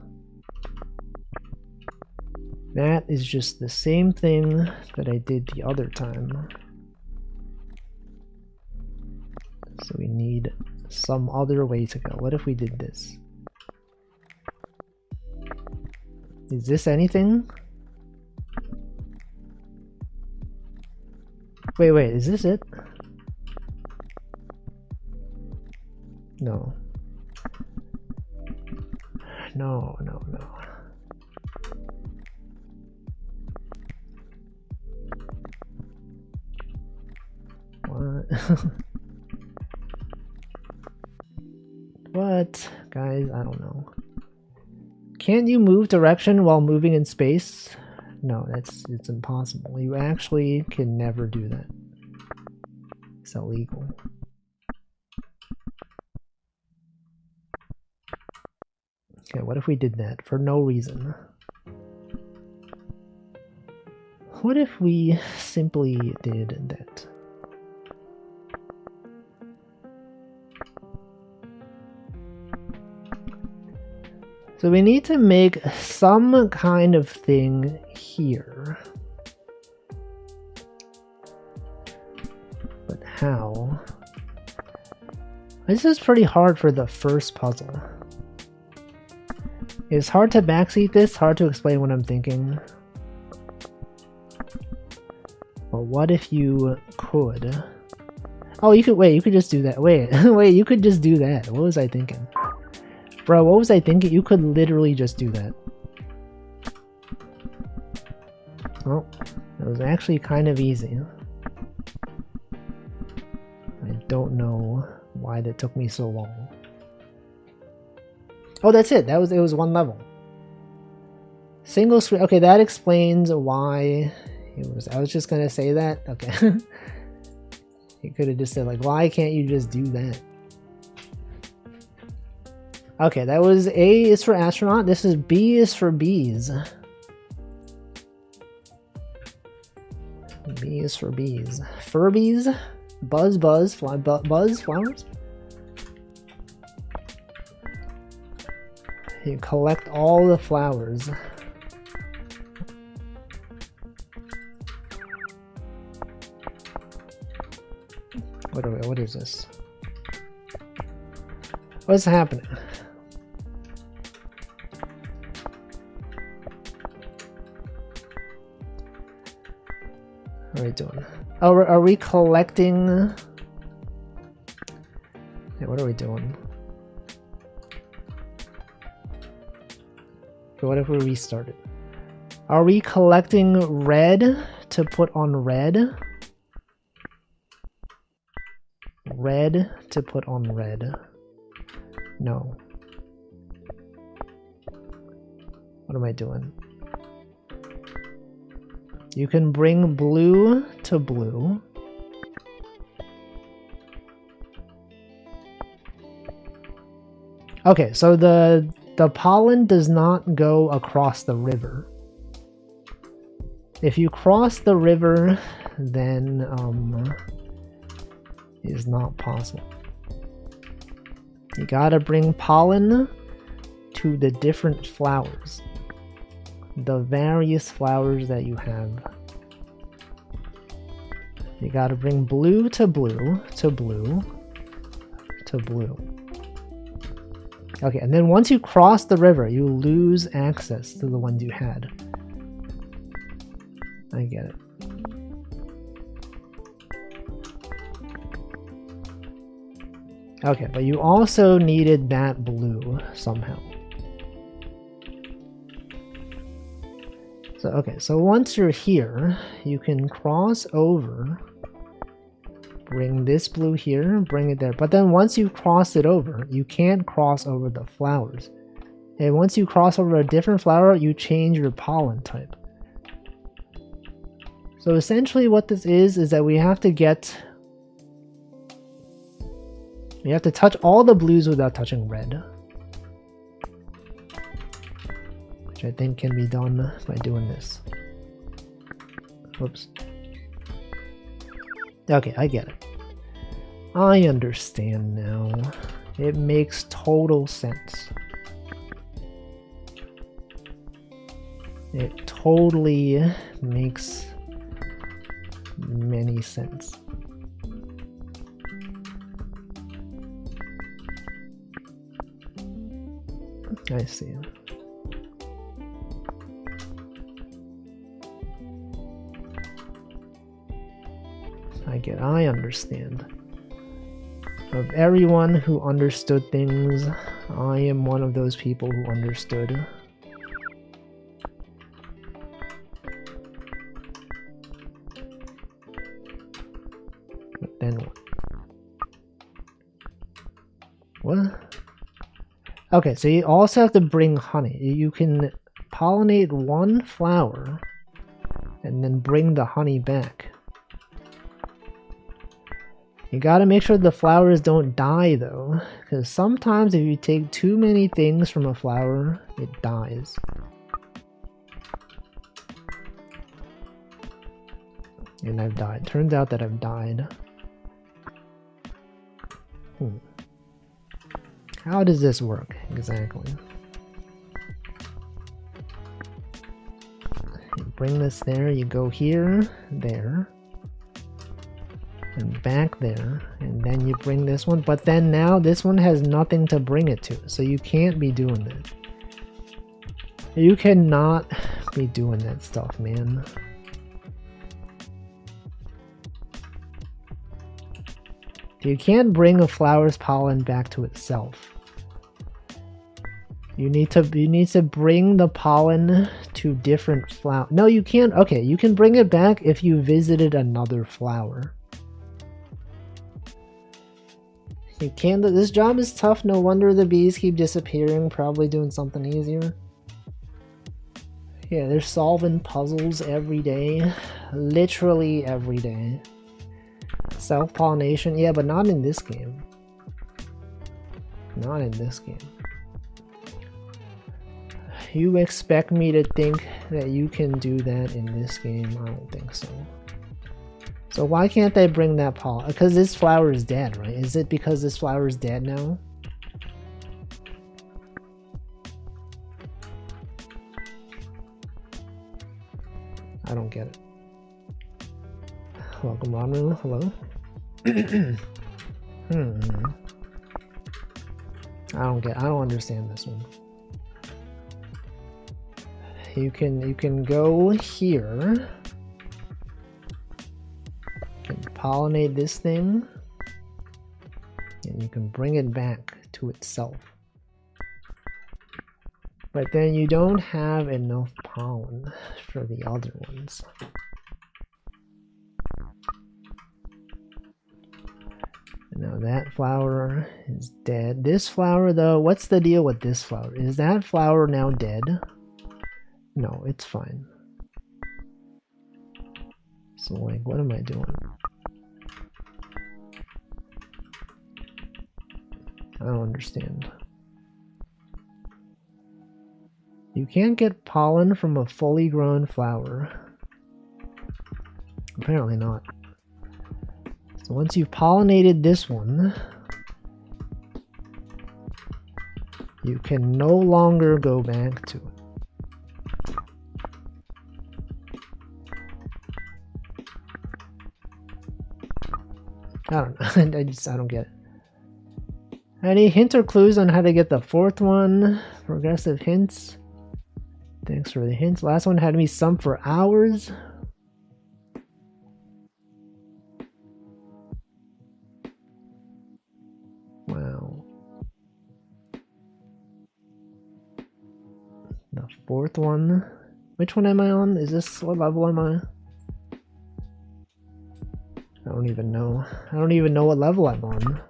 that is just the same thing that I did the other time. So we need some other way to go. What if we did this? Is this anything? Wait, is this it? No. No. What? What? Guys, I don't know. Can't you move direction while moving in space? No, it's impossible. You actually can never do that. It's illegal. Okay, what if we did that for no reason? What if we simply did that? So we need to make some kind of thing here. But how? This is pretty hard for the first puzzle. It's hard to backseat this, hard to explain what I'm thinking. But what if you could? Oh, you could, wait, you could just do that. Wait, you could just do that. What was I thinking? Bro, what was I thinking? You could literally just do that. Well, that was actually kind of easy. I don't know why that took me so long. Oh, that's it. It was one level. Single screen. Okay, that explains why it was. I was just gonna say that. Okay. You could have just said, like, why can't you just do that? Okay, that was A is for astronaut. This is B is for bees. B Bees for bees. Furbies? Buzz, buzz, buzz, flowers? You collect all the flowers. What is this? What's happening? What are we doing? Oh, are we collecting? Yeah, what are we doing? Okay, what if we restart it? Are we collecting red to put on red? Red to put on red. No. What am I doing? You can bring blue to blue. Okay, so the pollen does not go across the river. If you cross the river, then it is not possible. You gotta bring pollen to the different flowers. The various flowers that you have. You gotta bring blue to blue to blue to blue. Okay, and then once you cross the river, you lose access to the ones you had. I get it. Okay, but you also needed that blue somehow. So, okay, so once you're here, you can cross over, bring this blue here, bring it there. But then once you cross it over, you can't cross over the flowers. And once you cross over a different flower, you change your pollen type. So essentially what this is that we have to get... You have to touch all the blues without touching red. Which I think can be done by doing this. Oops. Okay, I get it. I understand now. It makes total sense. It totally makes many sense. I see. I understand. Of everyone who understood things, I am one of those people who understood. But then what? What? Okay, so you also have to bring honey. You can pollinate one flower and then bring the honey back. You gotta make sure the flowers don't die though, because sometimes if you take too many things from a flower, it dies. And I've died. Turns out that I've died. How does this work exactly? You bring this there, you go here, there, and back there, and then you bring this one, but then now this one has nothing to bring it to, so you can't be doing that. You cannot be doing that stuff, man. You can't bring a flower's pollen back to itself. You need to bring the pollen to different flower. No, you can't. Okay, you can bring it back if you visited another flower. You can't. This job is tough. No wonder the bees keep disappearing. Probably doing something easier. Yeah, they're solving puzzles every day. Literally every day. Self-pollination, yeah, but not in this game. Not in this game. You expect me to think that you can do that in this game? I don't think so. So why can't I bring that pollen? Because this flower is dead, right? Is it because this flower is dead now? I don't get it. Welcome, Ronru. Hello. I don't understand this one. You can go here. You can pollinate this thing. And you can bring it back to itself. But then you don't have enough pollen for the other ones. Now that flower is dead. This flower though, what's the deal with this flower? Is that flower now dead? No, it's fine. So like, what am I doing? I don't understand. You can't get pollen from a fully grown flower. Apparently not. So once you've pollinated this one, you can no longer go back to it. I don't know. I don't get it. Any hint or clues on how to get the fourth one? Progressive hints. Thanks for the hints. Last one had me sum for hours. Wow. The fourth one. Which one am I on? Is this, what level am I? I don't even know. I don't even know what level I'm on.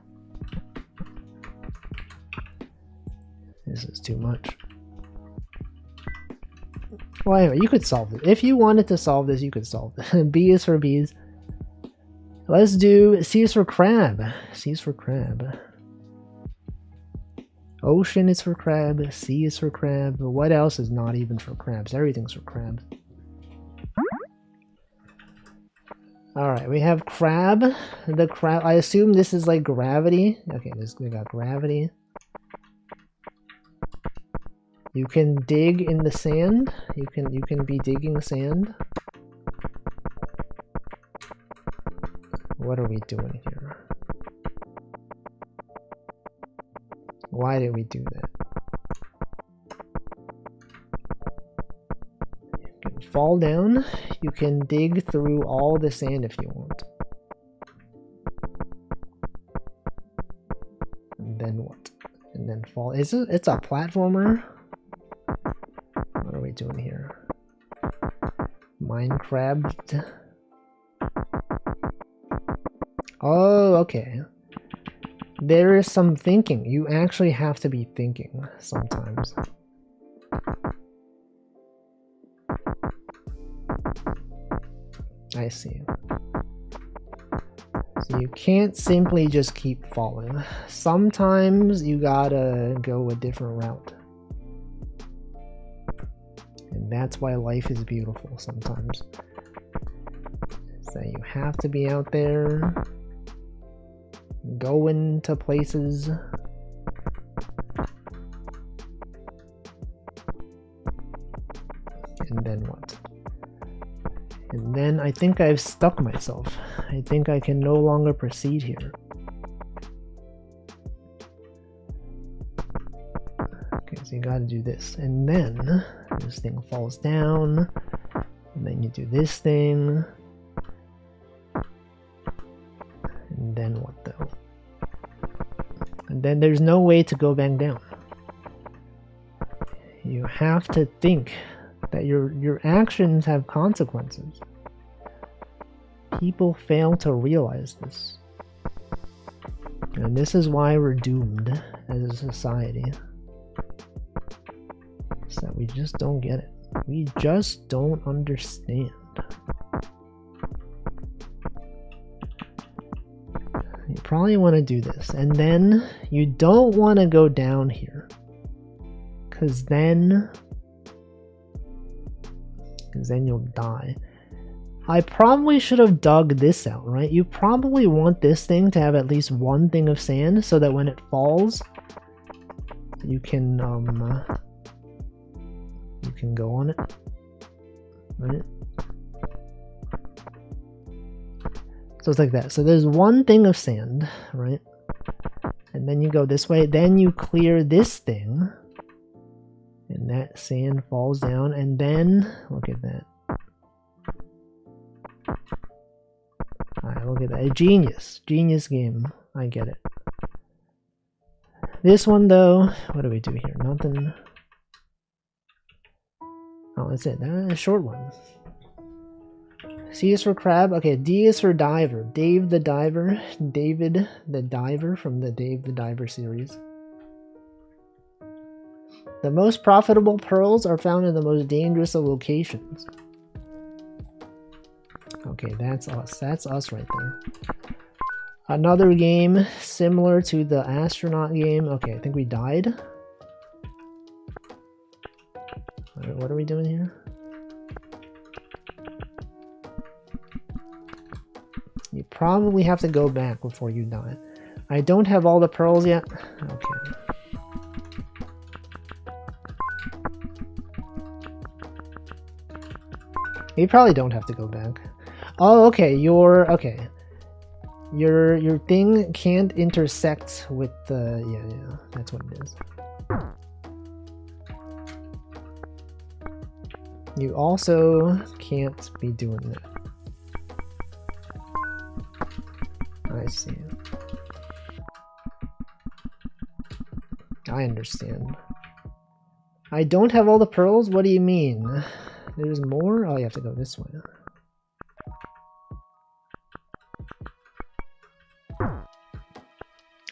This is too much. Well, anyway, you could solve it. If you wanted to solve this, you could solve it. B is for bees. Let's do C is for crab. C is for crab. Ocean is for crab. C is for crab. What else is not even for crabs? Everything's for crabs. Alright, we have crab. The crab, I assume this is like gravity. Okay, we got gravity. You can dig in the sand. You can be digging sand. What are we doing here? Why did we do that? You can fall down. You can dig through all the sand if you want. And then what? And then fall. It's a platformer. What are we doing here? Minecraft. Oh, okay. There is some thinking. You actually have to be thinking sometimes. I see. So you can't simply just keep falling. Sometimes you gotta go a different route. And that's why life is beautiful sometimes. So you have to be out there, going to places. And then what? And then I think I've stuck myself. I think I can no longer proceed here. Okay, so you gotta do this. And then this thing falls down. And then you do this thing. And then what though? And then there's no way to go back down. You have to think that your actions have consequences. People fail to realize this. And this is why we're doomed as a society. It's that we just don't get it. We just don't understand. You probably want to do this. And then you don't want to go down here. Because then you'll die. I probably should have dug this out, right? You probably want this thing to have at least one thing of sand so that when it falls, you can go on it, right? So it's like that. So there's one thing of sand, right? And then you go this way, then you clear this thing, and that sand falls down, and then, look at that. Alright, look at that. Genius. Genius game. I get it. This one, though, what do we do here? Nothing. Oh, that's it. A short one. C is for crab. Okay, D is for diver. Dave the Diver. David the Diver from the Dave the Diver series. The most profitable pearls are found in the most dangerous of locations. Okay, that's us. That's us right there. Another game similar to the astronaut game. Okay, I think we died. Alright, what are we doing here? You probably have to go back before you die. I don't have all the pearls yet. Okay. You probably don't have to go back. Oh, okay. Your thing can't intersect with the yeah. That's what it is. You also can't be doing that. I see. I understand. I don't have all the pearls? What do you mean? There's more? Oh, you have to go this way.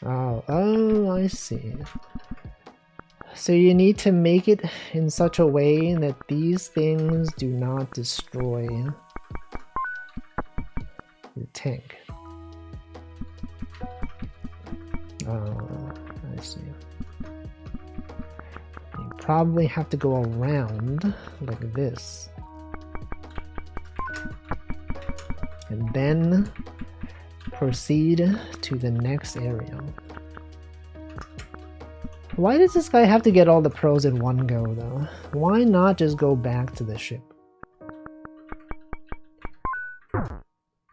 Oh, I see. So you need to make it in such a way that these things do not destroy your tank. Oh, I see. You probably have to go around like this. And then proceed to the next area. Why does this guy have to get all the pearls in one go, though? Why not just go back to the ship?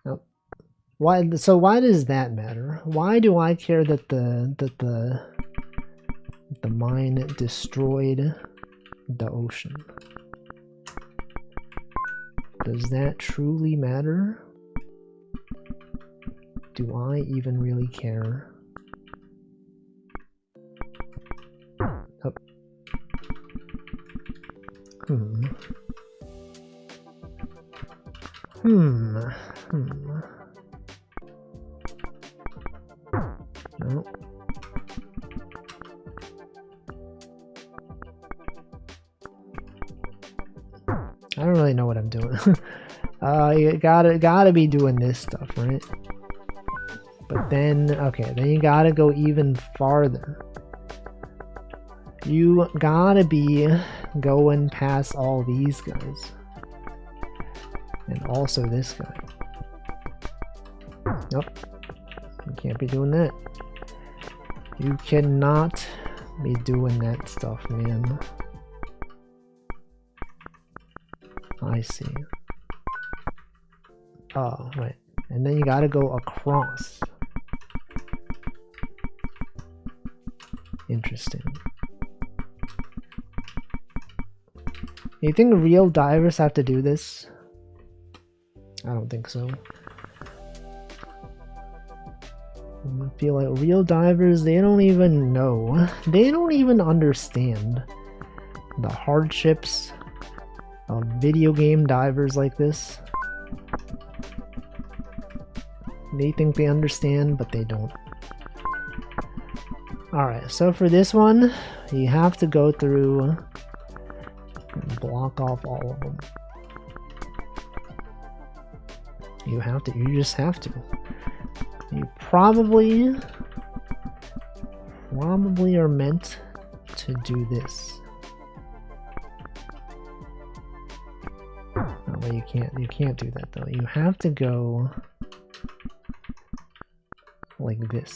Oh. Why? So why does that matter? Why do I care that the mine destroyed the ocean? Does that truly matter? Do I even really care? Oh. No. I don't really know what I'm doing. You gotta be doing this stuff, right? But then, okay, then you gotta go even farther. You gotta be going past all these guys. And also this guy. Nope. You can't be doing that. You cannot be doing that stuff, man. I see. Oh, right. And then you gotta go across. Interesting. You think real divers have to do this? I don't think so. I feel like real divers, they don't even know. They don't even understand the hardships of video game divers like this. They think they understand, but they don't. Alright, so for this one, you have to go through and block off all of them. You just have to. You probably are meant to do this. well, you can't do that though. You have to go like this.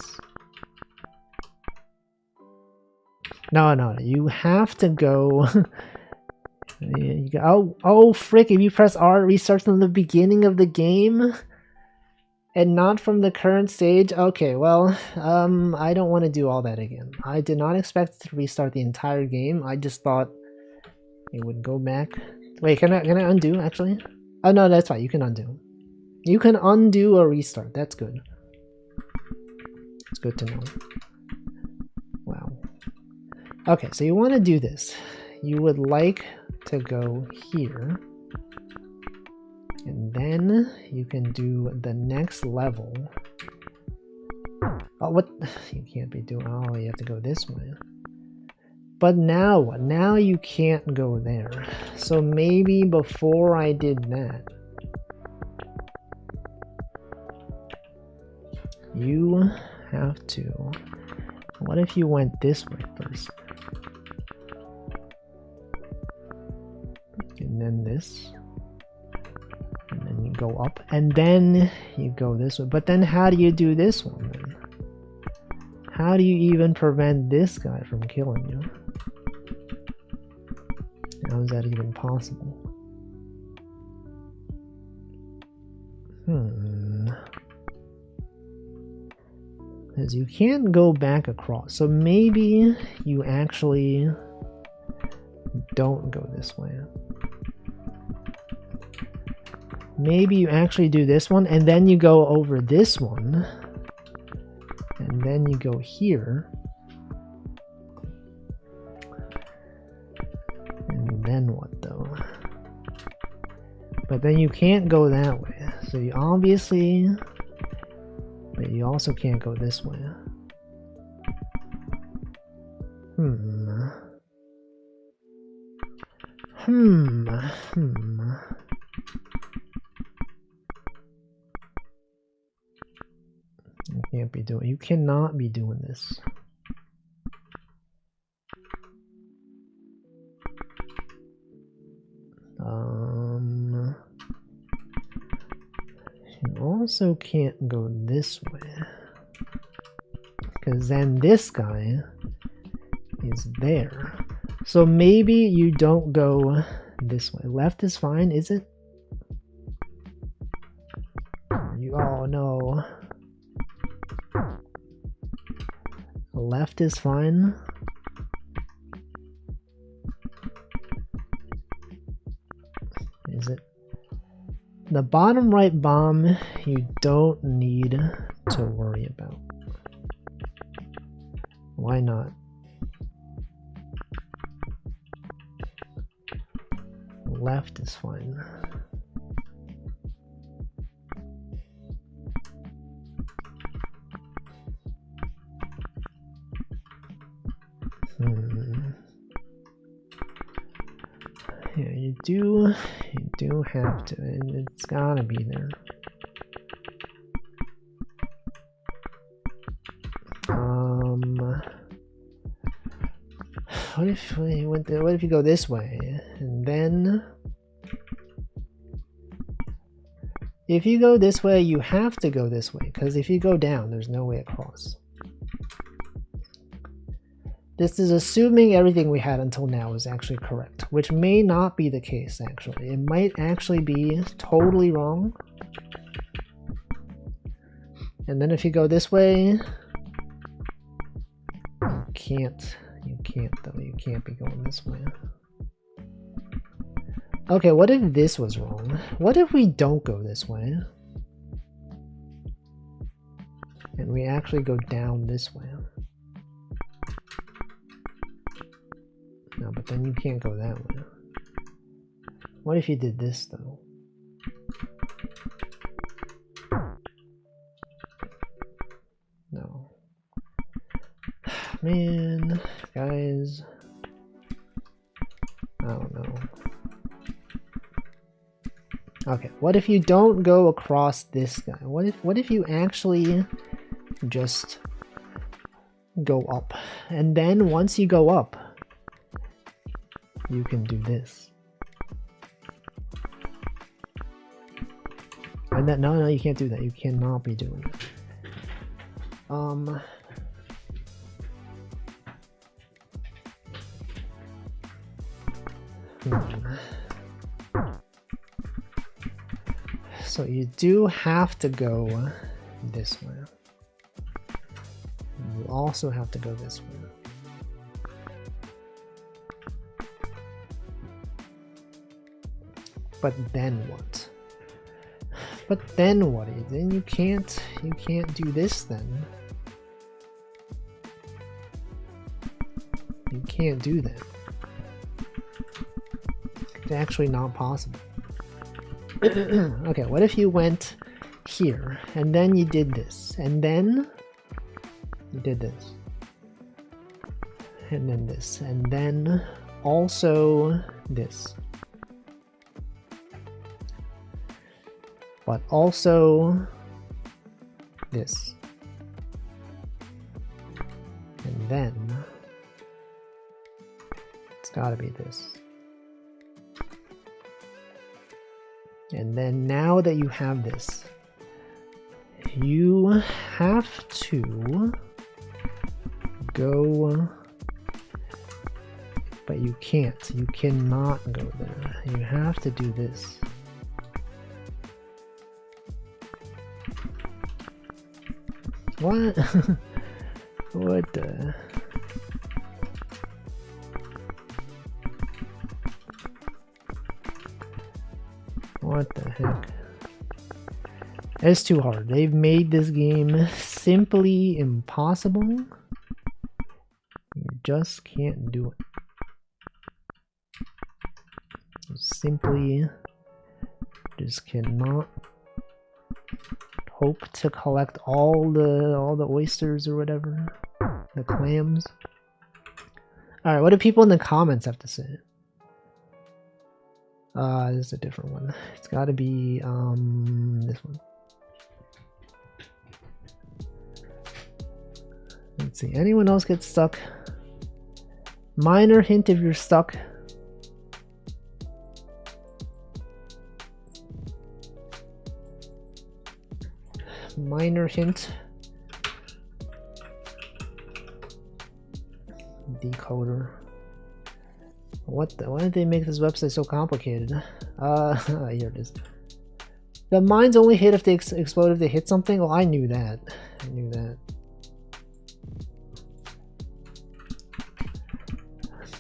No, you have to go. You go, oh frick, if you press R, it restarts from the beginning of the game and not from the current stage. Okay, well, I don't want to do all that again. I did not expect to restart the entire game. I just thought it would go back. Wait, can I undo actually? Oh no, that's fine. You can undo. You can undo a restart. That's good. It's good to know. Wow. Okay, so you want to do this. You would like to go here, and then you can do the next level. Oh, what? You can't be doing. Oh, you have to go this way. But now what? Now you can't go there. So maybe before I did that, you have to. What if you went this way first? And then this, and then you go up, and then you go this way. But then how do you do this one then? How do you even prevent this guy from killing you? How is that even possible? Because you can't go back across. So maybe you actually don't go this way. Maybe you actually do this one, and then you go over this one, and then you go here, and then what though? But then you can't go that way, so you obviously, but you also can't go this way. You can't be doing. You cannot be doing this. You also can't go this way, because then this guy is there. So maybe you don't go this way. Left is fine, is it? Oh no. Left is fine. Is it? The bottom right bomb you don't need to worry about. Why not? Left is fine. Yeah, you do have to, and it's gotta be there. What if we went there? What if you go this way, and then if you go this way, you have to go this way, because if you go down, there's no way across. This is assuming everything we had until now is actually correct, which may not be the case, actually. It might actually be totally wrong. And then if you go this way, you can't though, you can't be going this way. Okay, what if this was wrong? What if we don't go this way? And we actually go down this way? No, but then you can't go that way. What if you did this though? No. Man, guys. I don't know. Okay, what if you don't go across this guy? What if you actually just go up? And then once you go up, you can do this. And then no, you can't do that. You cannot be doing it. So you do have to go this way. You also have to go this way. But then what? But then what? Then you can't do this then. You can't do that. It's actually not possible. Okay, what if you went here and then you did this and then you did this and then this and then also this, but also this, and then it's gotta be this. And then now that you have this, you have to go, but you can't. You cannot go there. You have to do this. What? What the? What the heck? It's too hard. They've made this game simply impossible. You just can't do it. You simply just cannot hope to collect all the oysters or whatever, the clams. All right, what do people in the comments have to say? This is a different one. It's got to be this one. Let's see. Anyone else get stuck? Minor hint if you're stuck. Minor hint. Decoder. What the? Why did they make this website so complicated? Here it is. The mines only hit if they explode if they hit something? Well, I knew that. I knew that.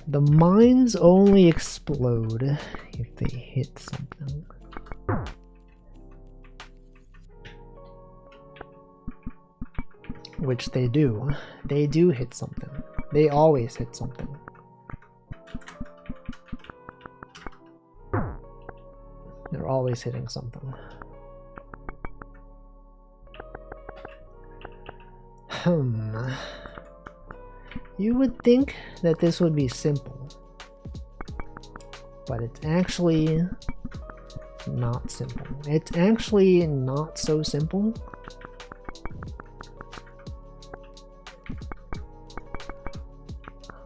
The mines only explode if they hit something. Which they do. They do hit something. They always hit something. They're always hitting something. You would think that this would be simple, but it's actually not simple. It's actually not so simple.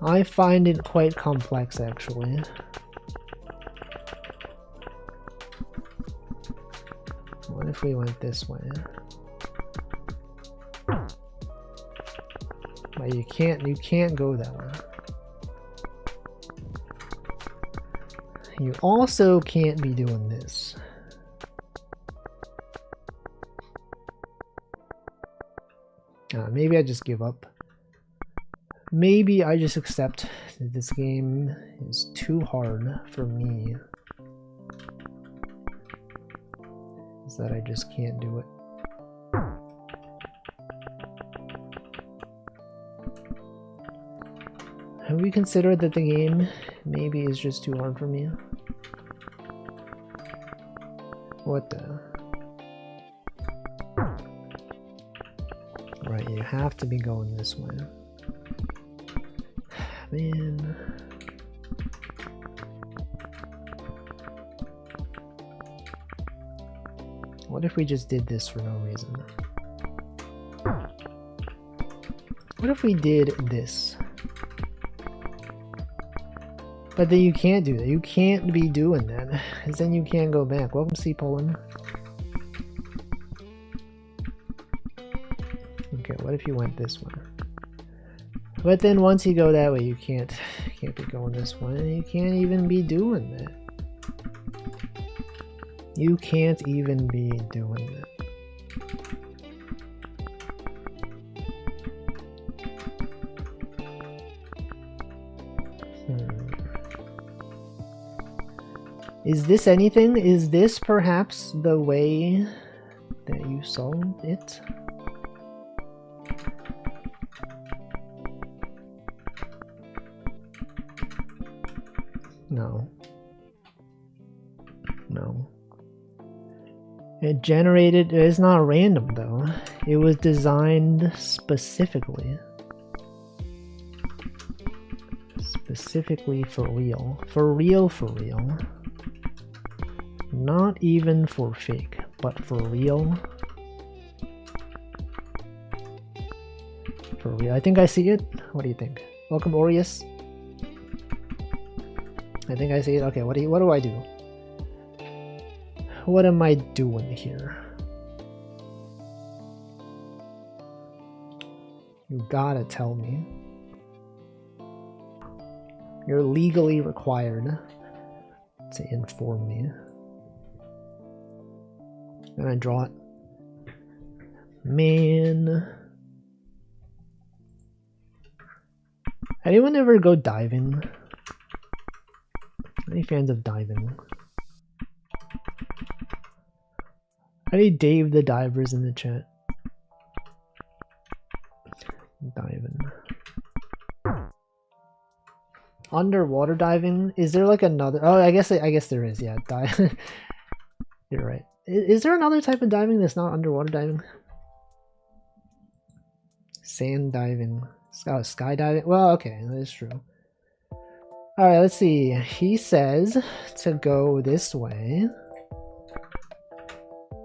I find it quite complex, actually. What if we went this way? But you can't go that way. You also can't be doing this. Maybe I just give up. Maybe I just accept that this game is too hard for me. Is that I just can't do it. Have we considered that the game maybe is just too hard for me? What the? Right, you have to be going this way. Man. What if we just did this for no reason? What if we did this? But then you can't do that. You can't be doing that, because then you can't go back. Welcome, C. Poland. Okay, what if you went this way? But then once you go that way, you can't be going this way. You can't even be doing that. You can't even be doing that. Is this anything? Is this perhaps the way that you solved it? No. No. It generated, it's not random though. It was designed specifically. Specifically for real. For real, for real. Not even for fake, but for real. For real. I think I see it. What do you think? Welcome, Aureus. I think I see it. Okay, what do I do? What am I doing here? You gotta tell me. You're legally required to inform me. And I draw it. Man. Anyone ever go diving? Any fans of diving? Any Dave the Divers in the chat? Diving. Underwater diving? Is there like another? Oh, I guess there is. Yeah, dive. You're right. Is there another type of diving that's not underwater diving? Sand diving. Skydiving? Well, okay, that is true. Alright, let's see. He says to go this way.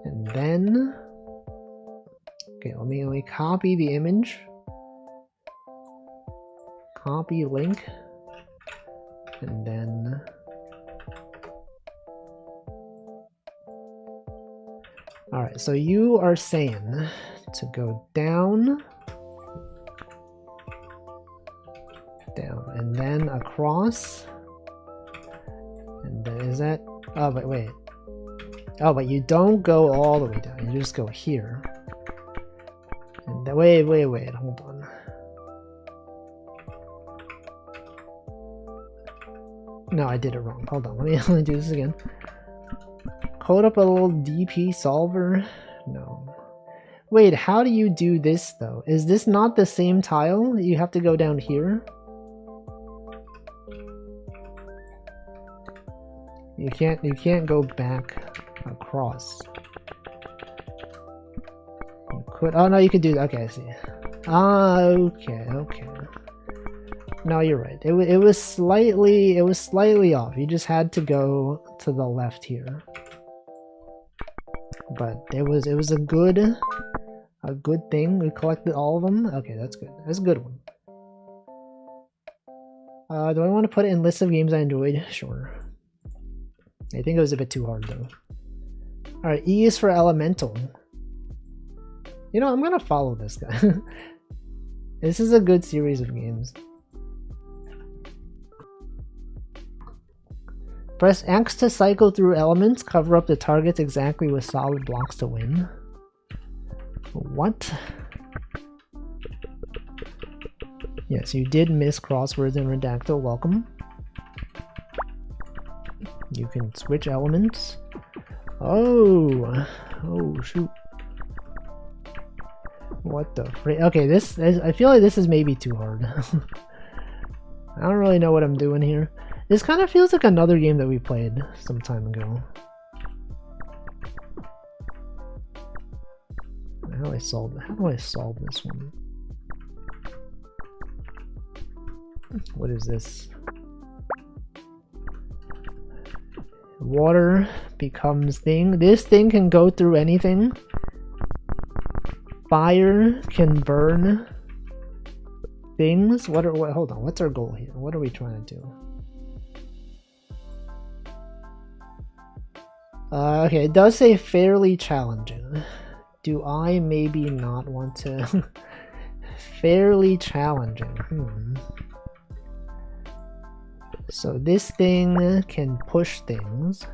And then... Okay, let me copy the image. Copy link. And then... Alright, so you are saying to go down, and then across, and then is that, oh but wait, oh but you don't go all the way down, you just go here, and then, wait, hold on. No, I did it wrong, hold on, let me do this again. Code up a little DP solver? No. Wait, how do you do this though? Is this not the same tile? You have to go down here? You can't go back across. You could, oh no, you could do that. Okay, I see. Ah, okay. No, you're right. It was slightly off. You just had to go to the left here. But it was a good thing. We collected all of them. Okay, that's good. That's a good one. Do I want to put it in list of games I enjoyed? Sure. I think it was a bit too hard though. Alright, E is for elemental. You know, I'm gonna follow this guy. This is a good series of games. Press X to cycle through elements, cover up the targets exactly with solid blocks to win. What? Yes, you did miss crosswords in Redactyl, welcome. You can switch elements. Oh shoot. What the frick? Okay, I feel like this is maybe too hard. I don't really know what I'm doing here. This kind of feels like another game that we played some time ago. How do I solve this one? What is this? Water becomes thing. This thing can go through anything. Fire can burn things. Hold on, what's our goal here? What are we trying to do? Okay, it does say fairly challenging. do I maybe not want to? Fairly challenging. So this thing can push things,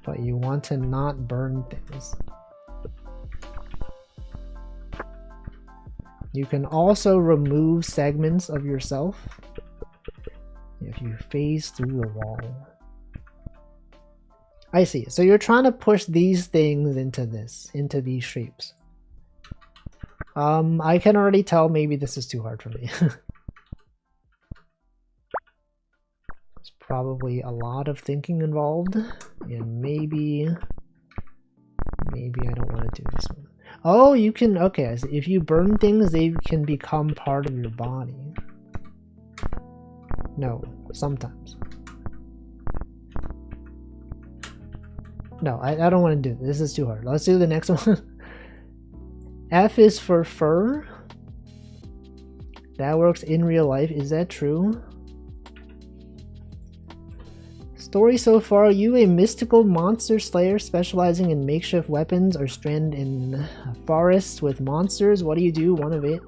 but you want to not burn things. You can also remove segments of yourself if you phase through the wall. I see. So you're trying to push these things into these shapes. I can already tell maybe this is too hard for me. There's probably a lot of thinking involved, and maybe I don't want to do this one. Oh, you can, okay, so if you burn things, they can become part of your body. No, sometimes. No, I don't want to do this. This is too hard. Let's do the next one. F is for fur. That works in real life. Is that true? Story so far, you, a mystical monster slayer specializing in makeshift weapons, are stranded in forests with monsters. What do you do? One of it.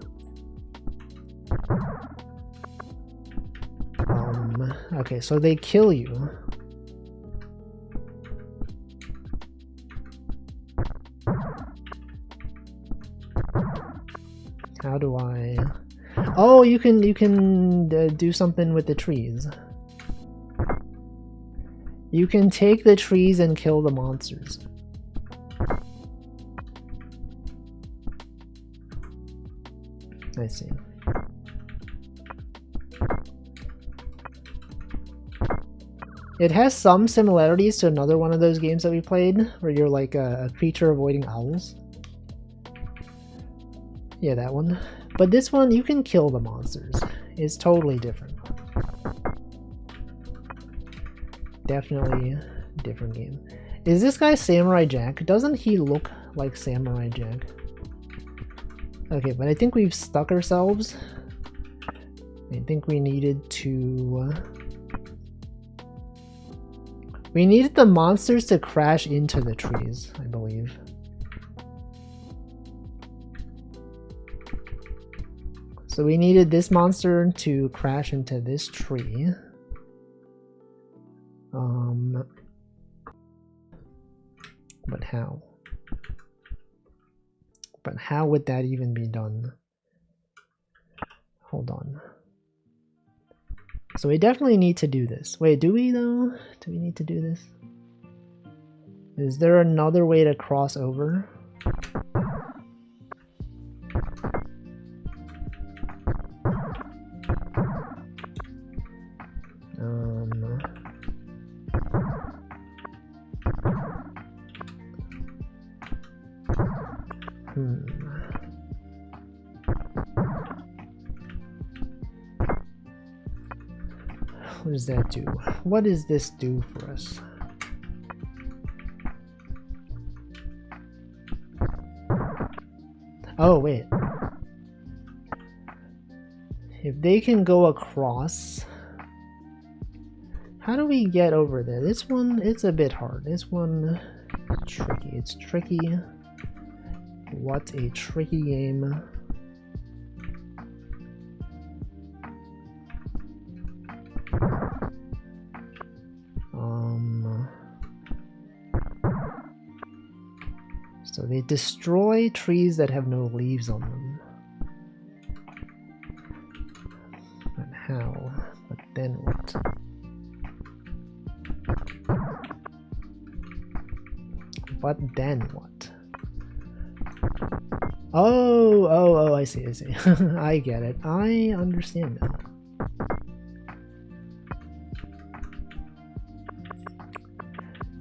Okay, so they kill you. How do I... Oh, you can do something with the trees. You can take the trees and kill the monsters. I see. It has some similarities to another one of those games that we played, where you're like a creature avoiding owls. Yeah, that one. But this one, you can kill the monsters. It's totally different. Definitely different game. Is this guy Samurai Jack? Doesn't he look like Samurai Jack? Okay, but I think we've stuck ourselves. I think we needed to... we needed the monsters to crash into the trees, I believe. So we needed this monster to crash into this tree. But how? But how would that even be done? Hold on. So we definitely need to do this. Wait, do we though? Do we need to do this? Is there another way to cross over? What does that do? What does this do for us? Oh, wait. If they can go across... how do we get over there? This one, it's a bit hard. This one is tricky. It's tricky. What a tricky game. So they destroy trees that have no leaves on them. But how? But then what? But then what? Oh, I see. I get it. I understand now.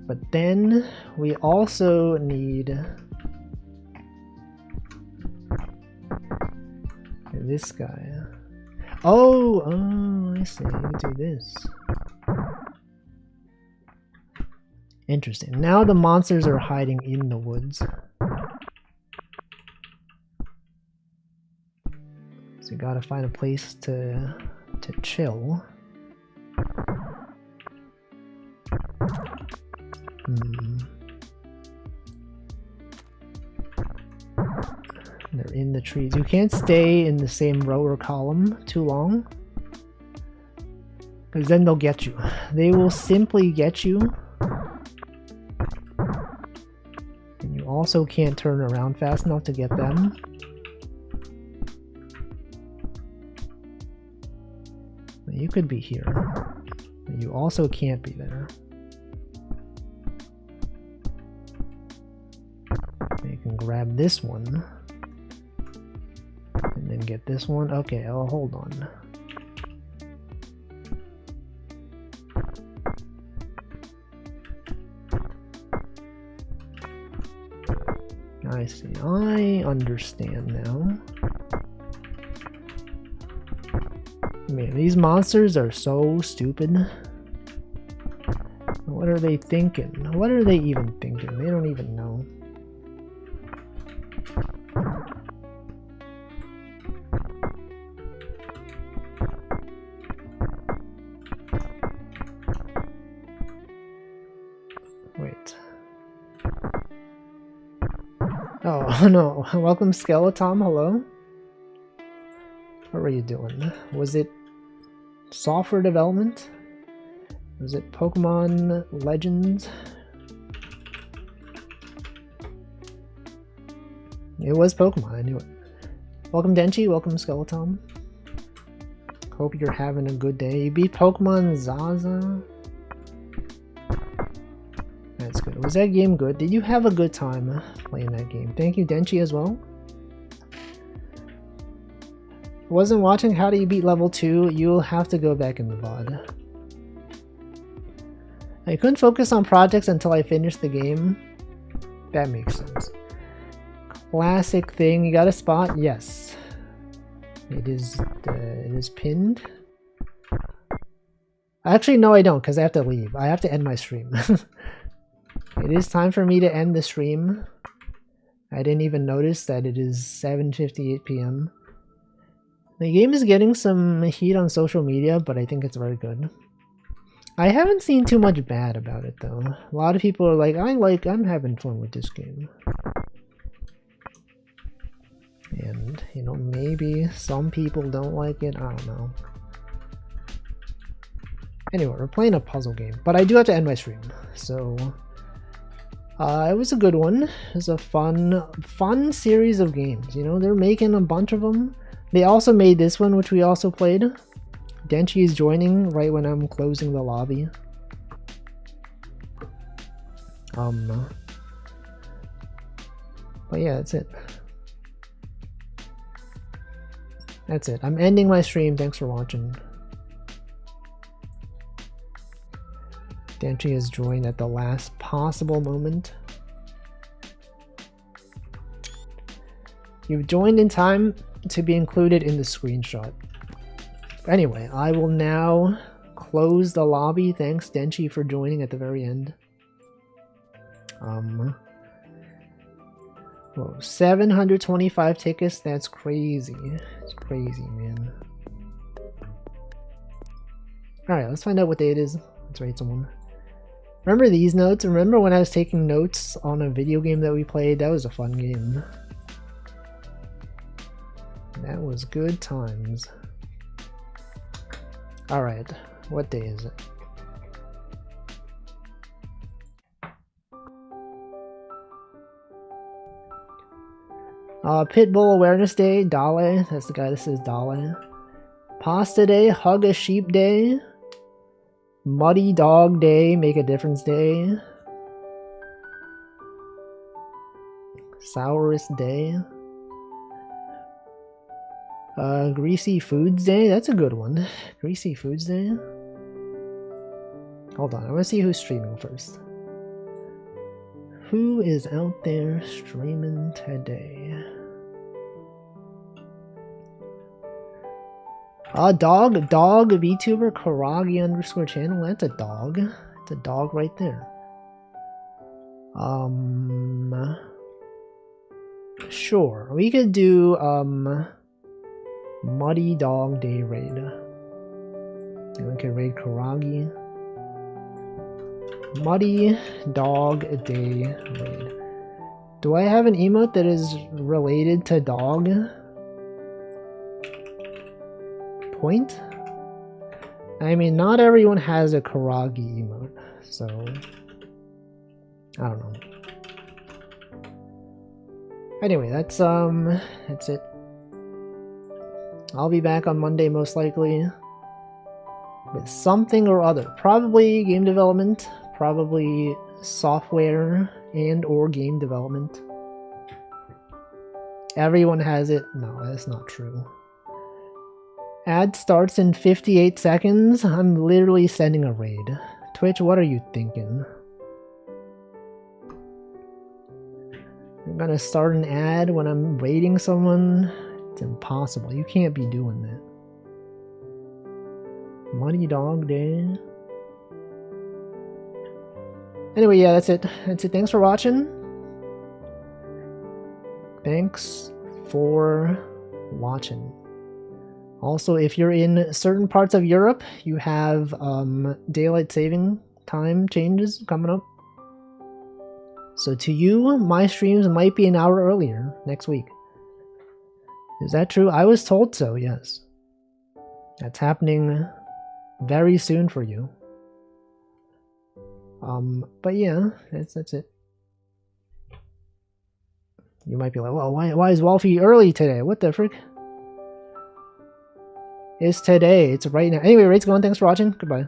But then we also need this guy. Oh, I see. We do this. Interesting. Now the monsters are hiding in the woods. So you gotta find a place to chill. They're in the trees. You can't stay in the same row or column too long, because then they'll get you. They will simply get you. And you also can't turn around fast enough to get them. You could be here, but you also can't be there. You can grab this one and then get this one. Okay, oh, hold on. I see. I understand now. Man, these monsters are so stupid. What are they thinking? What are they even thinking? They don't even know. Wait. Oh no. Welcome Skeleton, hello? What were you doing? Was it software development? Was it Pokemon Legends? It was Pokemon, I knew it. Welcome Denchi, welcome Skeleton. Hope you're having a good day. You beat Pokemon Zaza? That's good. Was that game good? Did you have a good time playing that game? Thank you Denchi as well. Wasn't watching How Do You Beat Level 2, you'll have to go back in the VOD. I couldn't focus on projects until I finished the game. That makes sense. Classic thing, you got a spot? Yes. It is pinned. Actually, no I don't, because I have to leave. I have to end my stream. It is time for me to end the stream. I didn't even notice that it is 7:58 p.m. The game is getting some heat on social media, but I think it's very good. I haven't seen too much bad about it though. A lot of people are like, I'm having fun with this game. And, you know, maybe some people don't like it, I don't know. Anyway, we're playing a puzzle game, but I do have to end my stream, so... it was a good one. It was a fun series of games, you know, they're making a bunch of them. They also made this one, which we also played. Denchi is joining right when I'm closing the lobby. But yeah, that's it. That's it. I'm ending my stream. Thanks for watching. Denchi has joined at the last possible moment. You've joined in time to be included in the screenshot. Anyway, I will now close the lobby. Thanks Denchi for joining at the very end. Whoa, 725 tickets, that's crazy. It's crazy, man. Alright, let's find out what day it is. Let's rate someone. Remember these notes? Remember when I was taking notes on a video game that we played? That was a fun game. That was good times. Alright, what day is it? Pitbull Awareness Day, Dale. That's the guy that says Dale. Pasta Day, Hug a Sheep Day. Muddy Dog Day, Make a Difference Day. Sourest Day. Greasy Foods Day, that's a good one. Greasy Foods Day. Hold on, I want to see who's streaming first. Who is out there streaming today? Dog VTuber Karagi _ channel. That's a dog. It's a dog right there. Sure, we could do Muddy Dog Day raid. We can raid Karagi. Muddy Dog Day raid. Do I have an emote that is related to dog? Point? I mean, not everyone has a Karagi emote, so I don't know. Anyway, that's it. I'll be back on Monday most likely with something or other. Probably game development, probably software and or game development. Everyone has it. No, that's not true. Ad starts in 58 seconds. I'm literally sending a raid. Twitch, what are you thinking? You're gonna start an ad when I'm raiding someone? It's impossible. You can't be doing that. Money dog day. Anyway, yeah, that's it. That's it. Thanks for watching. Thanks for watching. Also, if you're in certain parts of Europe, you have daylight saving time changes coming up. So to you, my streams might be an hour earlier next week. Is that true? I was told so, yes. That's happening very soon for you. But yeah, that's it. You might be like, well, why is Wolfie early today? What the frick? It's today. It's right now. Anyway, raid's going. Thanks for watching. Goodbye.